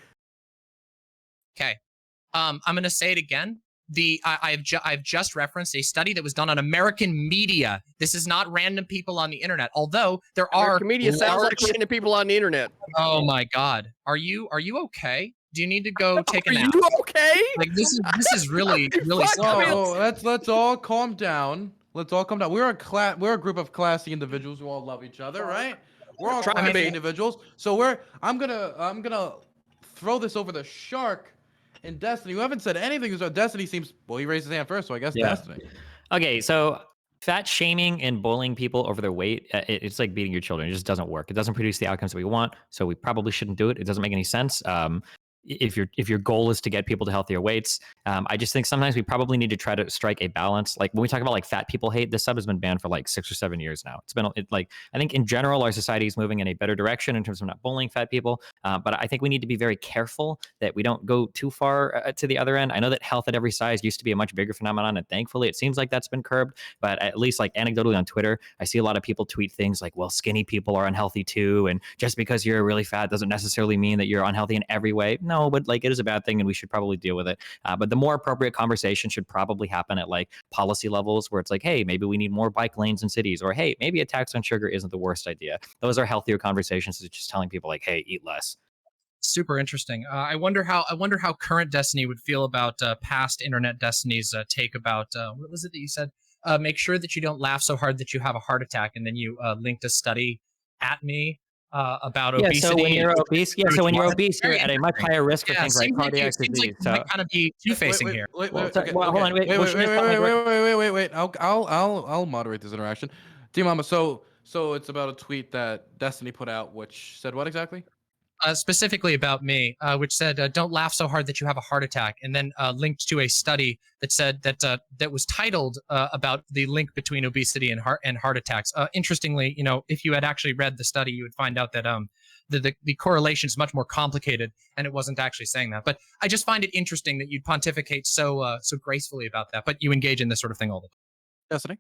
Okay. I'm going to say it again. I've just referenced a study that was done on American media. This is not random people on the internet, although there are media sounds like random people on the internet. Oh my God. Are you okay? Do you need to go take a nap? Are you okay? Like this is really let's all calm down. Let's all calm down. We're a group of classy individuals who all love each other, right? We're all classy individuals. So I'm gonna throw this over the shark. In Destiny, who haven't said anything, so Destiny seems, well, he raised his hand first, so I guess Destiny. Okay, so fat shaming and bullying people over their weight, it's like beating your children. It just doesn't work. It doesn't produce the outcomes that we want, so we probably shouldn't do it. It doesn't make any sense. If your goal is to get people to healthier weights, I just think sometimes we probably need to try to strike a balance. Like when we talk about like fat people hate, this sub has been banned for like 6 or 7 years now. It's been like, I think in general our society is moving in a better direction in terms of not bullying fat people, but I think we need to be very careful that we don't go too far to the other end. I know that health at every size used to be a much bigger phenomenon, and thankfully it seems like that's been curbed. But at least like anecdotally on Twitter, I see a lot of people tweet things like, well, skinny people are unhealthy too, and just because you're really fat doesn't necessarily mean that you're unhealthy in every way. No, but like it is a bad thing and we should probably deal with it. But the more appropriate conversation should probably happen at like policy levels where it's like, hey, maybe we need more bike lanes in cities, or hey, maybe a tax on sugar isn't the worst idea. Those are healthier conversations than just telling people like, hey, eat less. Super interesting. I wonder how current Destiny would feel about past internet Destiny's take about what was it that you said? Make sure that you don't laugh so hard that you have a heart attack, and then you linked a study at me about obesity. So when you're obese, you're at a much higher risk for things like cardiac disease. So kind of be two-facing here. Wait. I'll moderate this interaction. DMama, so it's about a tweet that Destiny put out, which said what exactly? Specifically about me, which said, "Don't laugh so hard that you have a heart attack," and then linked to a study that said that was titled about the link between obesity and heart attacks. Interestingly, if you had actually read the study, you would find out that the correlation is much more complicated, and it wasn't actually saying that. But I just find it interesting that you'd pontificate so gracefully about that, but you engage in this sort of thing all the time. Destiny?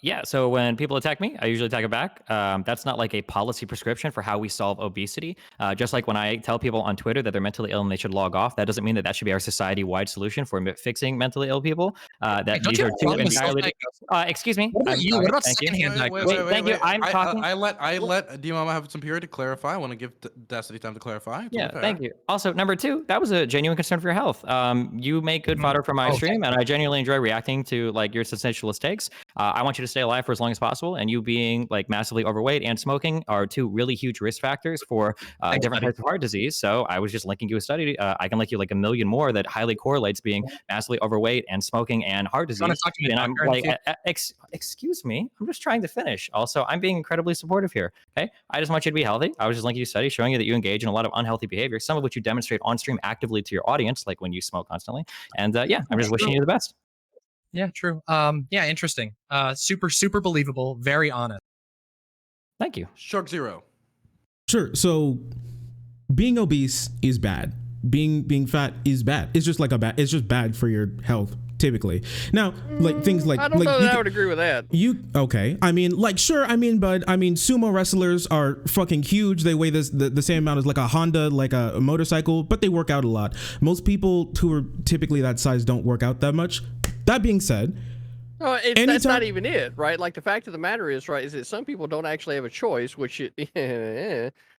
Yeah, so when people attack me, I usually attack it back. That's not like a policy prescription for how we solve obesity. Just like when I tell people on Twitter that they're mentally ill and they should log off, that doesn't mean that should be our society-wide solution for fixing mentally ill people. These are two entirely... excuse me. What about you? What about secondhand diagnosis? Thank you. I'm talking... I let DMama have some period to clarify. I want to give Destiny time to clarify. Yeah, thank you. Also, number two, that was a genuine concern for your health. You make good fodder for my stream, and I genuinely enjoy reacting to like your sensational takes. I want you to stay alive for as long as possible, and you being like massively overweight and smoking are two really huge risk factors for different types of heart disease. So I was just linking you a study. I can link you like a million more that highly correlates being massively overweight and smoking and heart disease. And I'm like, excuse me, I'm just trying to finish. Also, I'm being incredibly supportive here. Okay, I just want you to be healthy. I was just linking you a study showing you that you engage in a lot of unhealthy behavior, some of which you demonstrate on stream actively to your audience, like when you smoke constantly. And yeah, I'm just wishing you the best. Yeah, true. Yeah, interesting. Super believable. Very honest. Thank you. Shark Zero. Sure. So being obese is bad. Being fat is bad. It's just like it's just bad for your health. typically. Now, like things like I don't know that I would agree with that. Okay? I mean, like, sure. I mean, but I mean, sumo wrestlers are fucking huge. They weigh the same amount as like a Honda, like a motorcycle, but they work out a lot. Most people who are typically that size don't work out that much. That being said, that's not even it, right? Like the fact of the matter is, right, is that some people don't actually have a choice, which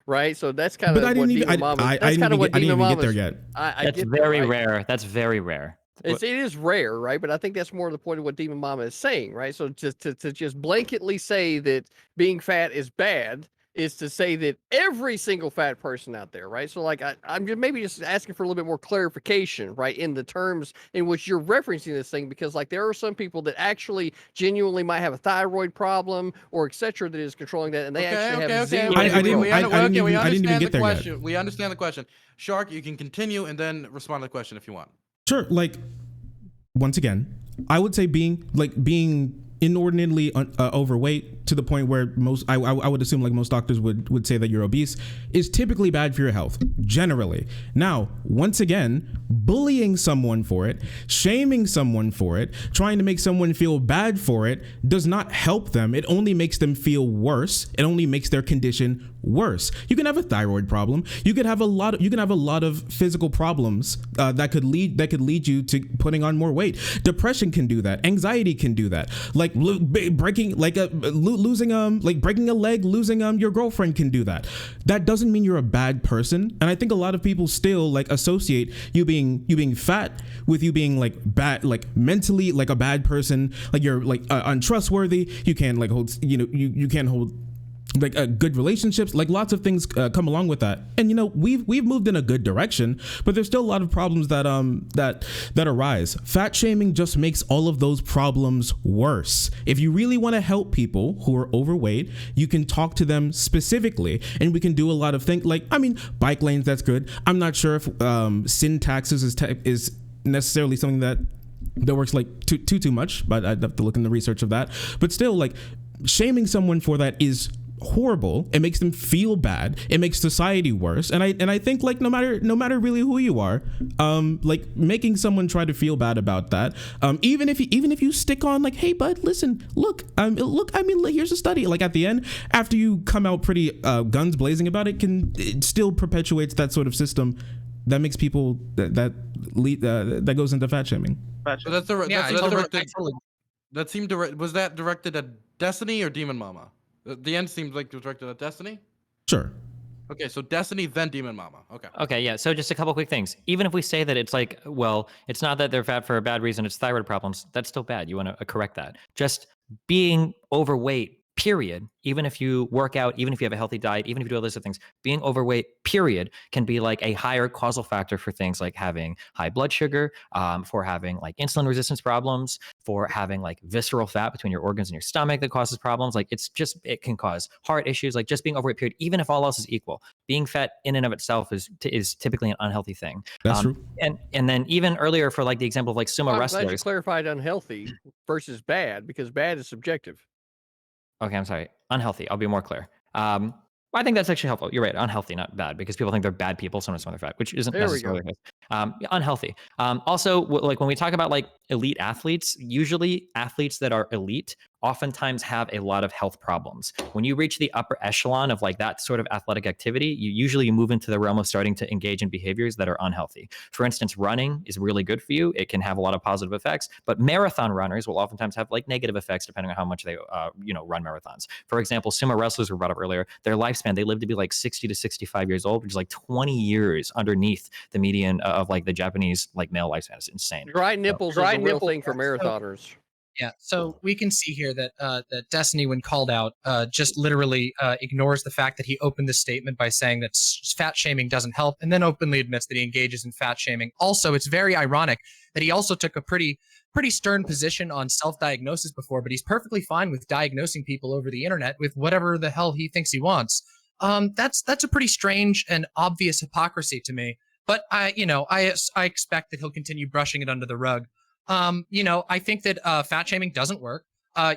right? So that's kind of what Demonmama. That's kind of what Demonmama. I didn't even get there yet. That's very rare. That's very rare. It is rare, right? But I think that's more the point of what Demonmama is saying, right? So just to just blanketly say that being fat is bad is to say that every single fat person out there, right? So like I'm just maybe just asking for a little bit more clarification, right, in the terms in which you're referencing this thing, because like there are some people that actually genuinely might have a thyroid problem or etc. that is controlling that, and they actually have zero. We understand the question. We understand the question. Shark, you can continue and then respond to the question if you want. Sure. Like, once again, I would say being inordinately overweight to the point where I would assume like most doctors would say that you're obese is typically bad for your health generally. Now, once again, bullying someone for it, shaming someone for it, trying to make someone feel bad for it does not help them. It only makes them feel worse. It only makes their condition worse. You can have a thyroid problem. You could have a lot of physical problems that could lead you to putting on more weight. Depression can do that. Anxiety can do that. Like breaking losing breaking a leg, losing your girlfriend can do that. That doesn't mean you're a bad person. And I think a lot of people still like associate you being fat with you being like bad, like mentally like a bad person, like you're like untrustworthy. You can't like hold, you can't hold like good relationships, like lots of things come along with that. And we've moved in a good direction, but there's still a lot of problems that arise. Fat shaming just makes all of those problems worse. If you really want to help people who are overweight, you can talk to them specifically, and we can do a lot of things. Like, I mean, bike lanes, that's good. I'm not sure if sin taxes is necessarily something that works like too much, but I'd have to look in the research of that. But still, like, shaming someone for that is horrible. It makes them feel bad. It makes society worse. And I think like no matter really who you are, like making someone try to feel bad about that, even if you stick on like, hey bud, listen, look, I mean, here's a study. Like at the end, after you come out pretty guns blazing about it, it still perpetuates that sort of system that makes people that goes into fat shaming. So was that directed at Destiny or Demonmama? The end seems like it was directed at Destiny. Sure. Okay, so Destiny, then Demonmama. Okay, yeah. So just a couple quick things. Even if we say that it's like, well, it's not that they're fat for a bad reason, it's thyroid problems, that's still bad. You want to correct that. Just being overweight, period, even if you work out, even if you have a healthy diet, even if you do all those other things, being overweight, period, can be like a higher causal factor for things like having high blood sugar, for having like insulin resistance problems, for having like visceral fat between your organs and your stomach that causes problems. Like it can cause heart issues, like just being overweight, period, even if all else is equal. Being fat in and of itself is typically an unhealthy thing. That's true. And then even earlier for like the example of like sumo wrestlers. I'm glad you clarified unhealthy versus bad, because bad is subjective. Okay, I'm sorry. Unhealthy. I'll be more clear. I think that's actually helpful. You're right. Unhealthy, not bad, because people think they're bad people sometimes when they're fat, which isn't necessarily the case. Unhealthy. Also, like when we talk about like elite athletes, usually athletes that are elite oftentimes have a lot of health problems. When you reach the upper echelon of like that sort of athletic activity, you usually move into the realm of starting to engage in behaviors that are unhealthy. For instance, running is really good for you. It can have a lot of positive effects, but marathon runners will oftentimes have like negative effects depending on how much they run marathons. For example, sumo wrestlers were brought up earlier. Their lifespan, they live to be like 60 to 65 years old, which is like 20 years underneath the median of like the Japanese like male lifespan. It's insane. Dry nipples is a real thing for marathoners. Yeah, so we can see here that that Destiny, when called out, just literally ignores the fact that he opened the statement by saying that fat shaming doesn't help, and then openly admits that he engages in fat shaming. Also, it's very ironic that he also took a pretty stern position on self-diagnosis before, but he's perfectly fine with diagnosing people over the internet with whatever the hell he thinks he wants. That's a pretty strange and obvious hypocrisy to me. But I expect that he'll continue brushing it under the rug. I think that fat shaming doesn't work.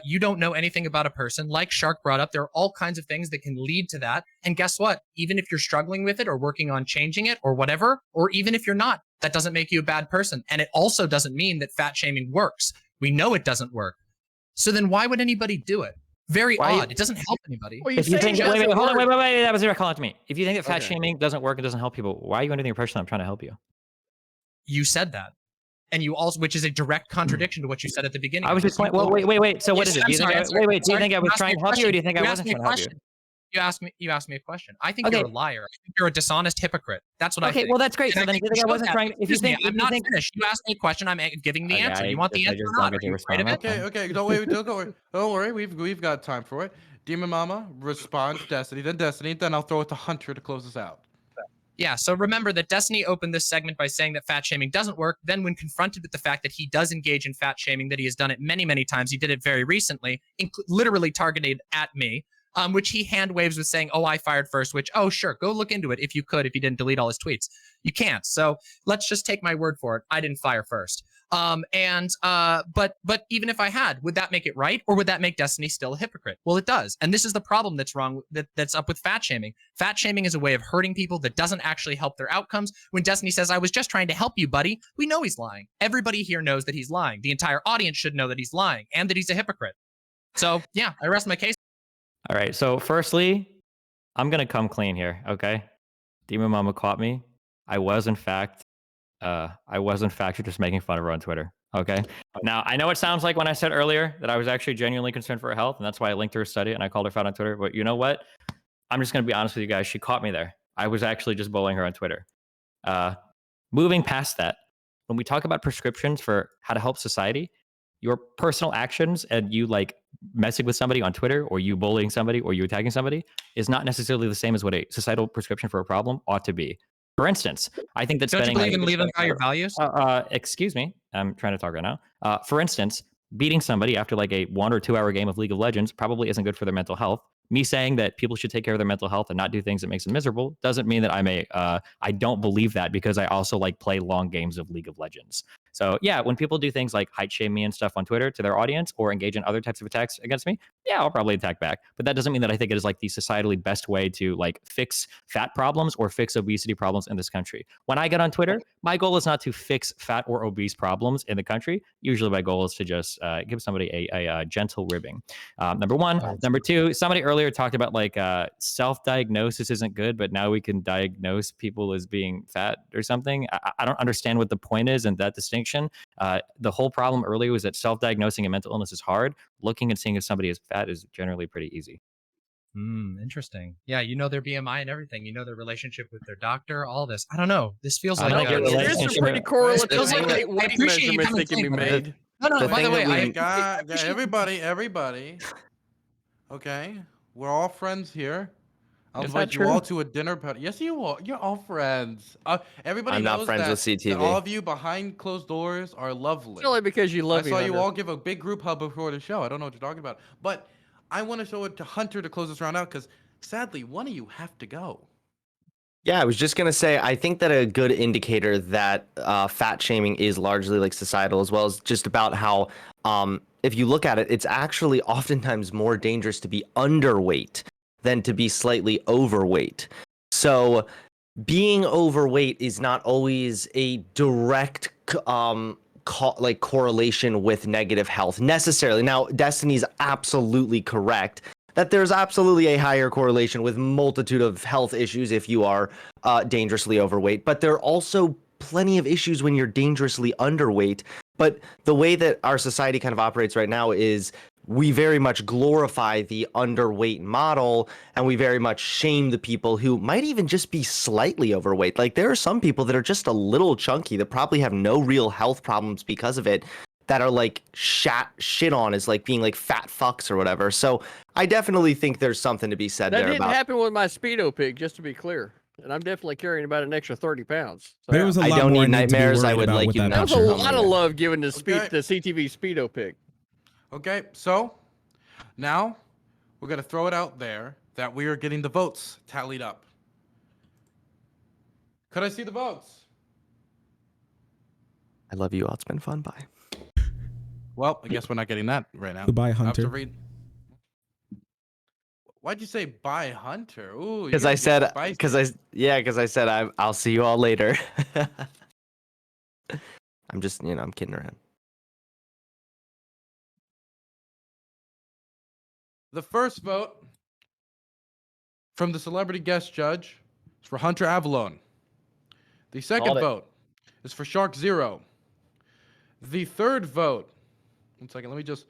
you don't know anything about a person. Like Shark brought up, there are all kinds of things that can lead to that. And guess what? Even if you're struggling with it or working on changing it or whatever, or even if you're not, that doesn't make you a bad person. And it also doesn't mean that fat shaming works. We know it doesn't work. So then why would anybody do it? Very odd. It doesn't help anybody. If you think, wait, hold on, wait, that was direct call to me. If you think that fat shaming doesn't work, it doesn't help people, why are you under the impression I'm trying to help you? You said that. And you also, which is a direct contradiction to what you said at the beginning. I was just wait. So what is it? Do you think I was trying to help you, or do you think I wasn't trying to help you? You asked me a question. I think you're a liar. I think you're a dishonest hypocrite. That's what I think. Okay, well that's great. So then if you think I wasn't trying, if you think I'm not finished. You asked me a question. I'm giving the answer. You want the answer or not? Okay. Don't worry. We've got time for it. Demonmama, respond to Destiny, then I'll throw it to Hunter to close us out. Yeah, so remember that Destiny opened this segment by saying that fat shaming doesn't work. Then when confronted with the fact that he does engage in fat shaming, that he has done it many, many times, he did it very recently, literally targeted at me, which he hand waves with saying, oh, I fired first, which, oh, sure, go look into it if you could, if he didn't delete all his tweets. You can't. So let's just take my word for it. I didn't fire first. But even if I had, would that make it right? Or would that make Destiny still a hypocrite? Well, it does. And this is the problem that's wrong, that's up with fat shaming. Fat shaming is a way of hurting people that doesn't actually help their outcomes. When Destiny says, I was just trying to help you, buddy, we know he's lying. Everybody here knows that he's lying. The entire audience should know that he's lying and that he's a hypocrite. So yeah, I rest my case. All right. So firstly, I'm going to come clean here. Okay. Demonmama caught me. I was in fact just making fun of her on Twitter. Okay. Now I know it sounds like when I said earlier that I was actually genuinely concerned for her health, and that's why I linked her study and I called her fat on Twitter. But you know what? I'm just going to be honest with you guys. She caught me there. I was actually just bullying her on Twitter. Moving past that, when we talk about prescriptions for how to help society, your personal actions and you like messing with somebody on Twitter or you bullying somebody or you attacking somebody is not necessarily the same as what a societal prescription for a problem ought to be. For instance, I think that don't you believe in living by your values? Excuse me, I'm trying to talk right now. For instance, beating somebody after like a 1 or 2 hour game of League of Legends probably isn't good for their mental health. Me saying that people should take care of their mental health and not do things that makes them miserable doesn't mean that I don't believe that, because I also like play long games of League of Legends. So yeah, when people do things like height shame me and stuff on Twitter to their audience or engage in other types of attacks against me, yeah, I'll probably attack back. But that doesn't mean that I think it is like the societally best way to like fix fat problems or fix obesity problems in this country. When I get on Twitter, my goal is not to fix fat or obese problems in the country. Usually my goal is to just give somebody a gentle ribbing. Number one. Number two, somebody earlier talked about like self-diagnosis isn't good, but now we can diagnose people as being fat or something. I don't understand what the point is in that distinction. The whole problem earlier was that self-diagnosing a mental illness is hard. Looking and seeing if somebody is fat is generally pretty easy. Interesting. Yeah, you know their BMI and everything. You know their relationship with their doctor. All this. I don't know. This feels like there's some pretty correlative weight measurements that can be made. No. By the way, everybody. Okay, we're all friends here. I'll invite you all to a dinner party. Yes, you are. You're all friends. Everybody I'm knows not friends with CTV. that all of you behind closed doors are lovely. It's only because you love me. I saw you all give a big group hug before the show. I don't know what you're talking about. But I want to show it to Hunter to close this round out because, sadly, one of you have to go. Yeah, I was just going to say, I think that a good indicator that fat shaming is largely like societal as well is just about how, if you look at it, it's actually oftentimes more dangerous to be underweight than to be slightly overweight. So being overweight is not always a direct correlation with negative health necessarily. Now, Destiny's absolutely correct that there's absolutely a higher correlation with multitude of health issues if you are dangerously overweight, but there are also plenty of issues when you're dangerously underweight. But the way that our society kind of operates right now is we very much glorify the underweight model, and we very much shame the people who might even just be slightly overweight. Like there are some people that are just a little chunky that probably have no real health problems because of it, that are like shit on as like being like fat fucks or whatever. So I definitely think there's something to be said there. That didn't happen with my Speedo pig, just to be clear. And I'm definitely carrying about an extra 30 pounds. So there was a lot I don't more need nightmares. I would like you to know. There's a lot of love given to the CTV Speedo pig. Okay, so now we're going to throw it out there that we are getting the votes tallied up. Could I see the votes? I love you all. It's been fun. Bye. Well, I guess we're not getting that right now. Goodbye, I'll have to Hunter. read. Why'd you say bye, Hunter? Ooh, Because you're I said, spicy. because I said I'll see you all later. I'm just, I'm kidding around. The first vote from the celebrity guest judge is for Hunter Avallone. The second vote is for Shark Zero. The third vote. 1 second, let me just.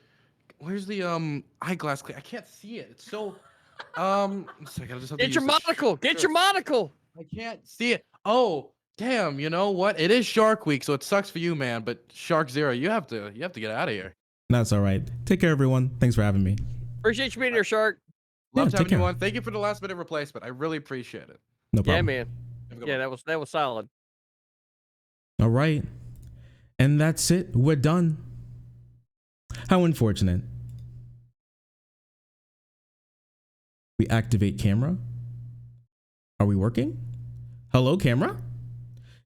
Where's the eyeglass? I can't see it. It's so. 1 second, I just have to Get your use the monocle. Get your monocle. I can't see it. Oh, damn! You know what? It is Shark Week, so it sucks for you, man. But Shark Zero, you have to get out of here. That's all right. Take care, everyone. Thanks for having me. Appreciate you being here, Shark. Loved having you on. Thank you for the last minute replacement. I really appreciate it. No problem. Yeah, man. Yeah, that was solid. All right. And that's it. We're done. How unfortunate. We activate camera. Are we working? Hello, camera?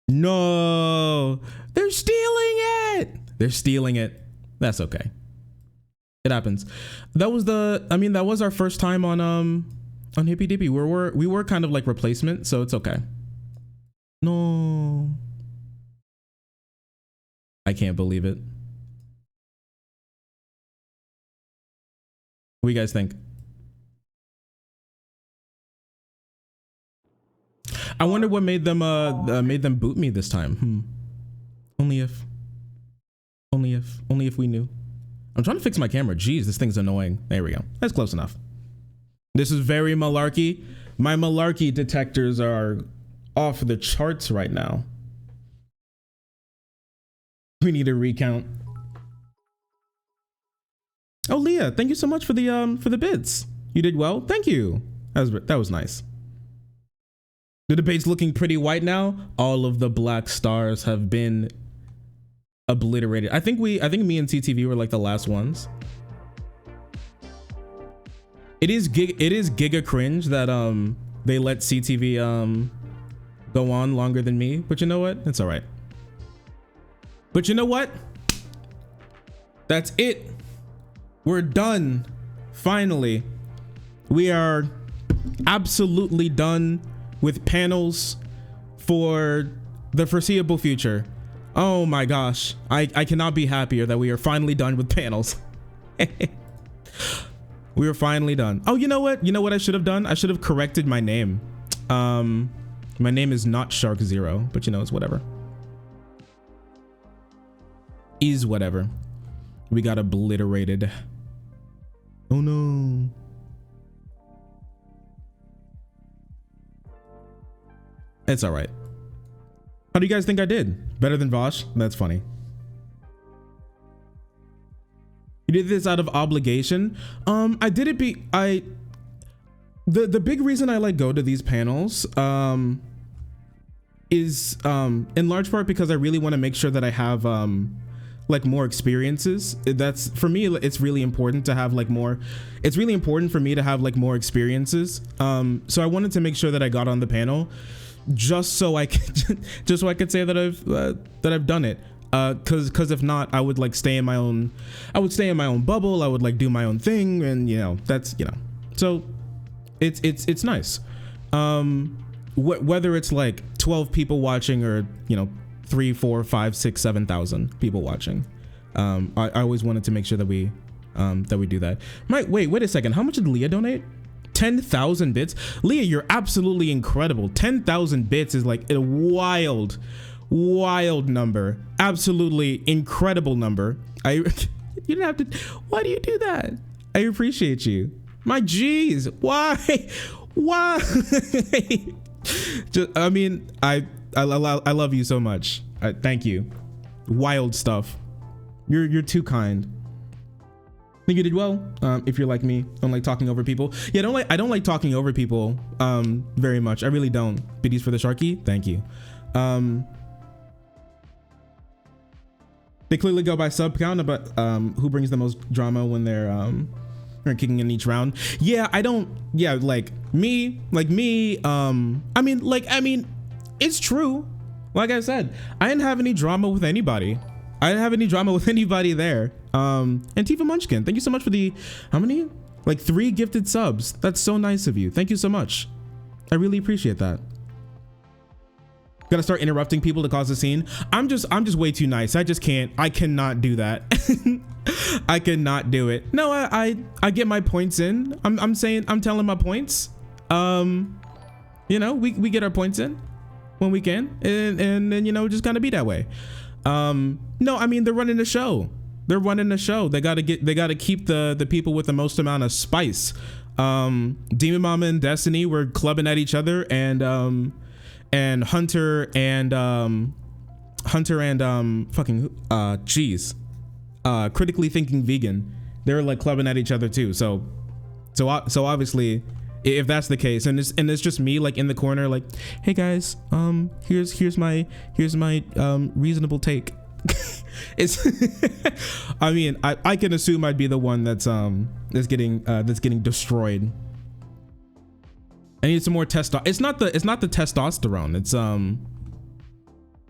No. They're stealing it. They're stealing it. That's okay. It happens. That was our first time on Hippy Dippy. We were kind of like replacement, so it's okay. No. I can't believe it. What do you guys think? I wonder what made them boot me this time. Only if we knew. I'm trying to fix my camera. Jeez, this thing's annoying. There we go. That's close enough. This is very malarkey. My malarkey detectors are off the charts right now. We need a recount. Oh, Leah, thank you so much for the bits. You did well. Thank you. That was nice. The debate's looking pretty white now. All of the black stars have been obliterated. I think me and CTV were like the last ones. It is giga cringe that they let CTV go on longer than me, but you know what? It's all right. But you know what? That's it. We're done. Finally. We are absolutely done with panels for the foreseeable future. Oh my gosh. I cannot be happier that we are finally done with panels. We are finally done. Oh, you know what? You know what I should have done? I should have corrected my name. My name is not Shark Zero, but you know, it's whatever. Is whatever. We got obliterated. Oh no. It's all right. How do you guys think I did? Better than Vosh? That's funny. You did this out of obligation? I did it the big reason I go to these panels is in large part because I really want to make sure that I have more experiences. That's for me, it's really important to have more. It's really important for me to have more experiences. So I wanted to make sure that I got on the panel just so I could say that I've done it. Cause if not, I would stay in my own bubble. I would do my own thing, and that's so it's nice. Whether it's 12 people watching or 3, 4, 5, 6, 7,000 people watching. I always wanted to make sure that we do that. Wait a second. How much did Leah donate? 10,000 bits. Leah, you're absolutely incredible. 10,000 bits is a wild number. Absolutely incredible number. You didn't have to. Why do you do that? I appreciate you. My G's. Why? I mean, I love you so much. Thank you. Wild stuff. You're too kind. I think you did well. If you're like me, don't like talking over people. Yeah, I don't like talking over people very much. I really don't. Biddies for the Sharky. Thank you. They clearly go by sub count, but who brings the most drama when they're kicking in each round? Yeah, I don't. Yeah, me. I mean, it's true. Like I said, I didn't have any drama with anybody. I didn't have any drama with anybody there. And Tifa Munchkin, thank you so much for the, how many? Like 3 gifted subs. That's so nice of you. Thank you so much. I really appreciate that. Gotta start interrupting people to cause a scene. I'm just way too nice. I cannot do that. I cannot do it. No, I get my points in. I'm telling my points. You know, we get our points in when we can, and then, you know, just kind of be that way. No, I mean, they're running a show. They're running a show. They gotta keep the people with the most amount of spice. Demonmama and Destiny were clubbing at each other, and Hunter and critically thinking vegan, they're like clubbing at each other too. So obviously, if that's the case, and it's just me like in the corner, like, hey guys, here's my reasonable take. It's I mean, I can assume I'd be the one that's getting destroyed. I need some more testosterone. It's not the testosterone. It's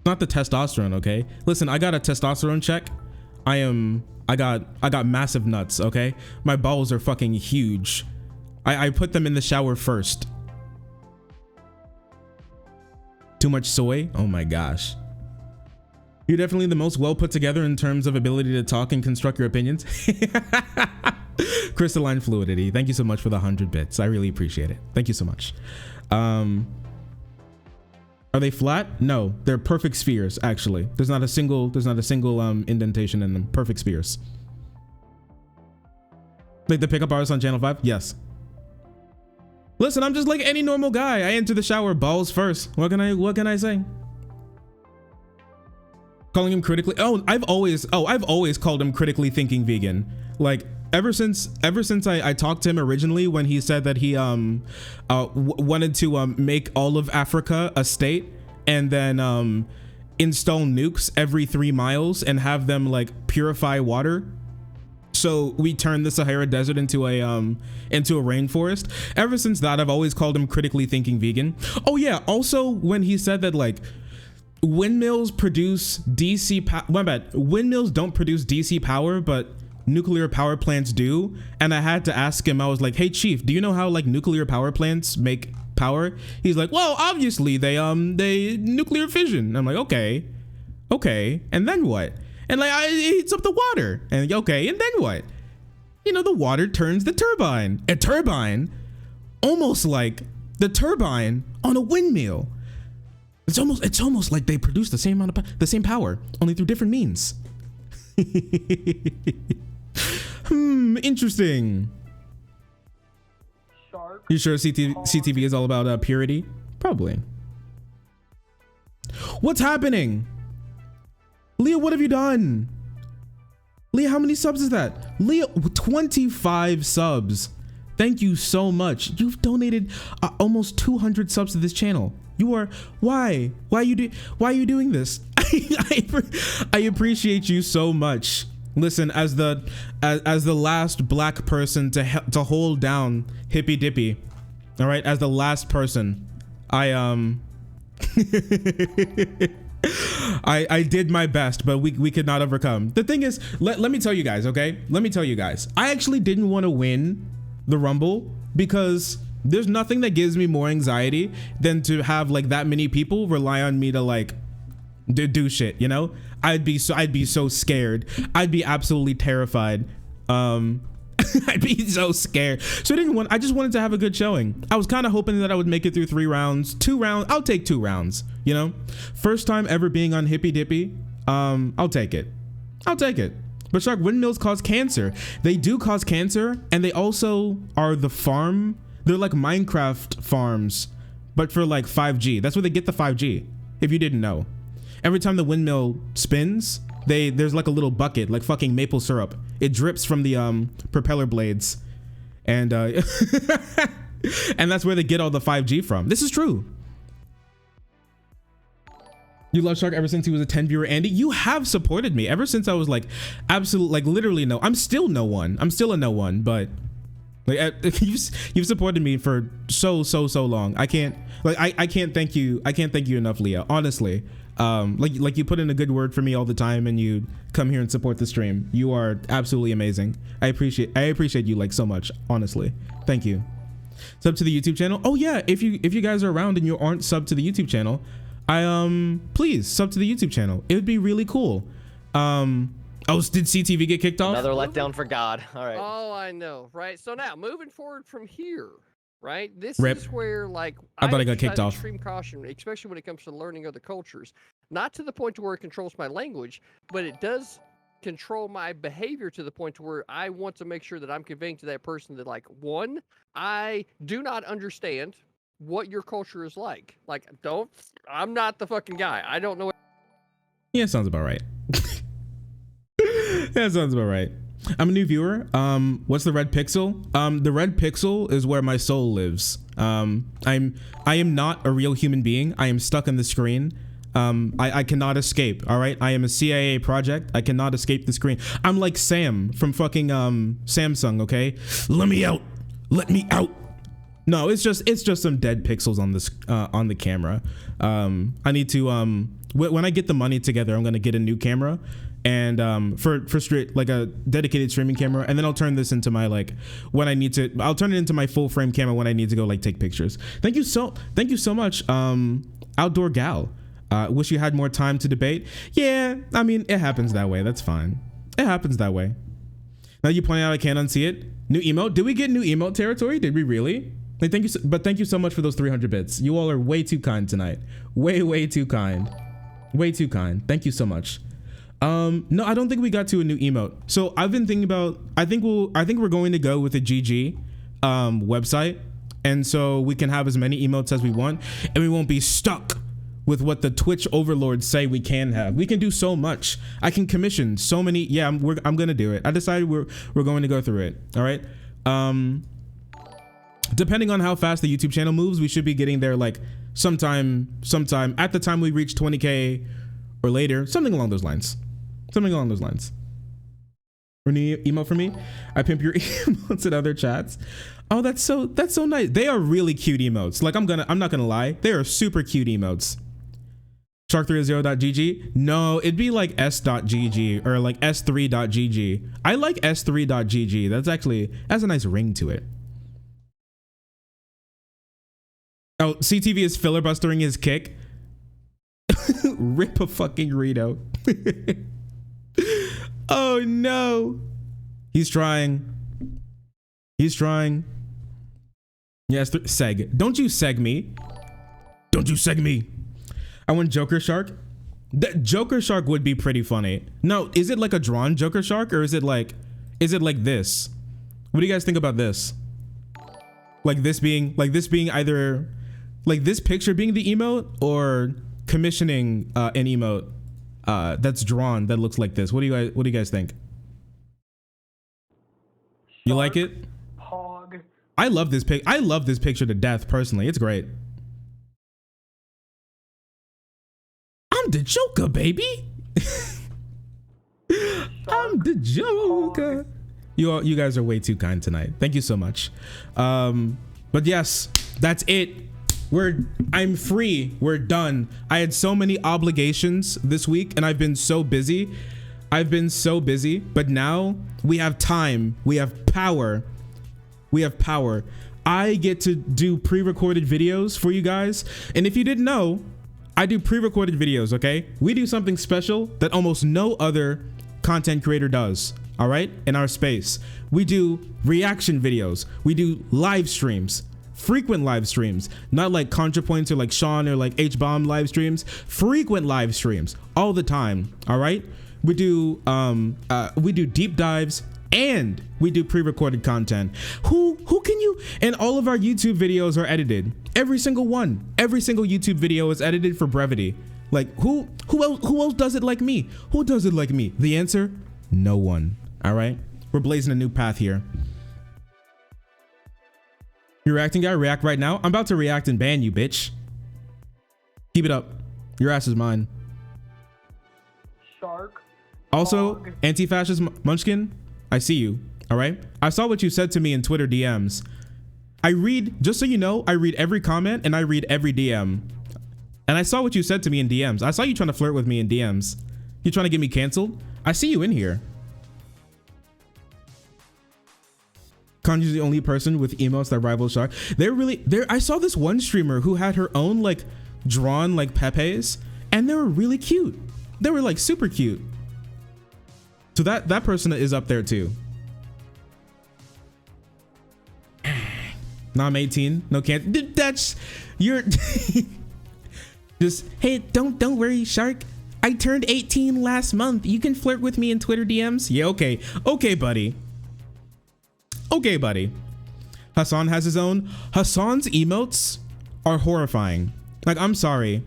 not the testosterone, okay? Listen, I got a testosterone check. I got massive nuts, okay? My balls are fucking huge. I put them in the shower first. Too much soy? Oh my gosh. You're definitely the most well put together in terms of ability to talk and construct your opinions. Crystalline fluidity. Thank you so much for the 100 bits. I really appreciate it. Thank you so much. Are they flat? No, they're perfect spheres. Actually, there's not a single indentation in them. Perfect spheres. Like the pickup artist on channel 5. Yes. Listen, I'm just like any normal guy. I enter the shower balls first. What can I say? Calling him critically. I've always called him critically thinking vegan. Like ever since I talked to him originally when he said that he wanted to make all of Africa a state and then install nukes every 3 miles and have them like purify water. So we turned the Sahara Desert into a rainforest. Ever since that, I've always called him critically thinking vegan. Oh yeah, also when he said that like windmills produce DC power. My bad. Windmills don't produce DC power, but nuclear power plants do. And I had to ask him. I was like, "Hey, Chief, do you know how like nuclear power plants make power?" He's like, "Well, obviously they nuclear fission." I'm like, "Okay, and then what?" And like, it heats up the water. And okay, and then what? You know, the water turns the turbine. A turbine, almost like the turbine on a windmill. It's almost like they produce the same amount of the same power, only through different means. Interesting. You sure CTV is all about purity? Probably. What's happening? Leah, what have you done? Leah, how many subs is that? Leah, 25 subs. Thank you so much. You've donated almost 200 subs to this channel. You are why are you doing this? I appreciate you so much. Listen, as the last black person to hold down Hippy Dippy, all right, as the last person, I did my best, but we could not overcome. The thing is, let me tell you guys, okay? Let me tell you guys. I actually didn't want to win the Rumble because there's nothing that gives me more anxiety than to have like that many people rely on me to like do shit, you know? I'd be so scared. I'd be absolutely terrified. I'd be so scared. So I just wanted to have a good showing. I was kind of hoping that I would make it through 3 rounds, 2 rounds. I'll take 2 rounds, you know? First time ever being on Hippy Dippy. I'll take it. But Shark, windmills cause cancer. They do cause cancer, and they also are the farm. They're like Minecraft farms, but for like 5G. That's where they get the 5G, if you didn't know. Every time the windmill spins, there's like a little bucket, like fucking maple syrup. It drips from the propeller blades, and and that's where they get all the 5G from. This is true. You love Shark ever since he was a 10 viewer, Andy. You have supported me ever since I was like absolute, like literally no. I'm still no one. I'm still a no one, but like you've supported me for so long. I can't thank you. I can't thank you enough, Leah. Honestly, Like you put in a good word for me all the time, and you come here and support the stream. You are absolutely amazing. I appreciate you like so much, honestly. Thank you. Sub to the YouTube channel. Oh yeah, if you guys are around and you aren't subbed to the YouTube channel, please sub to the YouTube channel. It would be really cool. Oh, did CTV get kicked off? Another letdown for God. All right. Oh, I know, right? So now, moving forward from here, right? This Rip. is where, like, I thought I got kicked off. Extreme caution, especially when it comes to learning other cultures. Not to the point to where it controls my language, but it does control my behavior to the point to where I want to make sure that I'm conveying to that person that, like, one, I do not understand what your culture is like. Like, I'm not the fucking guy. I don't know. Yeah, sounds about right. That sounds about right. I'm a new viewer. What's the red pixel? The red pixel is where my soul lives. I am not a real human being. I am stuck on the screen. I cannot escape. All right. I am a CIA project. I cannot escape the screen. I'm like Sam from fucking Samsung. Okay. Let me out. Let me out. No, it's just some dead pixels on this on the camera. I need to when I get the money together, I'm gonna get a new camera. And for straight, like a dedicated streaming camera, and then I'll turn this into my, like, when I need to, I'll turn it into my full frame camera when I need to go like take pictures. Thank you so much, Outdoor Gal. Wish you had more time to debate. Yeah, I mean, it happens that way. That's fine. It happens that way. Now you point out I can't unsee it. New emote. Did we get new emote territory? Did we really? Like, thank you so much for those 300 bits. You all are way too kind tonight. Way too kind. Way too kind. Thank you so much. No, I don't think we got to a new emote. So I've been thinking about, I think we're going to go with a GG website, and so we can have as many emotes as we want, and we won't be stuck with what the Twitch overlords say we can have. We can do so much. I can commission so many. Yeah, I'm gonna do it. I decided we're going to go through it. All right. Depending on how fast the YouTube channel moves, we should be getting there like sometime at the time we reach 20K or later, something along those lines. Something along those lines. Or new emote for me? I pimp your emotes in other chats. Oh, that's so nice. They are really cute emotes. Like, I'm not gonna lie. They are super cute emotes. Shark30.gg? No, it'd be like s.gg or like s3.gg. I like s3.gg. That's a nice ring to it. Oh, CTV is filibustering his kick. Rip a fucking Rito. Oh no. He's trying. Yes, seg. Don't you seg me. Don't you seg me. I want Joker Shark. That Joker Shark would be pretty funny. No, is it like a drawn Joker Shark, or is it like this? What do you guys think about this? Like this being either like this picture being the emote, or commissioning an emote that's drawn that looks like this. What do you guys think? You like it? Pog. I love this picture to death personally. It's great. I'm the Joker, baby. I'm the Joker. Pog. You guys are way too kind tonight. Thank you so much. But yes, that's it. I'm free. We're done. I had so many obligations this week, and I've been so busy. But now we have time. We have power. I get to do pre-recorded videos for you guys. And if you didn't know, I do pre-recorded videos, okay? We do something special that almost no other content creator does, all right? In our space. We do reaction videos. We do live streams. Frequent live streams, not like Counterpoints or like Sean or like H-Bomb live streams. Frequent live streams all the time. All right, we do deep dives, and we do pre-recorded content. Who can you? And all of our YouTube videos are edited. Every single one. Every single YouTube video is edited for brevity. Like who else does it like me? Who does it like me? The answer: no one. All right, we're blazing a new path here. You reacting guy? React right now. I'm about to react and ban you, bitch. Keep it up. Your ass is mine. Shark. Also, anti-fascist Munchkin, I see you. All right. I saw what you said to me in Twitter DMs. I read, just so you know, I read every comment and I read every DM. And I saw what you said to me in DMs. I saw you trying to flirt with me in DMs. You trying to get me canceled? I see you in here. Kanji's the only person with emotes that rival Shark. I saw this one streamer who had her own like drawn like Pepe's, and they were really cute. They were like super cute. So that person is up there too. No, I'm 18. No, can't. That's you're just hey. Don't worry, Shark. I turned 18 last month. You can flirt with me in Twitter DMs. Yeah, okay, buddy. Okay, buddy. Hassan has his own. Hassan's emotes are horrifying. Like, I'm sorry.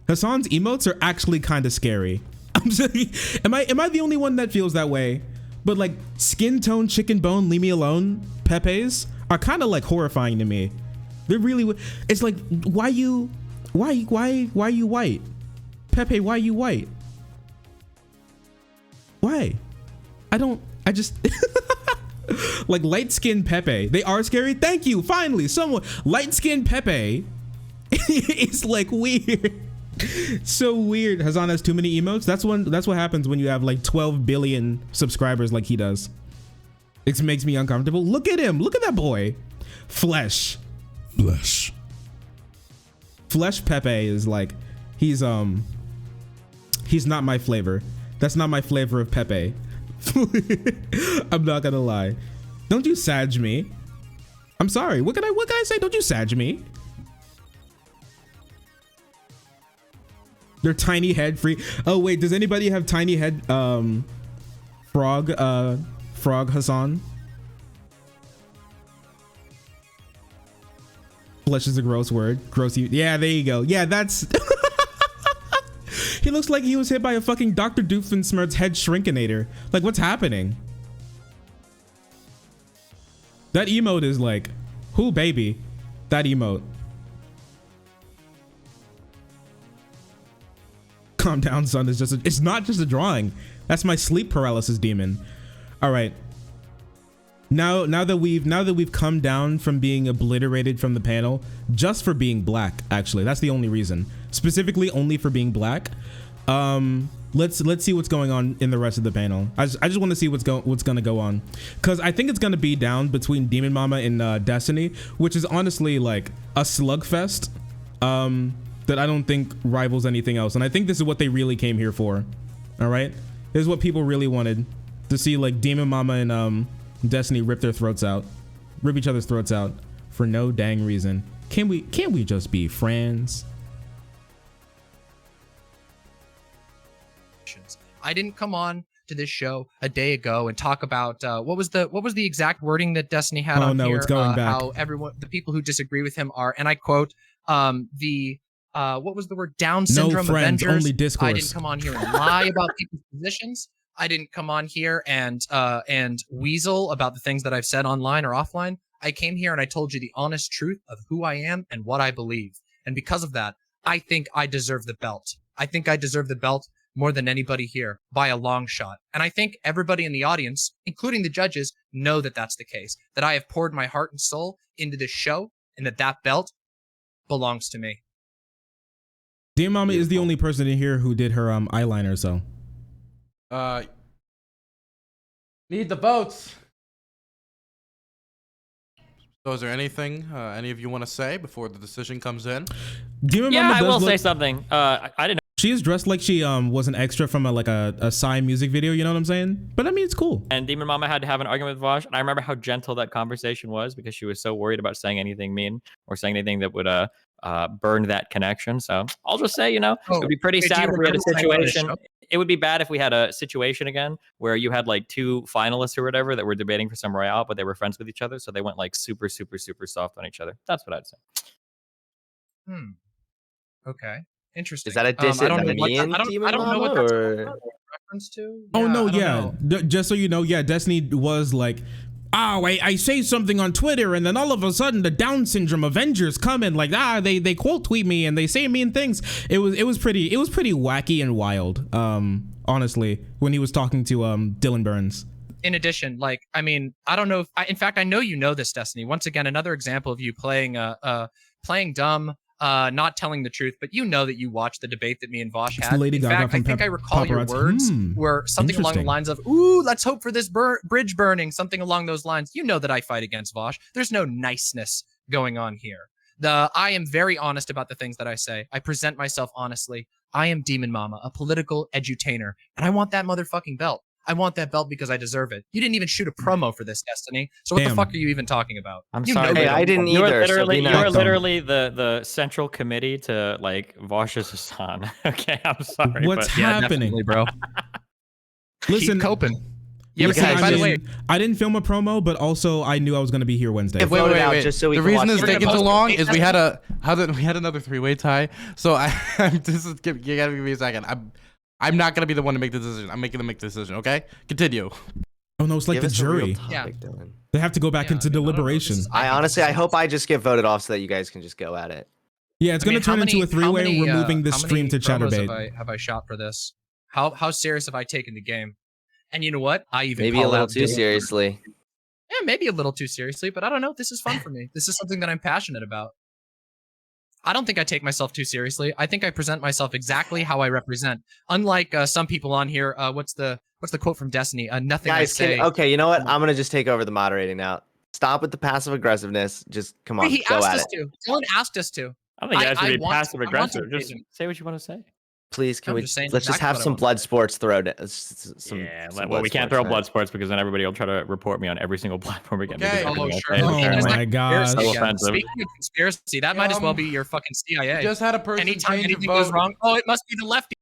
Hassan's emotes are actually kind of scary. I'm sorry. Am I the only one that feels that way? But like skin tone, chicken bone, leave me alone, Pepe's are kind of like horrifying to me. They're really. It's like why you white? Pepe, why you white? Why? I just like light skinned Pepe. They are scary. Thank you. Finally, someone light skinned Pepe is like weird. So weird. Hassan has too many emotes. That's what happens when you have like 12 billion subscribers like he does. It makes me uncomfortable. Look at him. Look at that boy. Flesh Pepe is like he's not my flavor. That's not my flavor of Pepe. I'm not gonna lie. Don't you sag me. I'm sorry. What can I say? Don't you sag me. They're tiny head free. Oh wait, does anybody have tiny head frog Hassan? Flesh is a gross word. Gross. Yeah, there you go. Yeah, that's he looks like he was hit by a fucking Dr. Doofenshmirtz's head shrinkinator. Like, what's happening? That emote is like, who baby? That emote. Calm down, son. It's not just a drawing. That's my sleep paralysis demon. All right. Now that we've come down from being obliterated from the panel just for being black, actually, that's the only reason. Specifically only for being black. Let's see what's going on in the rest of the panel. I just want to see what's gonna go on, because I think it's gonna be down between Demonmama and Destiny, which is honestly like a slugfest that I don't think rivals anything else. And I think this is what they really came here for. All right, this is what people really wanted to see, like Demonmama and Destiny rip each other's throats out for no dang reason. Can't we just be friends? I didn't come on to this show a day ago and talk about what was the exact wording that Destiny had on here? It's going back. How the people who disagree with him are, and I quote, what was the word? Down syndrome no friends, Avengers. only discourse. I didn't come on here and lie about people's positions. I didn't come on here and weasel about the things that I've said online or offline. I came here and I told you the honest truth of who I am and what I believe. And because of that, I think I deserve the belt. I think I deserve the belt more than anybody here by a long shot. And I think everybody in the audience, including the judges, know that that's the case, that I have poured my heart and soul into this show and that belt belongs to me. Demonmama is the only person in here who did her eyeliner, so. Need the votes. So is there anything any of you want to say before the decision comes in? Yeah, I will say something. I didn't know. She is dressed like she was an extra from a Psy music video, you know what I'm saying? But I mean, it's cool. And Demonmama had to have an argument with Vaj, and I remember how gentle that conversation was because she was so worried about saying anything mean or saying anything that would burn that connection. So I'll just say, it would be pretty sad if we had a situation. It would be bad if we had a situation again where you had like two finalists or whatever that were debating for some royale, but they were friends with each other, so they went like super, super, super soft on each other. That's what I'd say. Okay. Interesting. Is that a diss at me and I don't know what that's a reference to. Oh no, yeah. Just so you know, yeah, Destiny was like, I say something on Twitter and then all of a sudden the Down syndrome Avengers come in like, they quote tweet me and they say mean things. It was pretty wacky and wild. Honestly, when he was talking to Dylan Burns. In addition, I don't know if in fact I know you know this, Destiny. Once again, another example of you playing dumb, not telling the truth, but you know that you watched the debate that me and Vosh had. Lady In Gaga fact, I from think I recall your words were something along the lines of, ooh, let's hope for this bridge burning, something along those lines. You know that I fight against Vosh. There's no niceness going on here. I am very honest about the things that I say. I present myself honestly. I am Demonmama, a political edutainer, and I want that motherfucking belt. I want that belt because I deserve it. You didn't even shoot a promo for this, Destiny. So what the fuck are you even talking about? I'm you sorry. Hey, I didn't either. You're literally the central committee to like Vosh's Hassan. Okay, I'm sorry. What's happening, bro? Listen, keep coping. By the way, I didn't film a promo, but also I knew I was going to be here Wednesday. Wait. Just so the reason it's taking so long is we had another 3-way tie. So you gotta give me a second. I'm not gonna be the one to make the decision. I'm making them make the decision. Okay, continue. Oh no, it's like the jury. They have to go back into deliberation. I hope I just get voted off so that you guys can just go at it. Yeah, it's going to turn into a 3-way, removing this stream to Chatterbait. Have I shot for this? How serious have I taken the game? And you know what? I even maybe a little too seriously. Yeah, maybe a little too seriously, but I don't know. This is fun for me. This is something that I'm passionate about. I don't think I take myself too seriously. I think I present myself exactly how I represent. Unlike some people on here, what's the quote from Destiny? Nothing Guys, I say. Okay, you know what? I'm gonna just take over the moderating now. Stop with the passive aggressiveness. Just come on, he go asked at us it. to. Dylan asked us to. I don't think you guys should be passive aggressive. Just say what you want to say. Please, let's just have some blood sports thrown. We can't throw blood sports because then everybody will try to report me on every single platform we get. Okay. Oh, sure. Oh my god. So offensive. Speaking of conspiracy, that might as well be your fucking CIA. Just had a person Anytime change anything a vote. goes wrong, oh, it must be the lefty.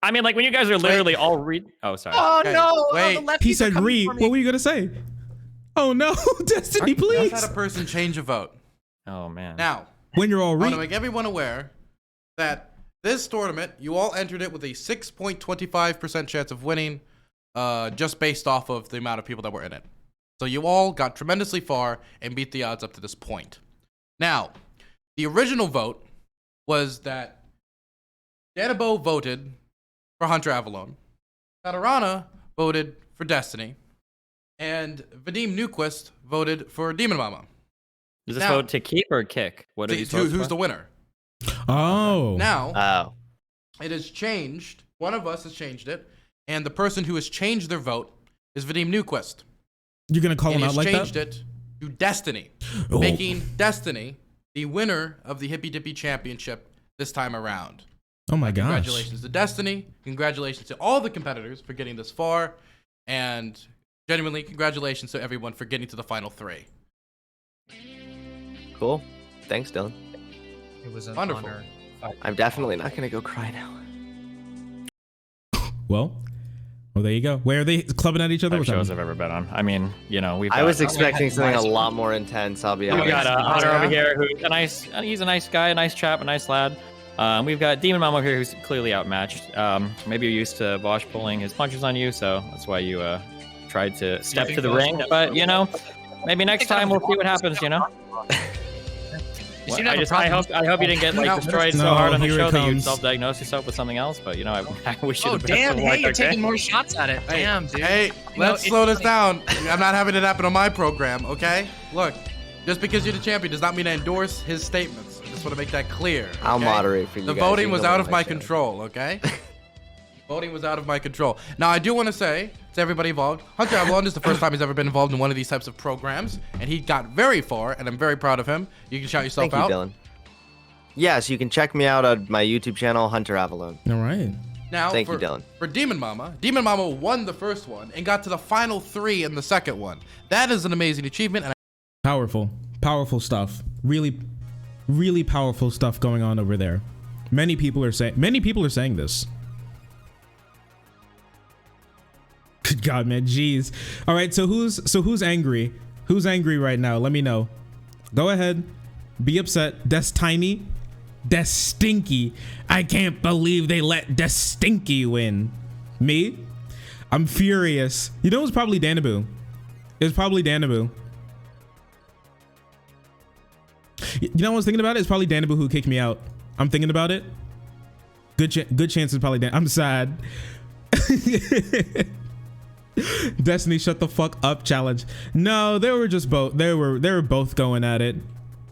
I mean, like when you guys are literally all read. Oh, sorry. Oh Okay, no! wait. Oh, the lefties He said are coming read. for me. What were you going to say? Oh no, Destiny, please. Just had a person change a vote. Oh man. Now, when you're all I want read. to make everyone aware that this tournament, you all entered it with a 6.25% chance of winning, just based off of the amount of people that were in it. So you all got tremendously far and beat the odds up to this point. Now, the original vote was that Danabo voted for Hunter Avallone, Katarana voted for Destiny, and Vadim Newquist voted for Demonmama. Is this vote to keep or kick? What are these votes who's for? the winner? Oh. Now, it has changed. One of us has changed it, and the person who has changed their vote is Vadim Newquist. You're going to call him out like that? He has changed it to Destiny, making Destiny the winner of the Hippy Dippy Championship this time around. Oh my gosh. Congratulations to Destiny. Congratulations to all the competitors for getting this far. And genuinely, congratulations to everyone for getting to the final 3. Cool. Thanks, Dylan. It was an wonderful. honor. I'm definitely not going to go cry now. Well, there you go. Where are they clubbing at each other? Best shows I've ever been on. I mean, you know, I was expecting something a lot more intense. I'll be honest. We got Hunter over here, who's a nice. He's a nice guy, a nice chap, a nice lad. We've got Demonmama over here, who's clearly outmatched. Maybe you're used to Vosh pulling his punches on you, so that's why you tried to step to the ring. But you know, maybe next time we'll see what happens. You know. Well, I hope you didn't get like destroyed so hard on the show that you self-diagnosed yourself with something else. But you know, I wish you the best damn! of Hey, luck, you're okay? taking more shots at it. Damn, dude. Hey, let's slow this down. I'm not having it happen on my program, okay? Look, just because you're the champion does not mean I endorse his statements. I just want to make that clear. Okay? I'll moderate for you. The guys. voting You was know out what of my show. control, okay? Voting was out of my control. Now, I do want to say to everybody involved, Hunter Avallone is the first time he's ever been involved in one of these types of programs, and he got very far, and I'm very proud of him. You can shout yourself out. Thank you, Dylan. Yes, you can check me out on my YouTube channel, Hunter Avallone. All right. Now, thank you, Dylan. For Demonmama won the first one and got to the final 3 in the second one. That is an amazing achievement. And Powerful stuff. Really, really powerful stuff going on over there. Many people are saying this. Good God, man, jeez. All right, so who's angry? Who's angry right now? Let me know. Go ahead, be upset. That's tiny. That's stinky. I can't believe they let That's stinky win. Me? I'm furious. You know, it was probably Danaboo. It was probably Danaboo. You know what I was thinking about it? It's probably Danaboo who kicked me out. I'm thinking about it. Good chance it's probably Dan. I'm sad. Destiny, shut the fuck up challenge. No, they were just both. They were both going at it.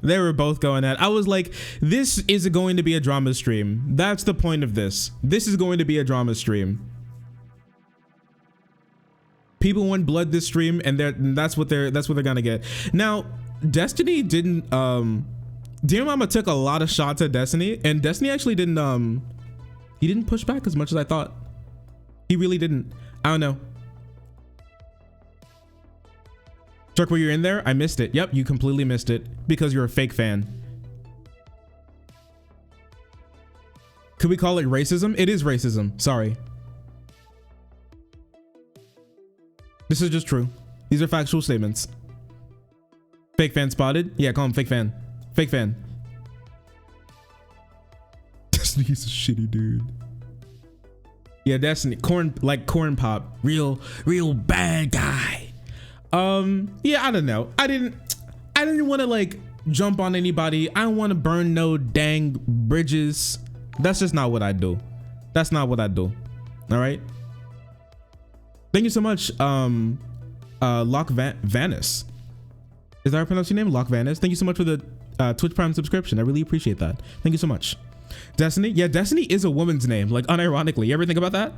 They were both going at. I was like, this is going to be a drama stream. That's the point of this. This is going to be a drama stream. People want blood this stream, and that's what they're gonna get. Now, Destiny didn't. Demonmama took a lot of shots at Destiny, and Destiny actually didn't. He didn't push back as much as I thought. He really didn't. I don't know. Chuck, were you in there? I missed it. Yep, you completely missed it because you're a fake fan. Could we call it racism? It is racism. Sorry. This is just true. These are factual statements. Fake fan spotted? Yeah, call him fake fan. Fake fan. Destiny is a shitty dude. Yeah, Destiny. Corn pop. Real bad guy. Yeah, I don't know. I didn't want to like jump on anybody. I don't want to burn no dang bridges. That's just not what I do. That's not what I do. All right. Thank you so much, Lock Vanis. Is that how I pronounce your name? Lock Vanis. Thank you so much for the Twitch Prime subscription. I really appreciate that. Thank you so much. Destiny. Yeah, Destiny is a woman's name, like unironically. You ever think about that?